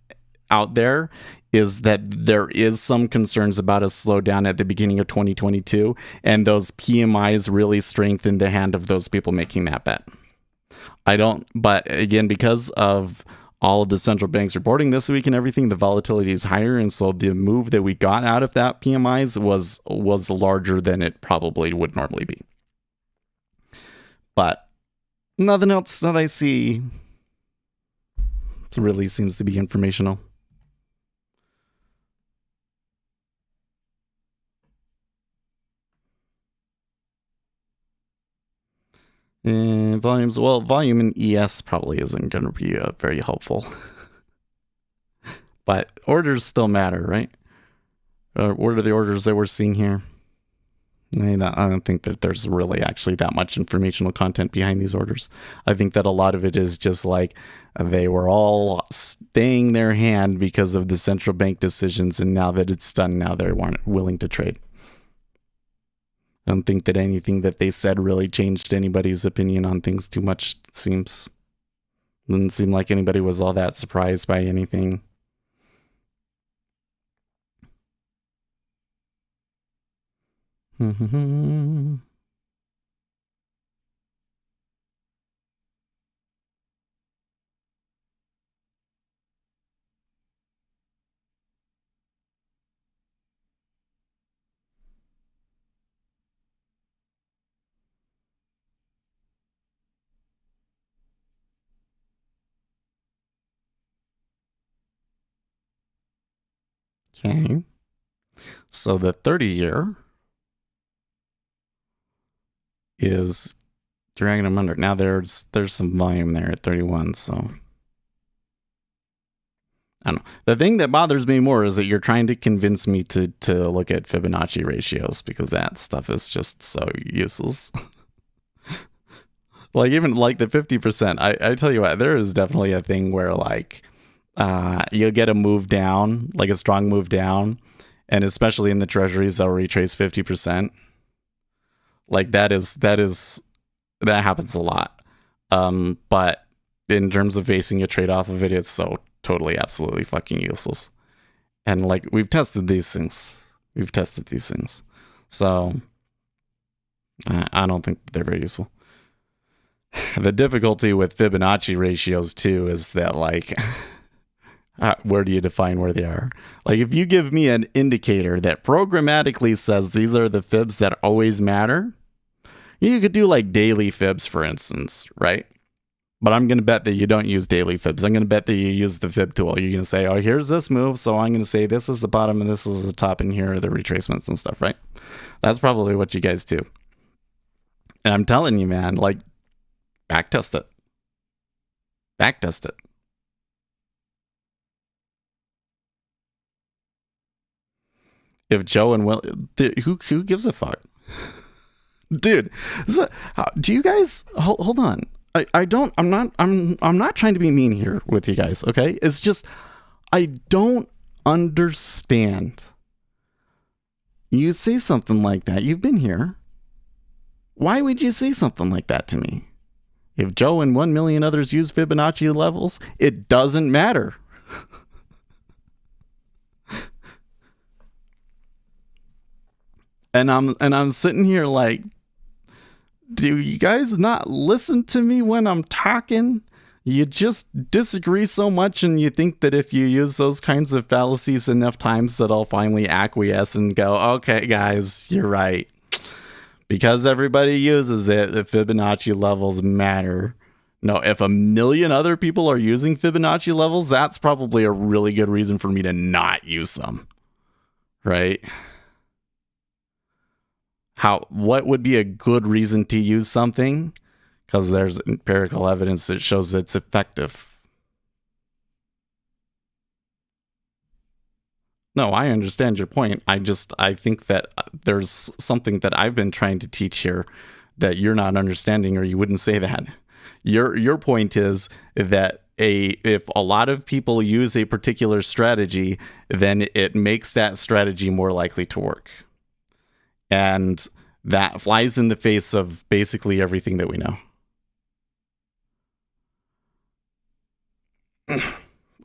out there is that there is some concerns about a slowdown at the beginning of 2022, and those PMIs really strengthen the hand of those people making that bet. But again, because of all of the central banks reporting this week and everything, the volatility is higher, and so the move that we got out of that PMIs was larger than it probably would normally be. But nothing else that I see really seems to be informational. And volume in ES probably isn't going to be very helpful. But orders still matter, right? What are the orders that we're seeing here? I don't think that there's really actually that much informational content behind these orders. I think that a lot of it is just like they were all staying their hand because of the central bank decisions, and now that it's done, now they weren't willing to trade. I don't think that anything that they said really changed anybody's opinion on things too much, it seems. Doesn't seem like anybody was all that surprised by anything. Okay. So the 30-year is dragging them under. Now there's some volume there at 31, so I don't know. The thing that bothers me more is that you're trying to convince me to look at Fibonacci ratios, because that stuff is just so useless. Like even like the 50%, I tell you what, there is definitely a thing where like you'll get a move down, like a strong move down, and especially in the Treasuries, they'll retrace 50%. Like that happens a lot. But in terms of basing a trade off of it, it's so totally absolutely fucking useless. And like we've tested these things. So I don't think they're very useful. The difficulty with Fibonacci ratios too is that like where do you define where they are? Like if you give me an indicator that programmatically says these are the fibs that always matter, you could do like daily fibs, for instance, right? But I'm going to bet that you don't use daily fibs. I'm going to bet that you use the fib tool. You're going to say, oh, here's this move, so I'm going to say this is the bottom and this is the top, and here are the retracements and stuff, right? That's probably what you guys do. And I'm telling you, man, like, backtest it. Backtest it. If Joe and Will, who gives a fuck? Dude, do you guys, hold on. I'm not trying to be mean here with you guys, okay? It's just I don't understand. You say something like that. You've been here. Why would you say something like that to me? If Joe and 1 million others use Fibonacci levels, it doesn't matter. And I'm sitting here like, do you guys not listen to me when I'm talking? You just disagree so much, and you think that if you use those kinds of fallacies enough times that I'll finally acquiesce and go, okay, guys, you're right. Because everybody uses it, the Fibonacci levels matter. No, if 1 million other people are using Fibonacci levels, that's probably a really good reason for me to not use them. Right? What would be a good reason to use something? Because there's empirical evidence that shows it's effective. No, I understand your point. I think that there's something that I've been trying to teach here that you're not understanding, or you wouldn't say that. Your point is that if a lot of people use a particular strategy, then it makes that strategy more likely to work. And that flies in the face of basically everything that we know.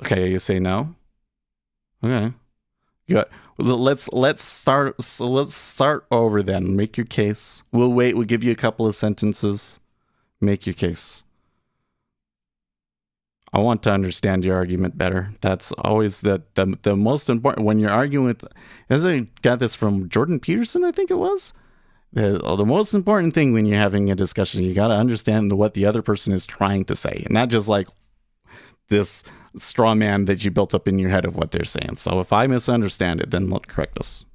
Okay, you say no? Okay. Good. Let's start over then. Make your case. We'll wait. We'll give you a couple of sentences. Make your case. I want to understand your argument better. That's always the most important when you're arguing with. As I got this from Jordan Peterson, I think it was. The most important thing when you're having a discussion, you got to understand what the other person is trying to say, and not just like this straw man that you built up in your head of what they're saying. So if I misunderstand it, then correct us.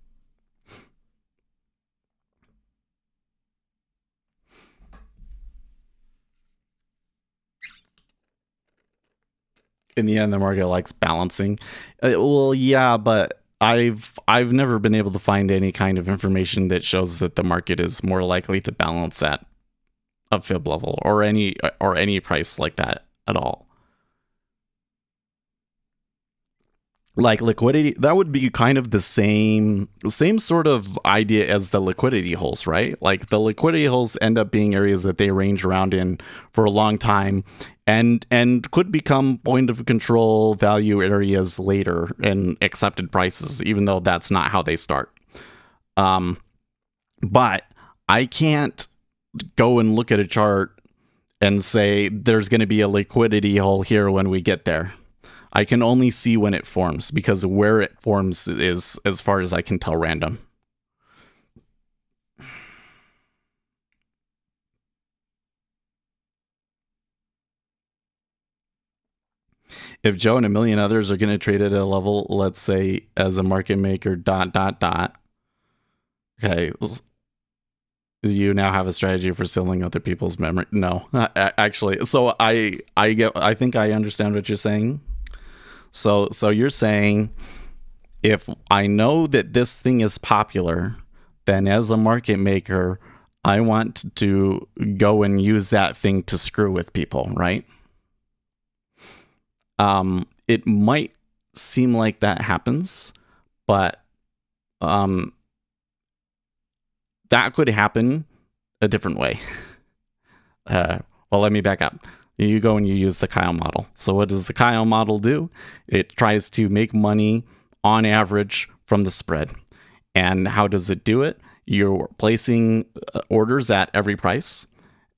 In the end, the market likes balancing. Well, yeah, but I've never been able to find any kind of information that shows that the market is more likely to balance at a fib level or any price like that at all. Like liquidity, that would be kind of the same sort of idea as the liquidity holes, right? Like the liquidity holes end up being areas that they range around in for a long time and could become point of control value areas later and accepted prices, even though that's not how they start. But I can't go and look at a chart and say there's going to be a liquidity hole here when we get there. I can only see when it forms, because where it forms is, as far as I can tell, random. If Joe and 1 million others are going to trade at a level, let's say as a market maker, ... Okay. You now have a strategy for selling other people's memory. No, actually. So I think I understand what you're saying. So you're saying if I know that this thing is popular, then as a market maker, I want to go and use that thing to screw with people, right? It might seem like that happens, but that could happen a different way. Well, let me back up. You go and you use the Kyle model. So what does the Kyle model do? It tries to make money on average from the spread. And how does it do it? You're placing orders at every price,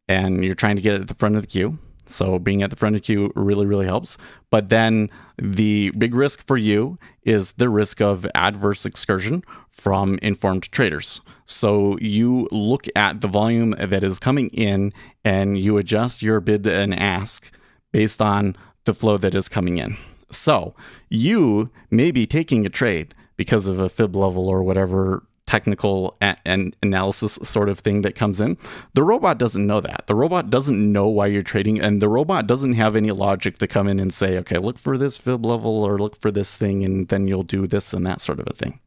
and you're trying to get at the front of the queue. So being at the front of the queue really, really helps. But then the big risk for you is the risk of adverse excursion from informed traders. So you look at the volume that is coming in and you adjust your bid and ask based on the flow that is coming in. So you may be taking a trade because of a fib level or whatever technical and analysis sort of thing that comes in. The robot doesn't know that. The robot doesn't know why you're trading, and the robot doesn't have any logic to come in and say, okay, look for this fib level or look for this thing and then you'll do this and that sort of a thing.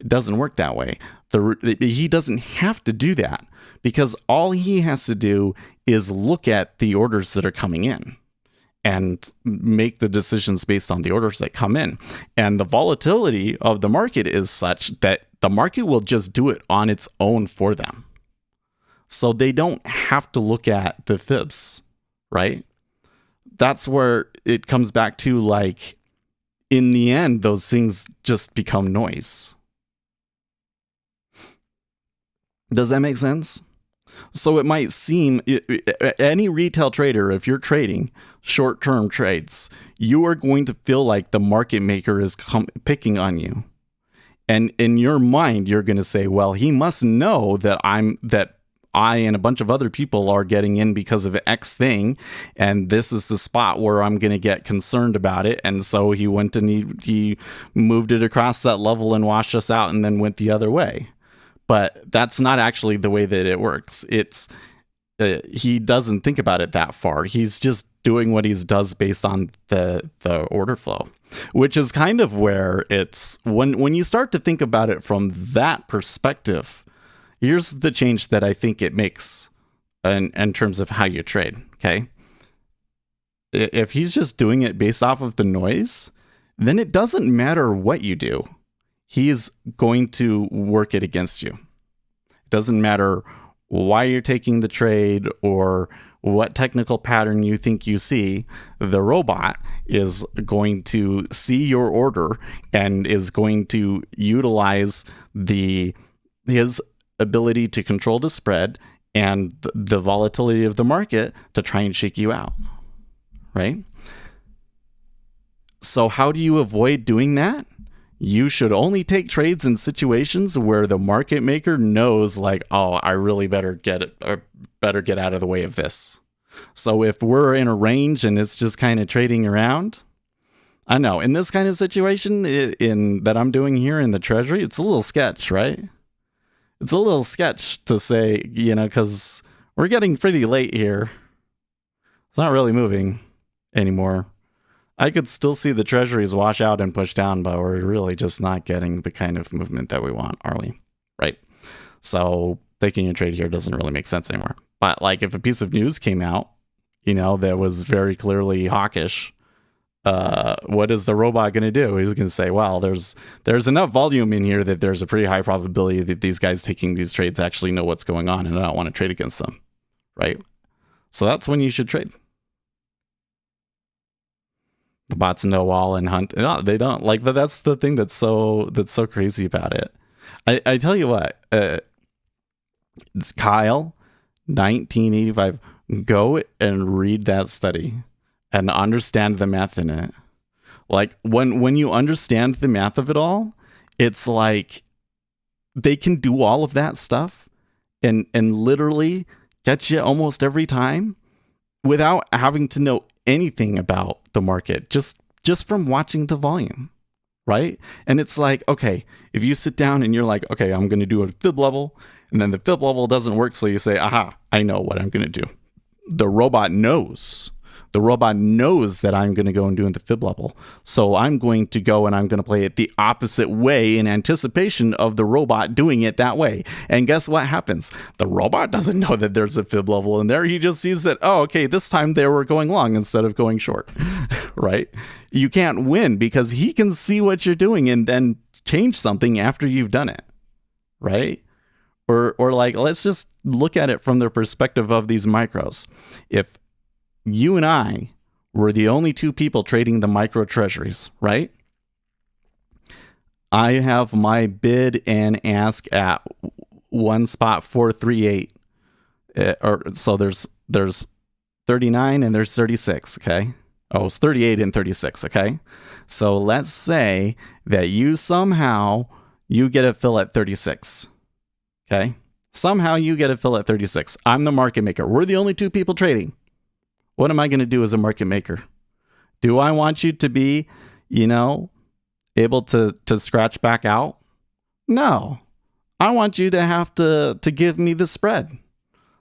It doesn't work that way. He doesn't have to do that, because all he has to do is look at the orders that are coming in and make the decisions based on the orders that come in. And the volatility of the market is such that the market will just do it on its own for them. So they don't have to look at the fibs, right? That's where it comes back to, like, in the end, those things just become noise. Does that make sense? So it might seem, any retail trader, if you're trading short-term trades, you are going to feel like the market maker is picking on you. And in your mind, you're going to say, well, he must know that I and a bunch of other people are getting in because of X thing, and this is the spot where I'm going to get concerned about it. And so he went and he moved it across that level and washed us out and then went the other way. But that's not actually the way that it works. It's he doesn't think about it that far. He's just doing what he does based on the order flow, which is kind of where it's when you start to think about it from that perspective. Here's the change that I think it makes in terms of how you trade, okay? If he's just doing it based off of the noise, then it doesn't matter what you do. He's going to work it against you. It doesn't matter why you're taking the trade or what technical pattern you think you see. The robot is going to see your order and is going to utilize his ability to control the spread and the volatility of the market to try and shake you out, right? So how do you avoid doing that? You should only take trades in situations where the market maker knows, like, oh, I really better get out of the way of this. So if we're in a range and it's just kind of trading around, I know in this kind of situation in that I'm doing here in the Treasury, it's a little sketch, right? It's a little sketch to say, because we're getting pretty late here. It's not really moving anymore. I could still see the Treasuries wash out and push down, but we're really just not getting the kind of movement that we want, are we? Right? So taking a trade here doesn't really make sense anymore. But like if a piece of news came out, that was very clearly hawkish, what is the robot going to do? He's going to say, well, there's enough volume in here that there's a pretty high probability that these guys taking these trades actually know what's going on, and I don't want to trade against them, right? So that's when you should trade. The bots know all and hunt. No, they don't. Like, but that's the thing that's so crazy about it. I tell you what, Kyle, 1985, go and read that study and understand the math in it. Like when you understand the math of it all, it's like they can do all of that stuff and literally get you almost every time without having to know anything about the market, just from watching the volume, right? And it's like, okay, if you sit down and you're like, okay, I'm going to do a fib level, and then the fib level doesn't work, so you say, aha, I know what I'm going to do. The robot knows that I'm going to go and do the fib level. So I'm going to go and I'm going to play it the opposite way in anticipation of the robot doing it that way. And guess what happens? The robot doesn't know that there's a fib level in there. He just sees that, oh, okay, this time they were going long instead of going short, right? You can't win because he can see what you're doing and then change something after you've done it, right? Or like, let's just look at it from the perspective of these micros. If you and I were the only two people trading the micro treasuries, right? I have my bid and ask at one spot 438. So there's 39 and there's 36, okay? Oh, it's 38 and 36, okay? So let's say that you get a fill at 36. Okay. Somehow you get a fill at 36. I'm the market maker. We're the only two people trading. What am I going to do as a market maker? Do I want you to be, able to scratch back out? No. I want you to have to give me the spread.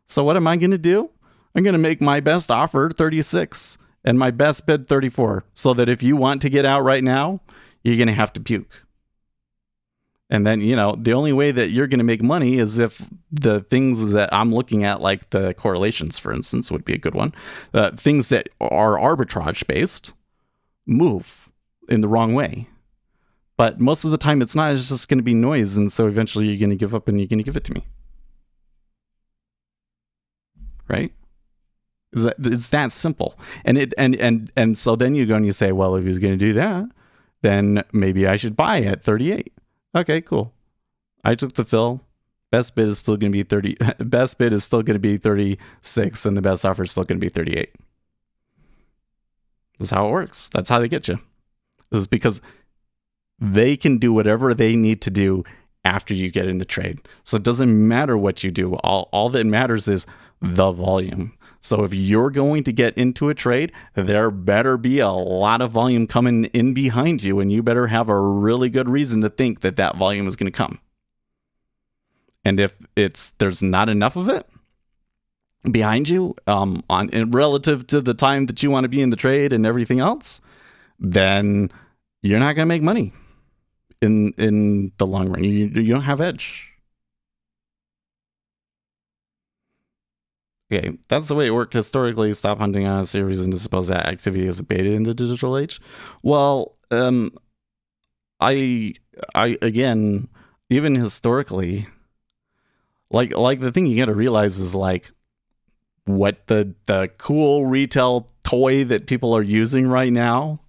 So what am I going to do? I'm going to make my best offer 36 and my best bid 34, so that if you want to get out right now, you're going to have to puke. And then, the only way that you're going to make money is if the things that I'm looking at, like the correlations, for instance, would be a good one. Things that are arbitrage based move in the wrong way. But most of the time it's not. It's just going to be noise. And so eventually you're going to give up and you're going to give it to me. Right? It's that simple. And so then you go and you say, well, if he's going to do that, then maybe I should buy at 38. Okay, cool. I took the fill. Best bid is still going to be 30. Best bid is still going to be 36, and the best offer is still going to be 38. That's how it works. That's how they get you. This is because they can do whatever they need to do after you get in the trade. So it doesn't matter what you do. All that matters is the volume. So if you're going to get into a trade, there better be a lot of volume coming in behind you, and you better have a really good reason to think that that volume is going to come. And if there's not enough of it behind you, relative to the time that you want to be in the trade and everything else, then you're not going to make money in the long run. You don't have edge. Okay, that's the way it worked historically. Stop hunting on a series and to suppose that activity is abated in the digital age. Well, I again, even historically, like the thing you got to realize is like what the cool retail toy that people are using right now.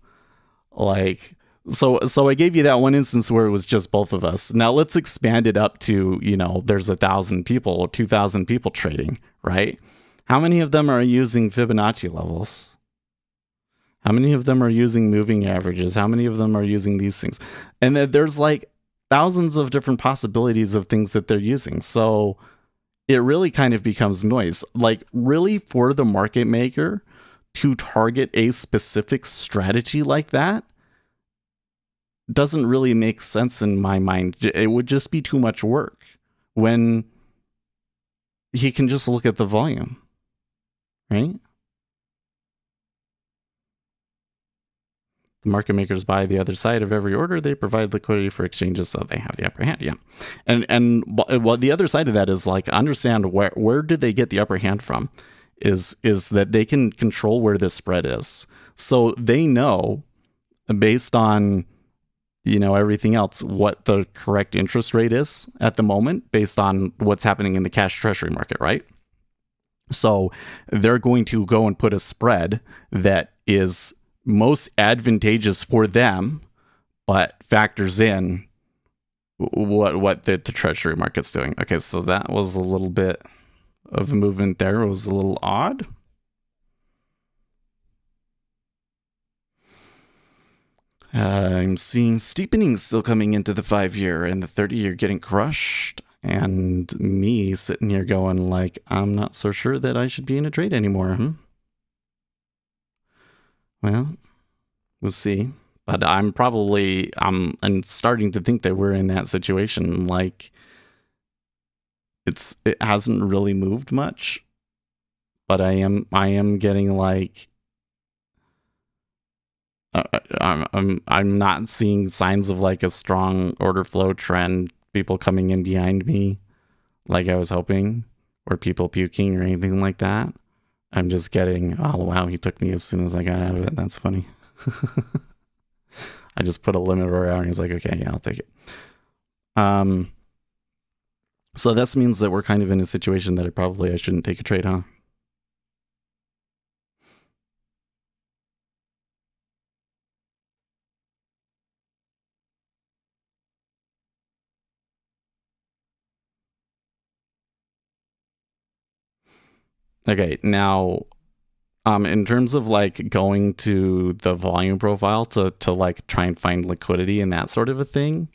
Like, so I gave you that one instance where it was just both of us. Now let's expand it up to, there's 1,000 people or 2,000 people trading, right? How many of them are using Fibonacci levels? How many of them are using moving averages? How many of them are using these things? And then there's like thousands of different possibilities of things that they're using. So it really kind of becomes noise. Like, really, for the market maker to target a specific strategy like that doesn't really make sense in my mind. It would just be too much work when he can just look at the volume, right? The market makers buy the other side of every order. They provide liquidity for exchanges, so they have the upper hand. Yeah, and what the other side of that is, like, understand where did they get the upper hand from? Is that they can control where this spread is, so they know based on everything else what the correct interest rate is at the moment based on what's happening in the cash treasury market, right? So they're going to go and put a spread that is most advantageous for them, but factors in what the treasury market's doing. Okay, so that was a little bit of movement there. It was a little odd. I'm seeing steepening still coming into the 5-year, and the 30-year getting crushed, and me sitting here going like, I'm not so sure that I should be in a trade anymore. Well, we'll see. But I'm starting to think that we're in that situation. Like, it hasn't really moved much, but I am getting like, I'm not seeing signs of like a strong order flow trend, people coming in behind me like I was hoping, or people puking or anything like that. I'm just getting, oh wow, he took me as soon as I got out of it. That's funny. I just put a limit around and he's like, okay, yeah, I'll take it. So this means that we're kind of in a situation that I shouldn't take a trade, huh? Okay, now, in terms of like going to the volume profile to like try and find liquidity and that sort of a thing,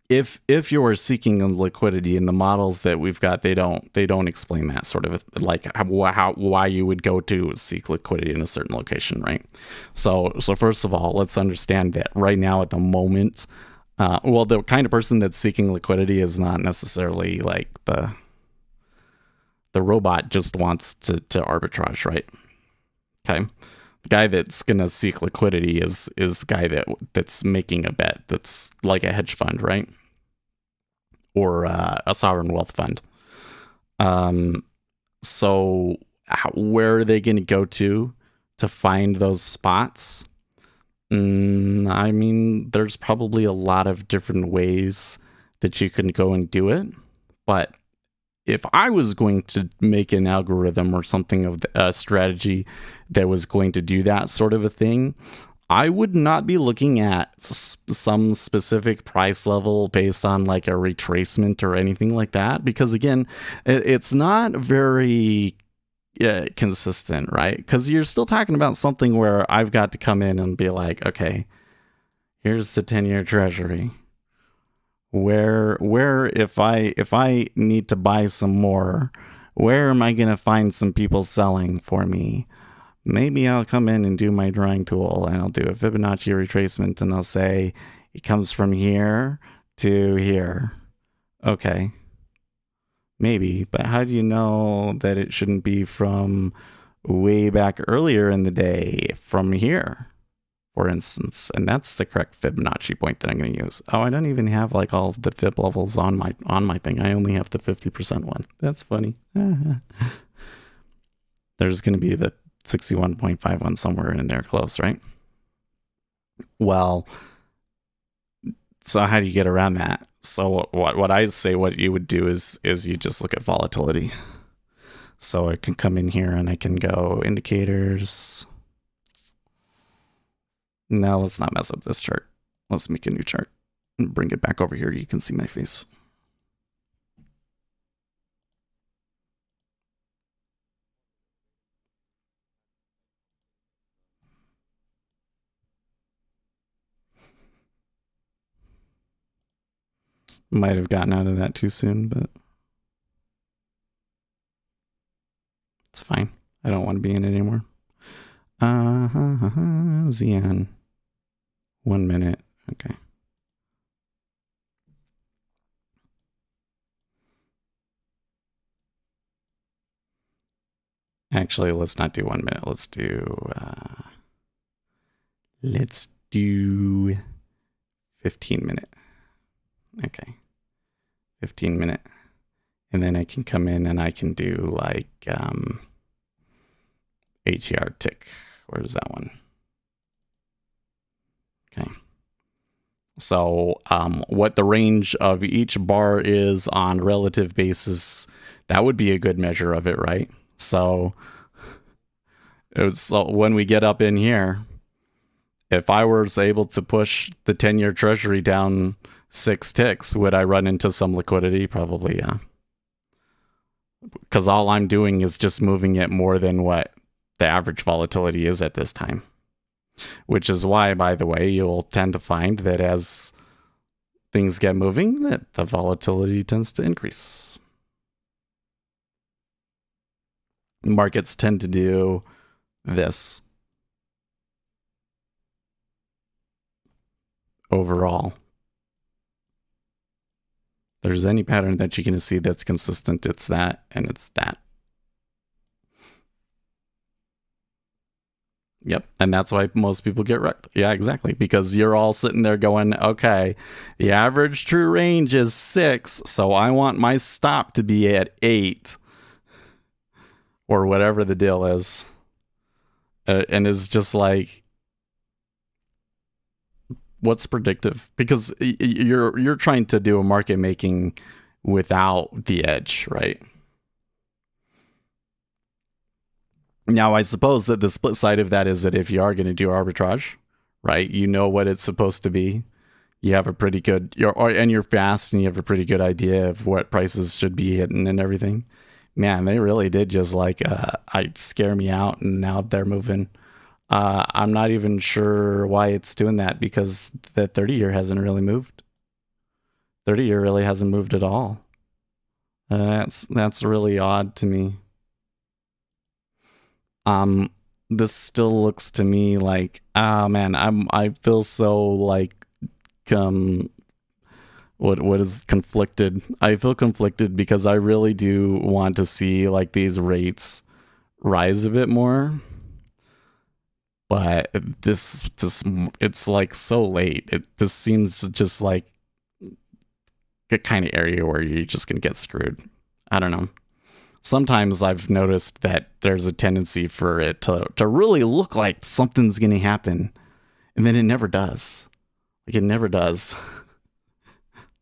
if you're seeking liquidity in the models that we've got, they don't explain that sort of like why you would go to seek liquidity in a certain location, right? So first of all, let's understand that right now at the moment, well, the kind of person that's seeking liquidity is not necessarily like the robot just wants to arbitrage, right? Okay. guy that's gonna seek liquidity is the guy that's making a bet, that's like a hedge fund, right? Or a sovereign wealth fund. So where are they going to go to find those spots? I mean, there's probably a lot of different ways that you can go and do it. But if I was going to make an algorithm or something of a strategy that was going to do that sort of a thing, I would not be looking at some specific price level based on like a retracement or anything like that, because again, it's not very consistent, right? Because you're still talking about something where I've got to come in and be like, okay, here's the 10-year treasury. Where if I need to buy some more, where am I going to find some people selling for me? Maybe I'll come in and do my drawing tool and I'll do a Fibonacci retracement and I'll say it comes from here to here. Okay. Maybe, but how do you know that it shouldn't be from way back earlier in the day from here, for instance? And that's the correct Fibonacci point that I'm going to use. Oh, I don't even have like all of the Fib levels on my thing. I only have the 50% one. That's funny. There's going to be the 61.51 somewhere in there close, right? Well, so how do you get around that? So what I say what you would do is you just look at volatility. So I can come in here and I can go indicators. Now let's not mess up this chart. Let's make a new chart and bring it back over here. You can see my face. Might have gotten out of that too soon, but it's fine. I don't want to be in it anymore. Xeon. 1 minute. Okay. Actually, let's not do 1 minute. Let's do 15 minute. Okay. 15 minute. And then I can come in and I can do like ATR tick. Where's that one? Okay. So what the range of each bar is on relative basis, that would be a good measure of it, right? So when we get up in here, if I was able to push the 10-year treasury down 6 ticks, would I run into some liquidity? Probably, yeah. Because all I'm doing is just moving it more than what the average volatility is at this time. Which is why, by the way, you'll tend to find that as things get moving, that the volatility tends to increase. Markets tend to do this overall. If there's any pattern that you can see that's consistent, it's that, and it's that. Yep, and that's why most people get wrecked. Yeah, exactly, because you're all sitting there going, okay, the average true range is 6, so I want my stop to be at 8. Or whatever the deal is. And it's just like, what's predictive? Because you're trying to do a market making without the edge, right? Now, I suppose that the split side of that is that if you are going to do arbitrage, right, you know what it's supposed to be. You have a pretty good, and you're fast, and you have a pretty good idea of what prices should be hitting and everything. Man, they really did just like scare me out, and now they're moving. I'm not even sure why it's doing that, because the 30-year hasn't really moved. 30-year really hasn't moved at all. That's really odd to me. This still looks to me like, man, I feel so like what is conflicted. I feel conflicted because I really do want to see like these rates rise a bit more. But this it's like so late. This seems just like a kind of area where you're just gonna get screwed. I don't know. Sometimes I've noticed that there's a tendency for it to really look like something's gonna happen, and then it never does. Like it never does.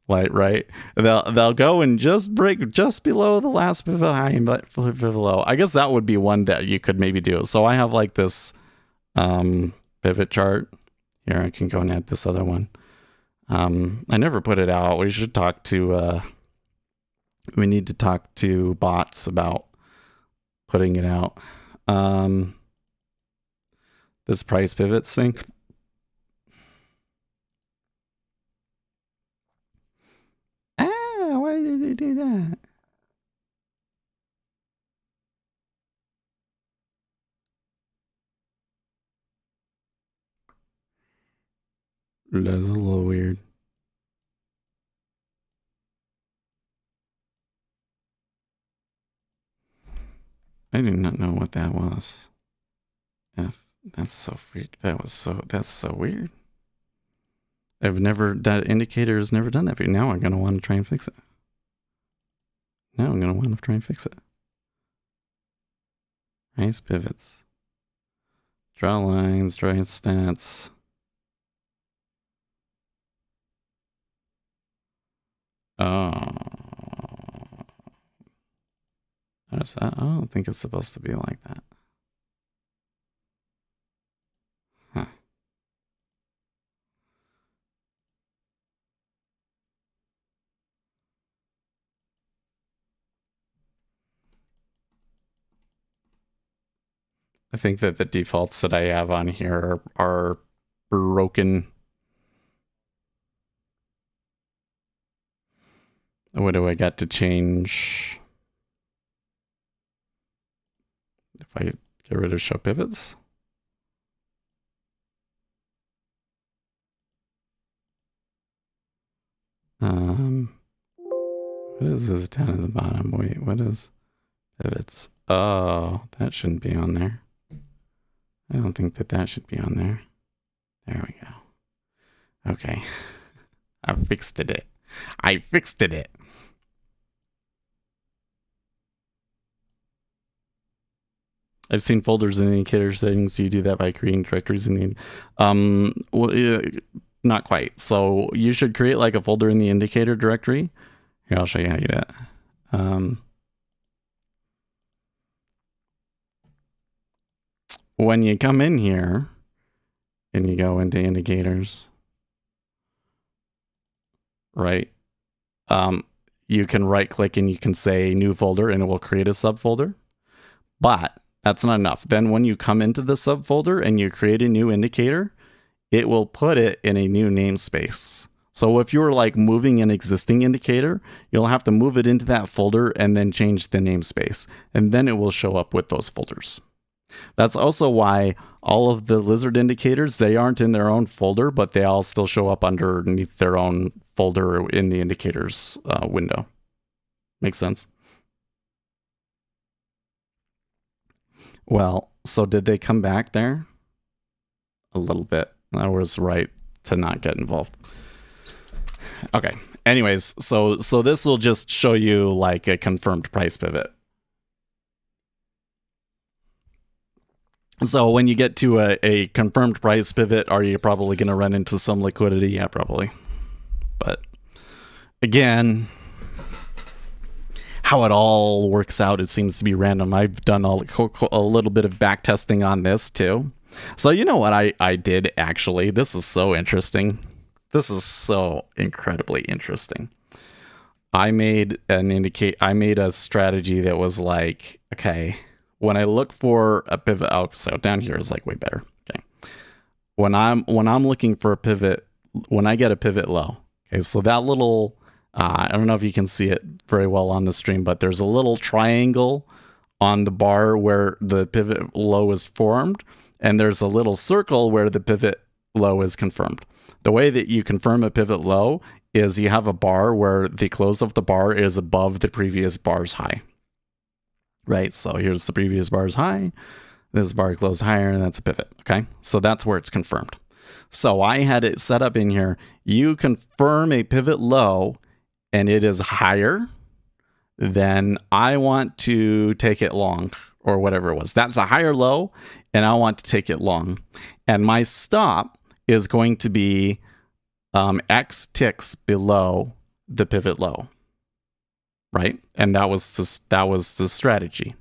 Like, right? They'll go and just break just below the last pivot high, but pivot low. I guess that would be one that you could maybe do. So I have like this pivot chart here. I can go and add this other one. I never put it out. We should talk to we need to talk to bots about putting it out. This price pivots thing. Why did they do that? That's a little weird. I did not know what that was. That's so freak. That's so weird. That indicator has never done that before. Now I'm going to want to try and fix it. Nice pivots. Draw lines, draw stats. Oh. Notice that? I don't think it's supposed to be like that. Huh. I think that the defaults that I have on here are broken. What do I got to change? If I get rid of show pivots. What is this down at the bottom? Wait, what is pivots? Oh, that shouldn't be on there. I don't think that should be on there. There we go. Okay. I fixed it. I've seen folders in the indicator settings. Do you do that by creating directories in the not quite. So you should create like a folder in the indicator directory. Here, I'll show you how you do that. When you come in here and you go into indicators, right? You can right click and you can say new folder and it will create a subfolder. But that's not enough. Then when you come into the subfolder and you create a new indicator, it will put it in a new namespace. So if you're like moving an existing indicator, you'll have to move it into that folder and then change the namespace. And then it will show up with those folders. That's also why all of the lizard indicators, they aren't in their own folder, but they all still show up underneath their own folder in the indicators window. Makes sense? Well, so did they come back there? A little bit. I was right to not get involved. Okay. Anyways, so this will just show you like a confirmed price pivot. So when you get to a confirmed price pivot, are you probably going to run into some liquidity? Yeah, probably. But again, how it all works out, it seems to be random. I've done a little bit of back testing on this too. So you know what I did actually? This is so interesting. This is so incredibly interesting. I made a strategy that was like, okay, when I look for a pivot, so down here is like way better. Okay. When I'm looking for a pivot, when I get a pivot low, okay, so that little, I don't know if you can see it very well on the stream, but there's a little triangle on the bar where the pivot low is formed, and there's a little circle where the pivot low is confirmed. The way that you confirm a pivot low is you have a bar where the close of the bar is above the previous bar's high. Right, so here's the previous bar's high. This bar closed higher, and that's a pivot. Okay, so that's where it's confirmed. So I had it set up in here. You confirm a pivot low, and it is higher, then I want to take it long, or whatever it was. That's a higher low, and I want to take it long. And my stop is going to be X ticks below the pivot low, right? And that was the strategy.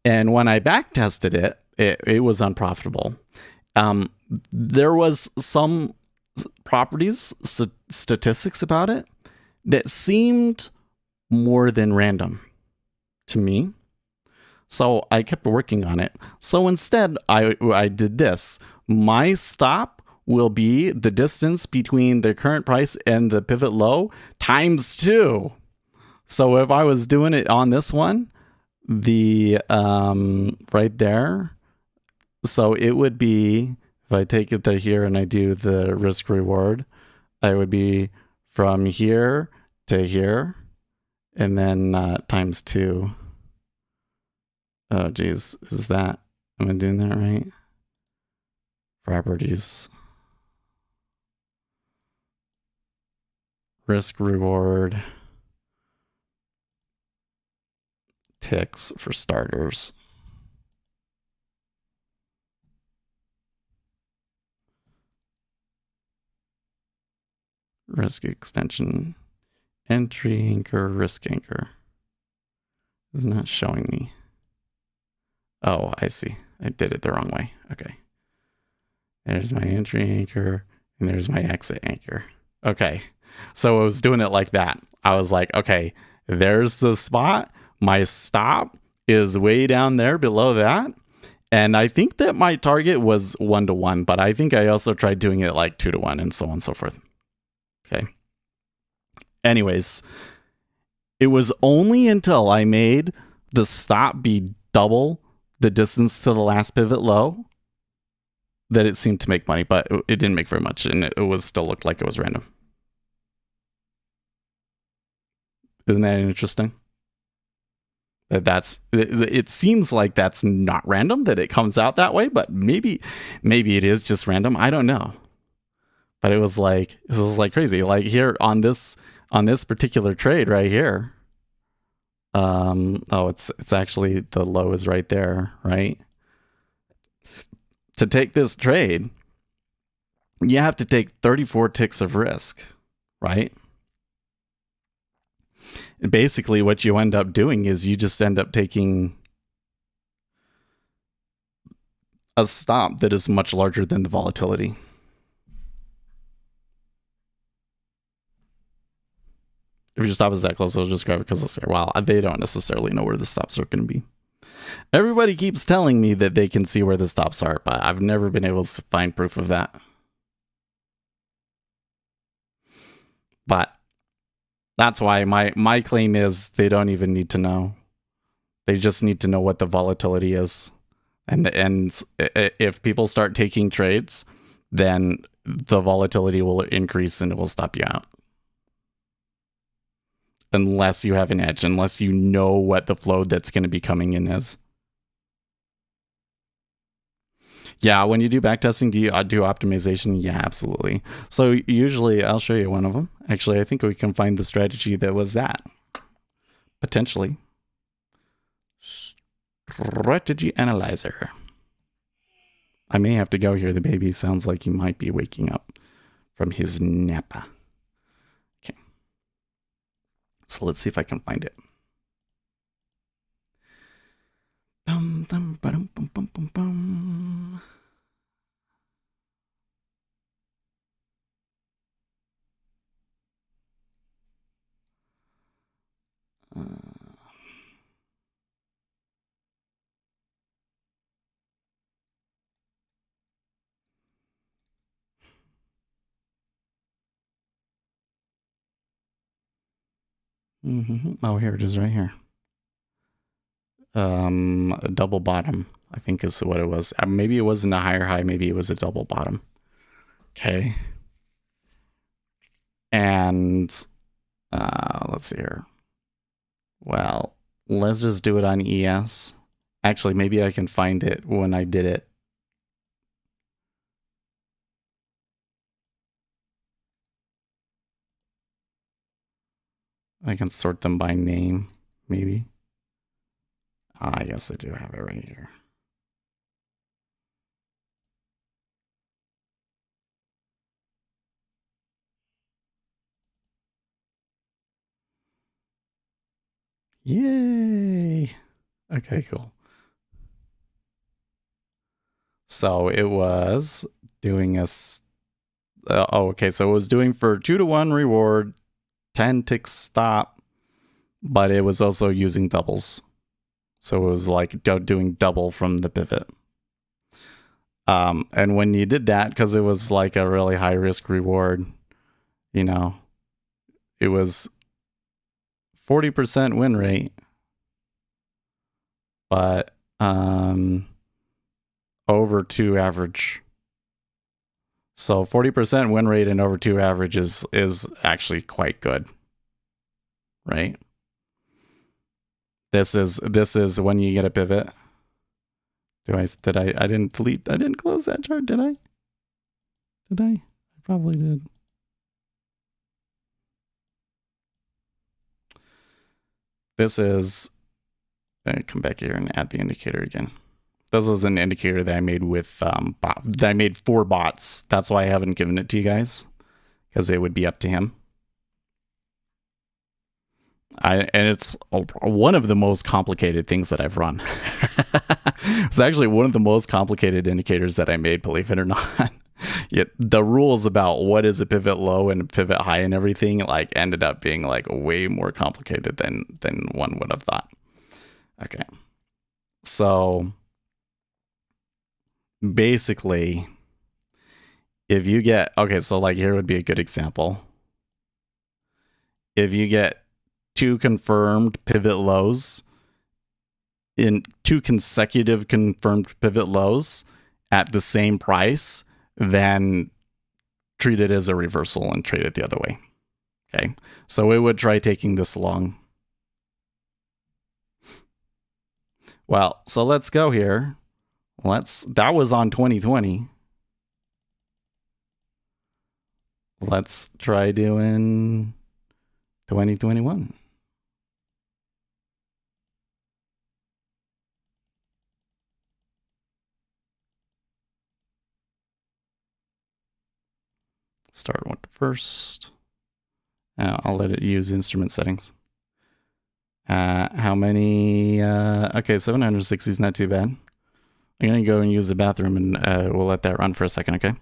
And when I back tested it, it was unprofitable. There was some properties, statistics about it that seemed more than random to me. So I kept working on it. So instead, I did this. My stop will be the distance between the current price and the pivot low times 2. So if I was doing it on this one, the right there, so it would be, if I take it to here and I do the risk reward, I would be from here to here, and then times 2. Oh geez, is that, am I doing that right? Properties, risk reward, ticks for starters. Risk extension, entry anchor, risk anchor. It's not showing me. Oh, I see. I did it the wrong way. Okay. There's my entry anchor, and there's my exit anchor. Okay. So I was doing it like that. I was like, okay, there's the spot. My stop is way down there below that. And I think that my target was 1-to-1, but I think I also tried doing it like 2-to-1 and so on and so forth. Okay. Anyways, it was only until I made the stop be double the distance to the last pivot low that it seemed to make money, but it didn't make very much, and it was still looked like it was random. Isn't that interesting? It seems like that's not random, that it comes out that way, but maybe it is just random. I don't know. But it was like crazy. Like here on this particular trade right here. It's actually, the low is right there, right? To take this trade, you have to take 34 ticks of risk, right? And basically what you end up doing is you just end up taking a stop that is much larger than the volatility. If your stop is that close, I'll just grab it because they'll say, wow, they don't necessarily know where the stops are going to be. Everybody keeps telling me that they can see where the stops are, but I've never been able to find proof of that. But that's why my claim is they don't even need to know. They just need to know what the volatility is. And if people start taking trades, then the volatility will increase and it will stop you out. Unless you have an edge, unless you know what the flow that's going to be coming in is. Yeah, when you do backtesting, do you do optimization? Yeah, absolutely. So usually, I'll show you one of them. Actually, I think we can find the strategy that was that. Potentially. Strategy analyzer. I may have to go here. The baby sounds like he might be waking up from his nap. Okay. So let's see if I can find it. Bum, bum, ba-dum, bum, bum, bum, bum. Oh, here it is right here. A double bottom, I think is what it was. Maybe it wasn't a higher high, maybe it was a double bottom. Okay. And let's see here. Well, let's just do it on ES. Actually, maybe I can find it when I did it. I can sort them by name, maybe. Ah, yes, I do have it right here. Yay! Okay, cool. So it was doing a... okay, so it was doing for 2-to-1 reward, 10 tick stop, but it was also using doubles. So it was like doing double from the pivot. And when you did that, because it was like a really high risk reward, you know, it was 40% win rate, but over 2 average. So 40% win rate and over 2 average is actually quite good, right? This is when you get a pivot. I didn't close that chart, did I? Did I? I probably did. This is, come back here and add the indicator again. This is an indicator that I made with that I made for bots. That's why I haven't given it to you guys, because it would be up to him. And it's one of the most complicated things that I've run. It's actually one of the most complicated indicators that I made, believe it or not. Yet the rules about what is a pivot low and pivot high and everything like ended up being like way more complicated than one would have thought. Okay. So basically, if you get, okay, so like here would be a good example. If you get 2 confirmed pivot lows in 2 consecutive confirmed pivot lows at the same price, then treat it as a reversal and trade it the other way. Okay, so it would try taking this long. Well, so let's go here. That was on 2020. Let's try doing 2021. Start with the first. I'll let it use instrument settings. How many? Okay, 760 is not too bad. I'm going to go and use the bathroom, and we'll let that run for a second, okay?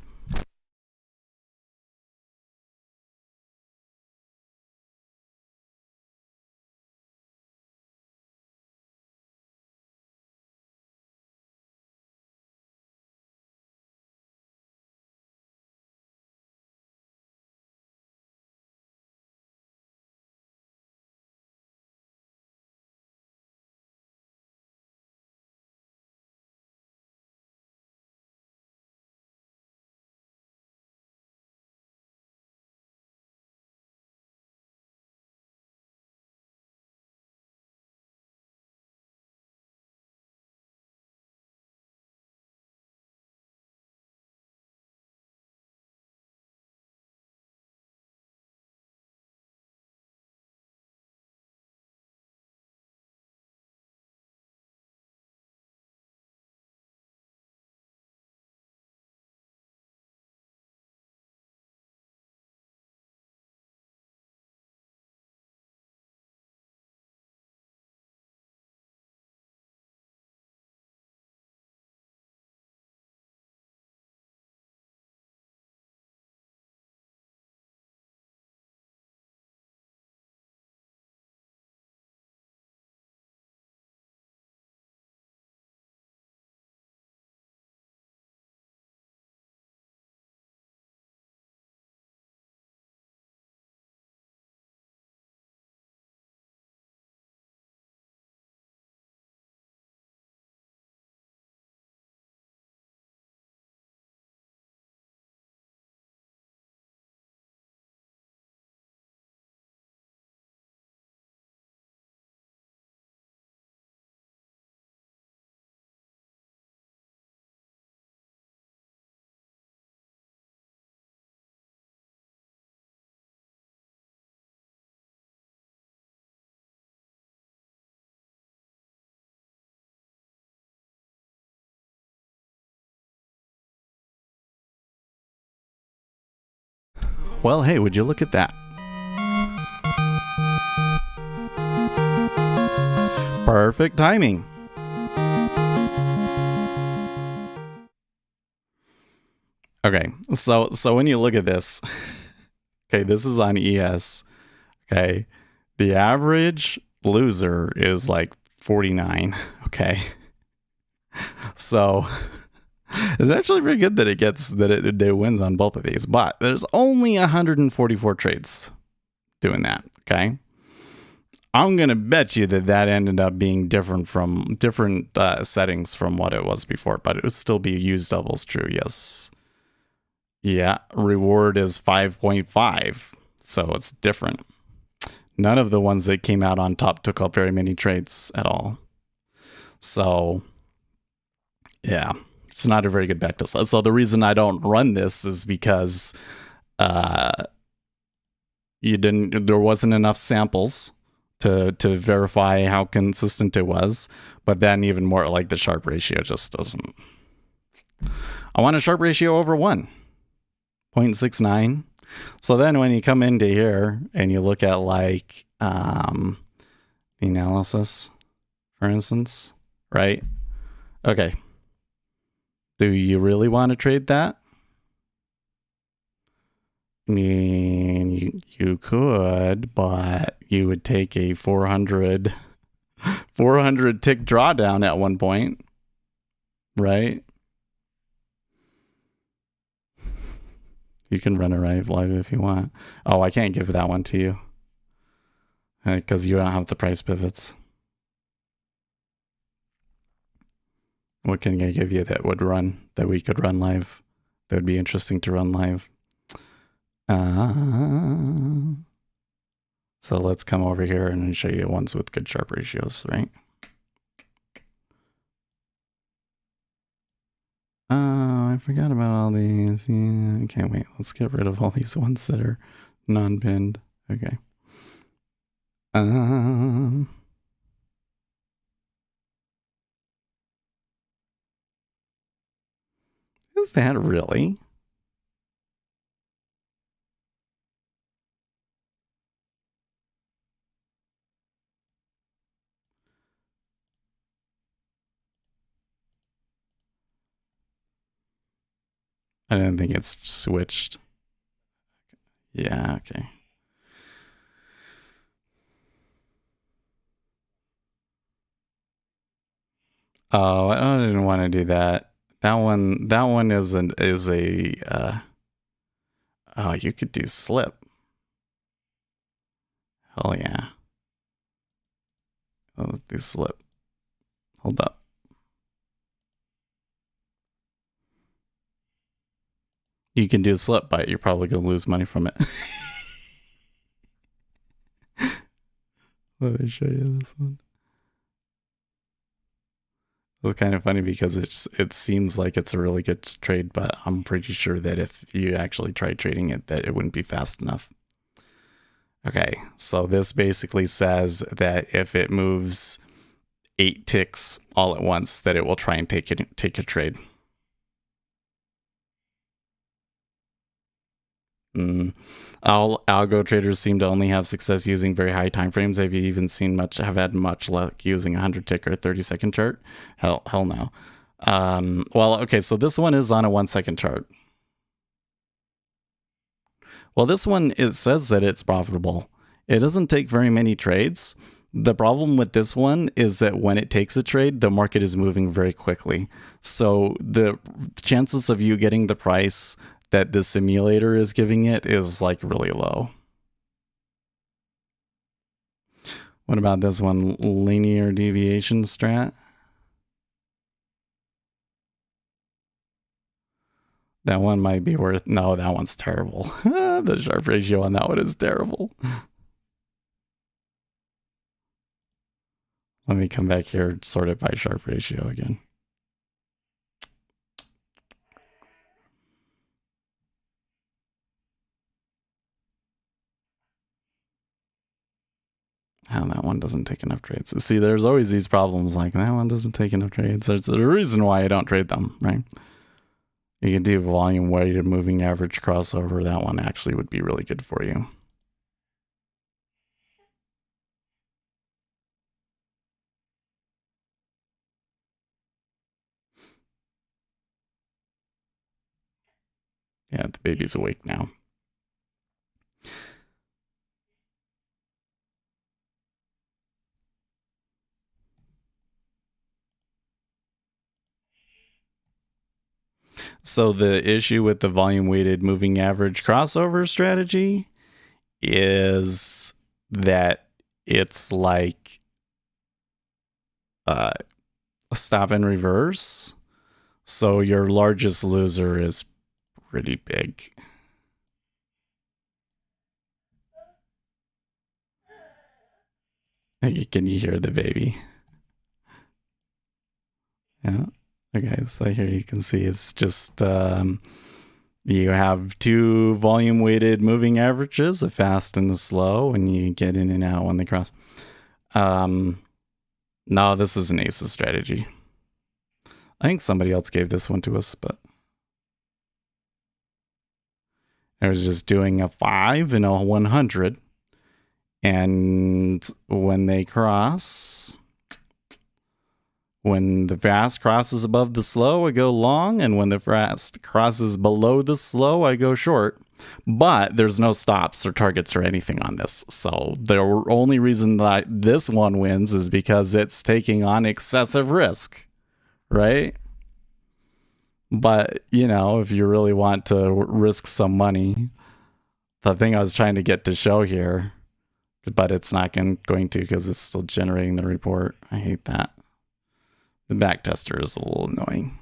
Well, hey, would you look at that? Perfect timing. Okay, so when you look at this, okay, this is on ES. Okay, the average loser is like 49. Okay, so it's actually pretty good that it wins on both of these, but there's only 144 trades doing that. Okay, I'm gonna bet you that ended up being different settings from what it was before, but it would still be use doubles true. Yes. Yeah, reward is 5.5, so it's different. None of the ones that came out on top took up very many trades at all. So, yeah, it's not a very good back to sell. So the reason I don't run this is because there wasn't enough samples to verify how consistent it was. But then even more, like the Sharpe ratio just doesn't. I want a Sharpe ratio over 1. 0.69. So then when you come into here and you look at like the analysis, for instance, right? Okay. Do you really want to trade that? I mean, you could, but you would take a 400 tick drawdown at one point, right? You can run it live if you want. Oh, I can't give that one to you because you don't have the price pivots. What can I give you that we could run live? That would be interesting to run live. So let's come over here and show you ones with good Sharpe ratios, right? Oh, I forgot about all these. Yeah, okay, wait. Let's get rid of all these ones that are non-pinned. Okay. Is that really? I don't think it's switched. Yeah, okay. Oh, I didn't want to do that. That one is a oh, you could do slip. Hell yeah. Let's do slip. Hold up. You can do a slip, but you're probably going to lose money from it. Let me show you this one. It's kind of funny because it seems like it's a really good trade, but I'm pretty sure that if you actually tried trading it, that it wouldn't be fast enough. Okay, so this basically says that if it moves 8 ticks all at once, that it will try and take a trade. Algo traders seem to only have success using very high time frames. Have you even have had much luck using a 100 tick or a 30-second chart? Hell no. Well, okay, so this one is on a 1-second chart. Well, this one, it says that it's profitable. It doesn't take very many trades. The problem with this one is that when it takes a trade, the market is moving very quickly. So the chances of you getting the price that the simulator is giving it is like really low. What about this one? Linear deviation strat. That one might be worth... No, that one's terrible. The Sharpe ratio on that one is terrible. Let me come back here and sort it by Sharpe ratio again. Oh, that one doesn't take enough trades. See, there's always these problems like that one doesn't take enough trades. There's a reason why I don't trade them, right? You can do volume weighted moving average crossover. That one actually would be really good for you. Yeah, the baby's awake now. So the issue with the volume weighted moving average crossover strategy is that it's like a stop and reverse. So your largest loser is pretty big. Can you hear the baby? Yeah. Okay, so here you can see it's just you have two volume weighted moving averages, a fast and a slow, and you get in and out when they cross. No, this is an ACES strategy. I think somebody else gave this one to us, but I was just doing a 5 and a 100. And when they cross, when the fast crosses above the slow, I go long. And when the fast crosses below the slow, I go short. But there's no stops or targets or anything on this. So the only reason that this one wins is because it's taking on excessive risk, right? But, you know, if you really want to risk some money, the thing I was trying to get to show here, but it's not going to because it's still generating the report. I hate that. The back tester is a little annoying.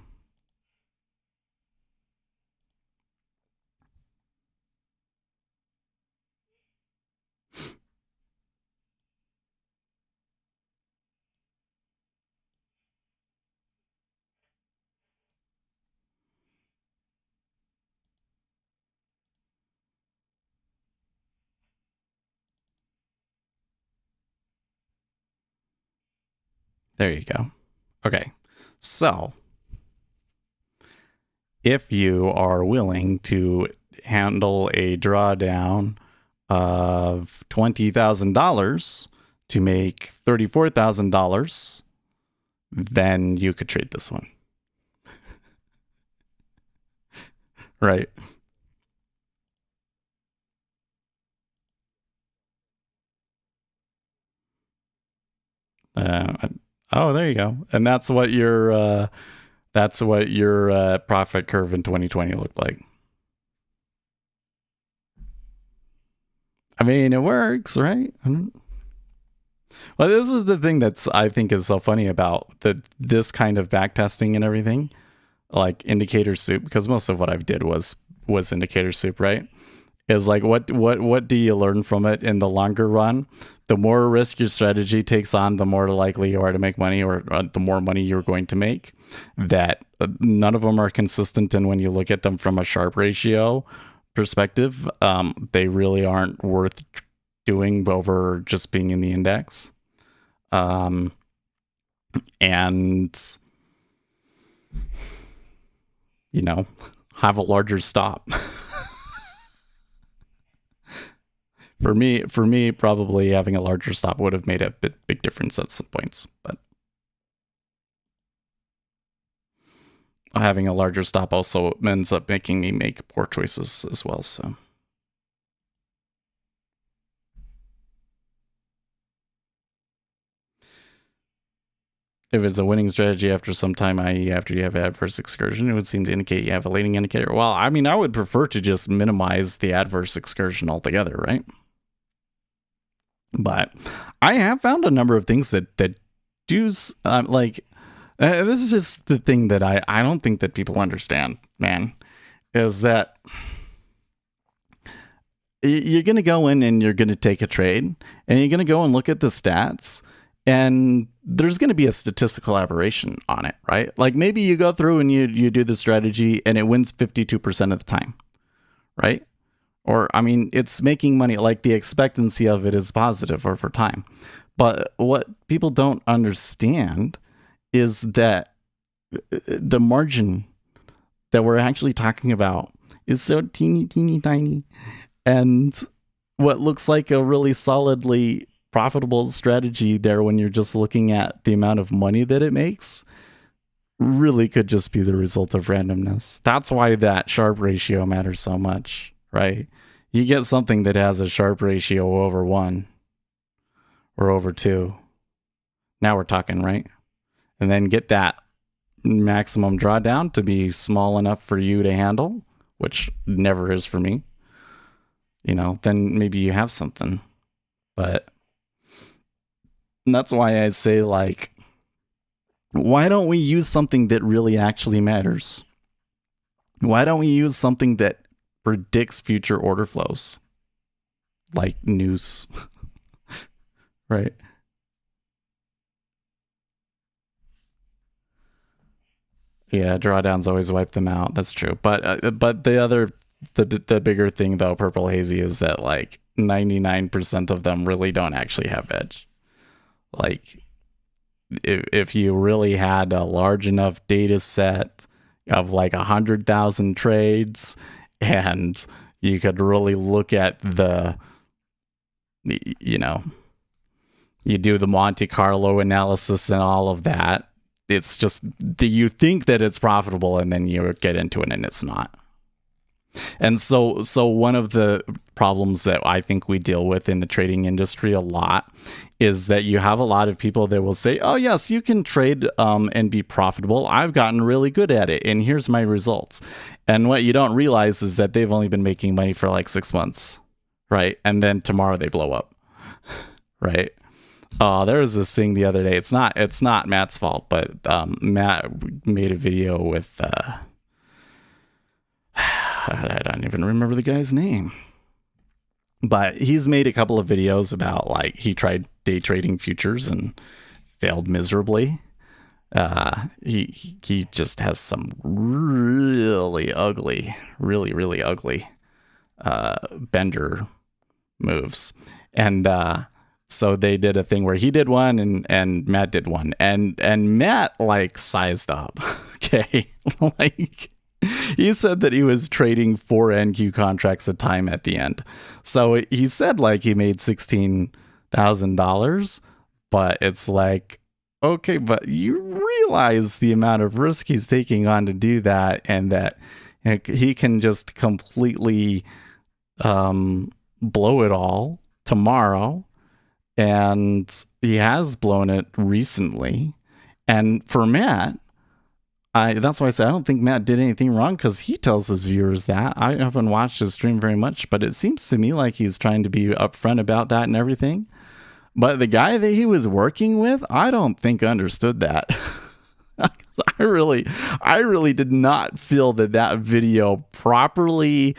There you go. Okay, so if you are willing to handle a drawdown of $20,000 to make $34,000, then you could trade this one. Right. Oh, there you go. And that's what your profit curve in 2020 looked like. I mean, it works, right? Well, this is the thing that's I think is so funny about this kind of backtesting and everything, like indicator soup, because most of what I've did was indicator soup, right? Is like what do you learn from it in the longer run? The more risk your strategy takes on, the more likely you are to make money, or the more money you're going to make. That none of them are consistent, and when you look at them from a Sharpe ratio perspective, they really aren't worth doing over just being in the index. And you know, have a larger stop. For me, probably having a larger stop would have made a big difference at some points, but having a larger stop also ends up making me make poor choices as well. So, if it's a winning strategy after some time, i.e. after you have adverse excursion, it would seem to indicate you have a leading indicator. Well, I mean, I would prefer to just minimize the adverse excursion altogether, right? But I have found a number of things that do this is just the thing that I don't think that people understand, man, is that you're going to go in and you're going to take a trade and you're going to go and look at the stats, and there's going to be a statistical aberration on it, right? Like maybe you go through and you do the strategy and it wins 52% of the time, right? Or, I mean, it's making money, like the expectancy of it is positive over time. But what people don't understand is that the margin that we're actually talking about is so teeny tiny, and what looks like a really solidly profitable strategy there when you're just looking at the amount of money that it makes really could just be the result of randomness. That's why that Sharpe ratio matters so much, right? You get something that has a Sharpe ratio over 1 or over 2. Now we're talking, right? And then get that maximum drawdown to be small enough for you to handle, which never is for me. You know, then maybe you have something. But that's why I say, like, why don't we use something that really actually matters? Why don't we use something that predicts future order flows? Like news. Right? Yeah, drawdowns always wipe them out. That's true. But the bigger thing though, Purple Hazy, is that like 99% of them really don't actually have edge. Like, if you really had a large enough data set of like 100,000 trades, and you could really look at you know, you do the Monte Carlo analysis and all of that, it's just, you think that it's profitable and then you get into it and it's not. And so one of the problems that I think we deal with in the trading industry a lot is that you have a lot of people that will say, oh yes, you can trade and be profitable. I've gotten really good at it and here's my results. And what you don't realize is that they've only been making money for like 6 months, right? And then tomorrow they blow up, right? There was this thing the other day. It's not Matt's fault, but Matt made a video with I don't even remember the guy's name, but he's made a couple of videos about, like, he tried day trading futures and failed miserably. He just has some really ugly bender moves, and so they did a thing where he did one and Matt did one, and Matt like sized up. Okay, like, he said that he was trading 4 NQ contracts a time at the end. So he said like he made $16,000, but it's like, okay, but you realize the amount of risk he's taking on to do that, and that he can just completely blow it all tomorrow. And he has blown it recently. And for Matt, that's why I say I don't think Matt did anything wrong, because he tells his viewers that. I haven't watched his stream very much, but it seems to me like he's trying to be upfront about that and everything. But the guy that he was working with, I don't think understood that. I really did not feel that video properly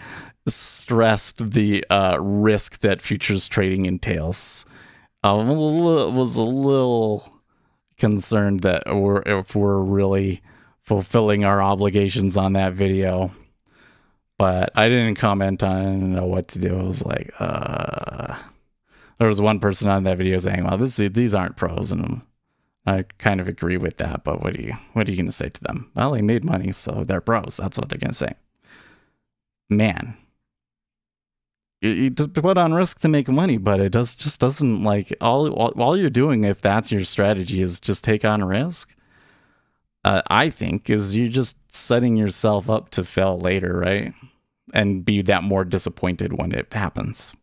stressed the risk that futures trading entails. I was a little concerned that if we're really fulfilling our obligations on that video, but I didn't comment on it. I didn't know what to do. I was like, there was one person on that video saying, well, these aren't pros, and I kind of agree with that, but what are you going to say to them? Well, they made money, so they're pros. That's what they're going to say. Man, you put on risk to make money, but it just doesn't, like, all you're doing, if that's your strategy, is just take on risk. I think is you're just setting yourself up to fail later, right? And be that more disappointed when it happens.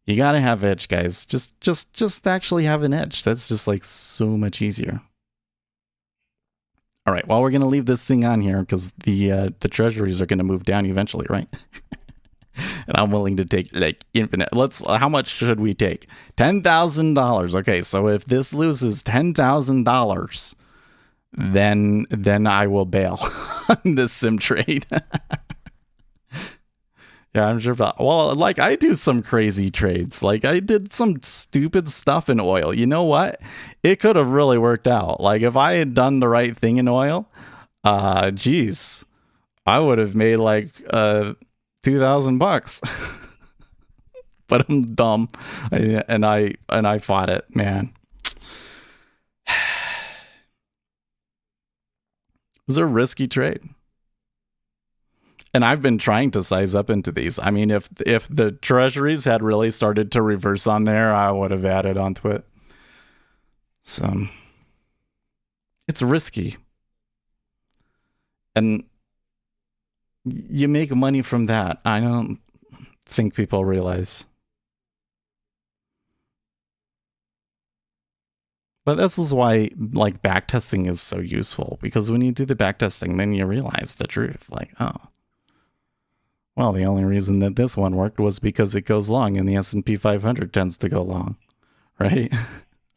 You gotta have edge, guys. Just actually have an edge. That's just like so much easier. All right, well, we're gonna leave this thing on here because the treasuries are gonna move down eventually, right? And I'm willing to take like infinite. How much should we take? $10,000. Okay, so if this loses $10,000, then I will bail on this sim trade. Yeah, I'm sure. Well, like, I do some crazy trades. Like, I did some stupid stuff in oil. You know what? It could have really worked out. Like, if I had done the right thing in oil, geez, I would have made like $2,000. But I'm dumb, and I fought it, man. It was a risky trade. And I've been trying to size up into these. I mean, if the Treasuries had really started to reverse on there, I would have added onto it. So it's risky. And you make money from that. I don't think people realize. But this is why like backtesting is so useful, because when you do the backtesting, then you realize the truth. Like, oh, well, the only reason that this one worked was because it goes long and the S&P 500 tends to go long, right?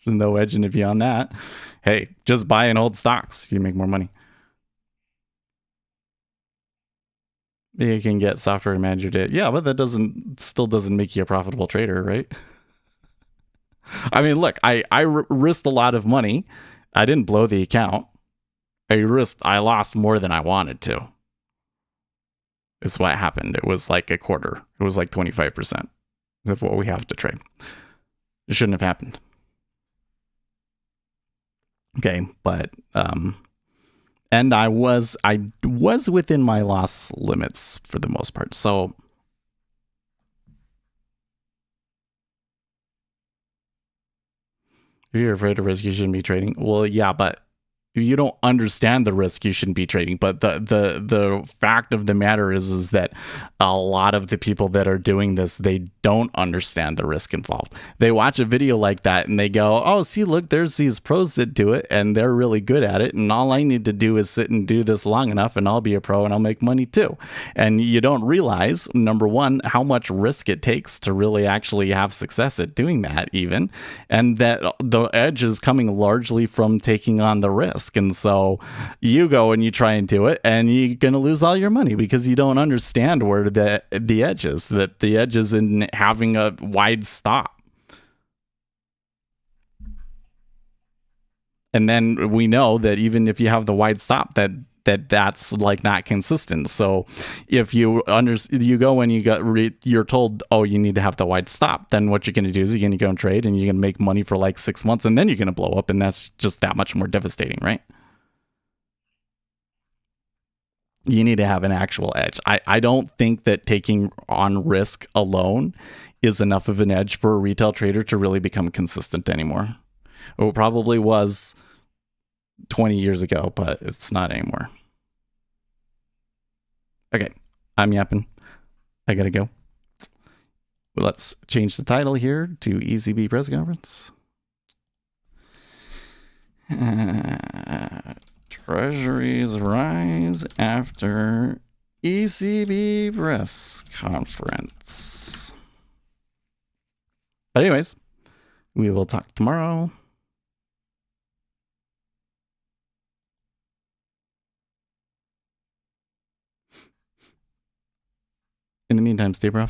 There's no edging it beyond that. Hey, just buy and hold stocks. You make more money. You can get software manager to, yeah, but that still doesn't make you a profitable trader, right? I mean, look, I risked a lot of money. I didn't blow the account. I lost more than I wanted to. Is what happened. It was like a quarter. It was like 25% of what we have to trade. It shouldn't have happened. Okay, but and I was within my loss limits for the most part. So if you're afraid of risk, you shouldn't be trading. Well, yeah, but if you don't understand the risk, you shouldn't be trading. But the fact of the matter is that a lot of the people that are doing this, they don't understand the risk involved. They watch a video like that and they go, oh, see, look, there's these pros that do it and they're really good at it. And all I need to do is sit and do this long enough and I'll be a pro and I'll make money too. And you don't realize, number one, how much risk it takes to really actually have success at doing that even. And that the edge is coming largely from taking on the risk. And so you go and you try and do it and you're going to lose all your money because you don't understand where the edge is, that the edge is in having a wide stop. And then we know that even if you have the wide stop, that's like not consistent. So if you go and you're told, oh, you need to have the wide stop, then what you're going to do is you're going to go and trade and you're going to make money for like 6 months and then you're going to blow up, and that's just that much more devastating, right? You need to have an actual edge. I don't think that taking on risk alone is enough of an edge for a retail trader to really become consistent anymore. It probably was 20 years ago, but it's not anymore. Okay, I'm yapping. I gotta go. Let's change the title here to ECB press conference. Treasuries rise after ECB press conference. But anyways, we will talk tomorrow. In the meantime, stay profitable.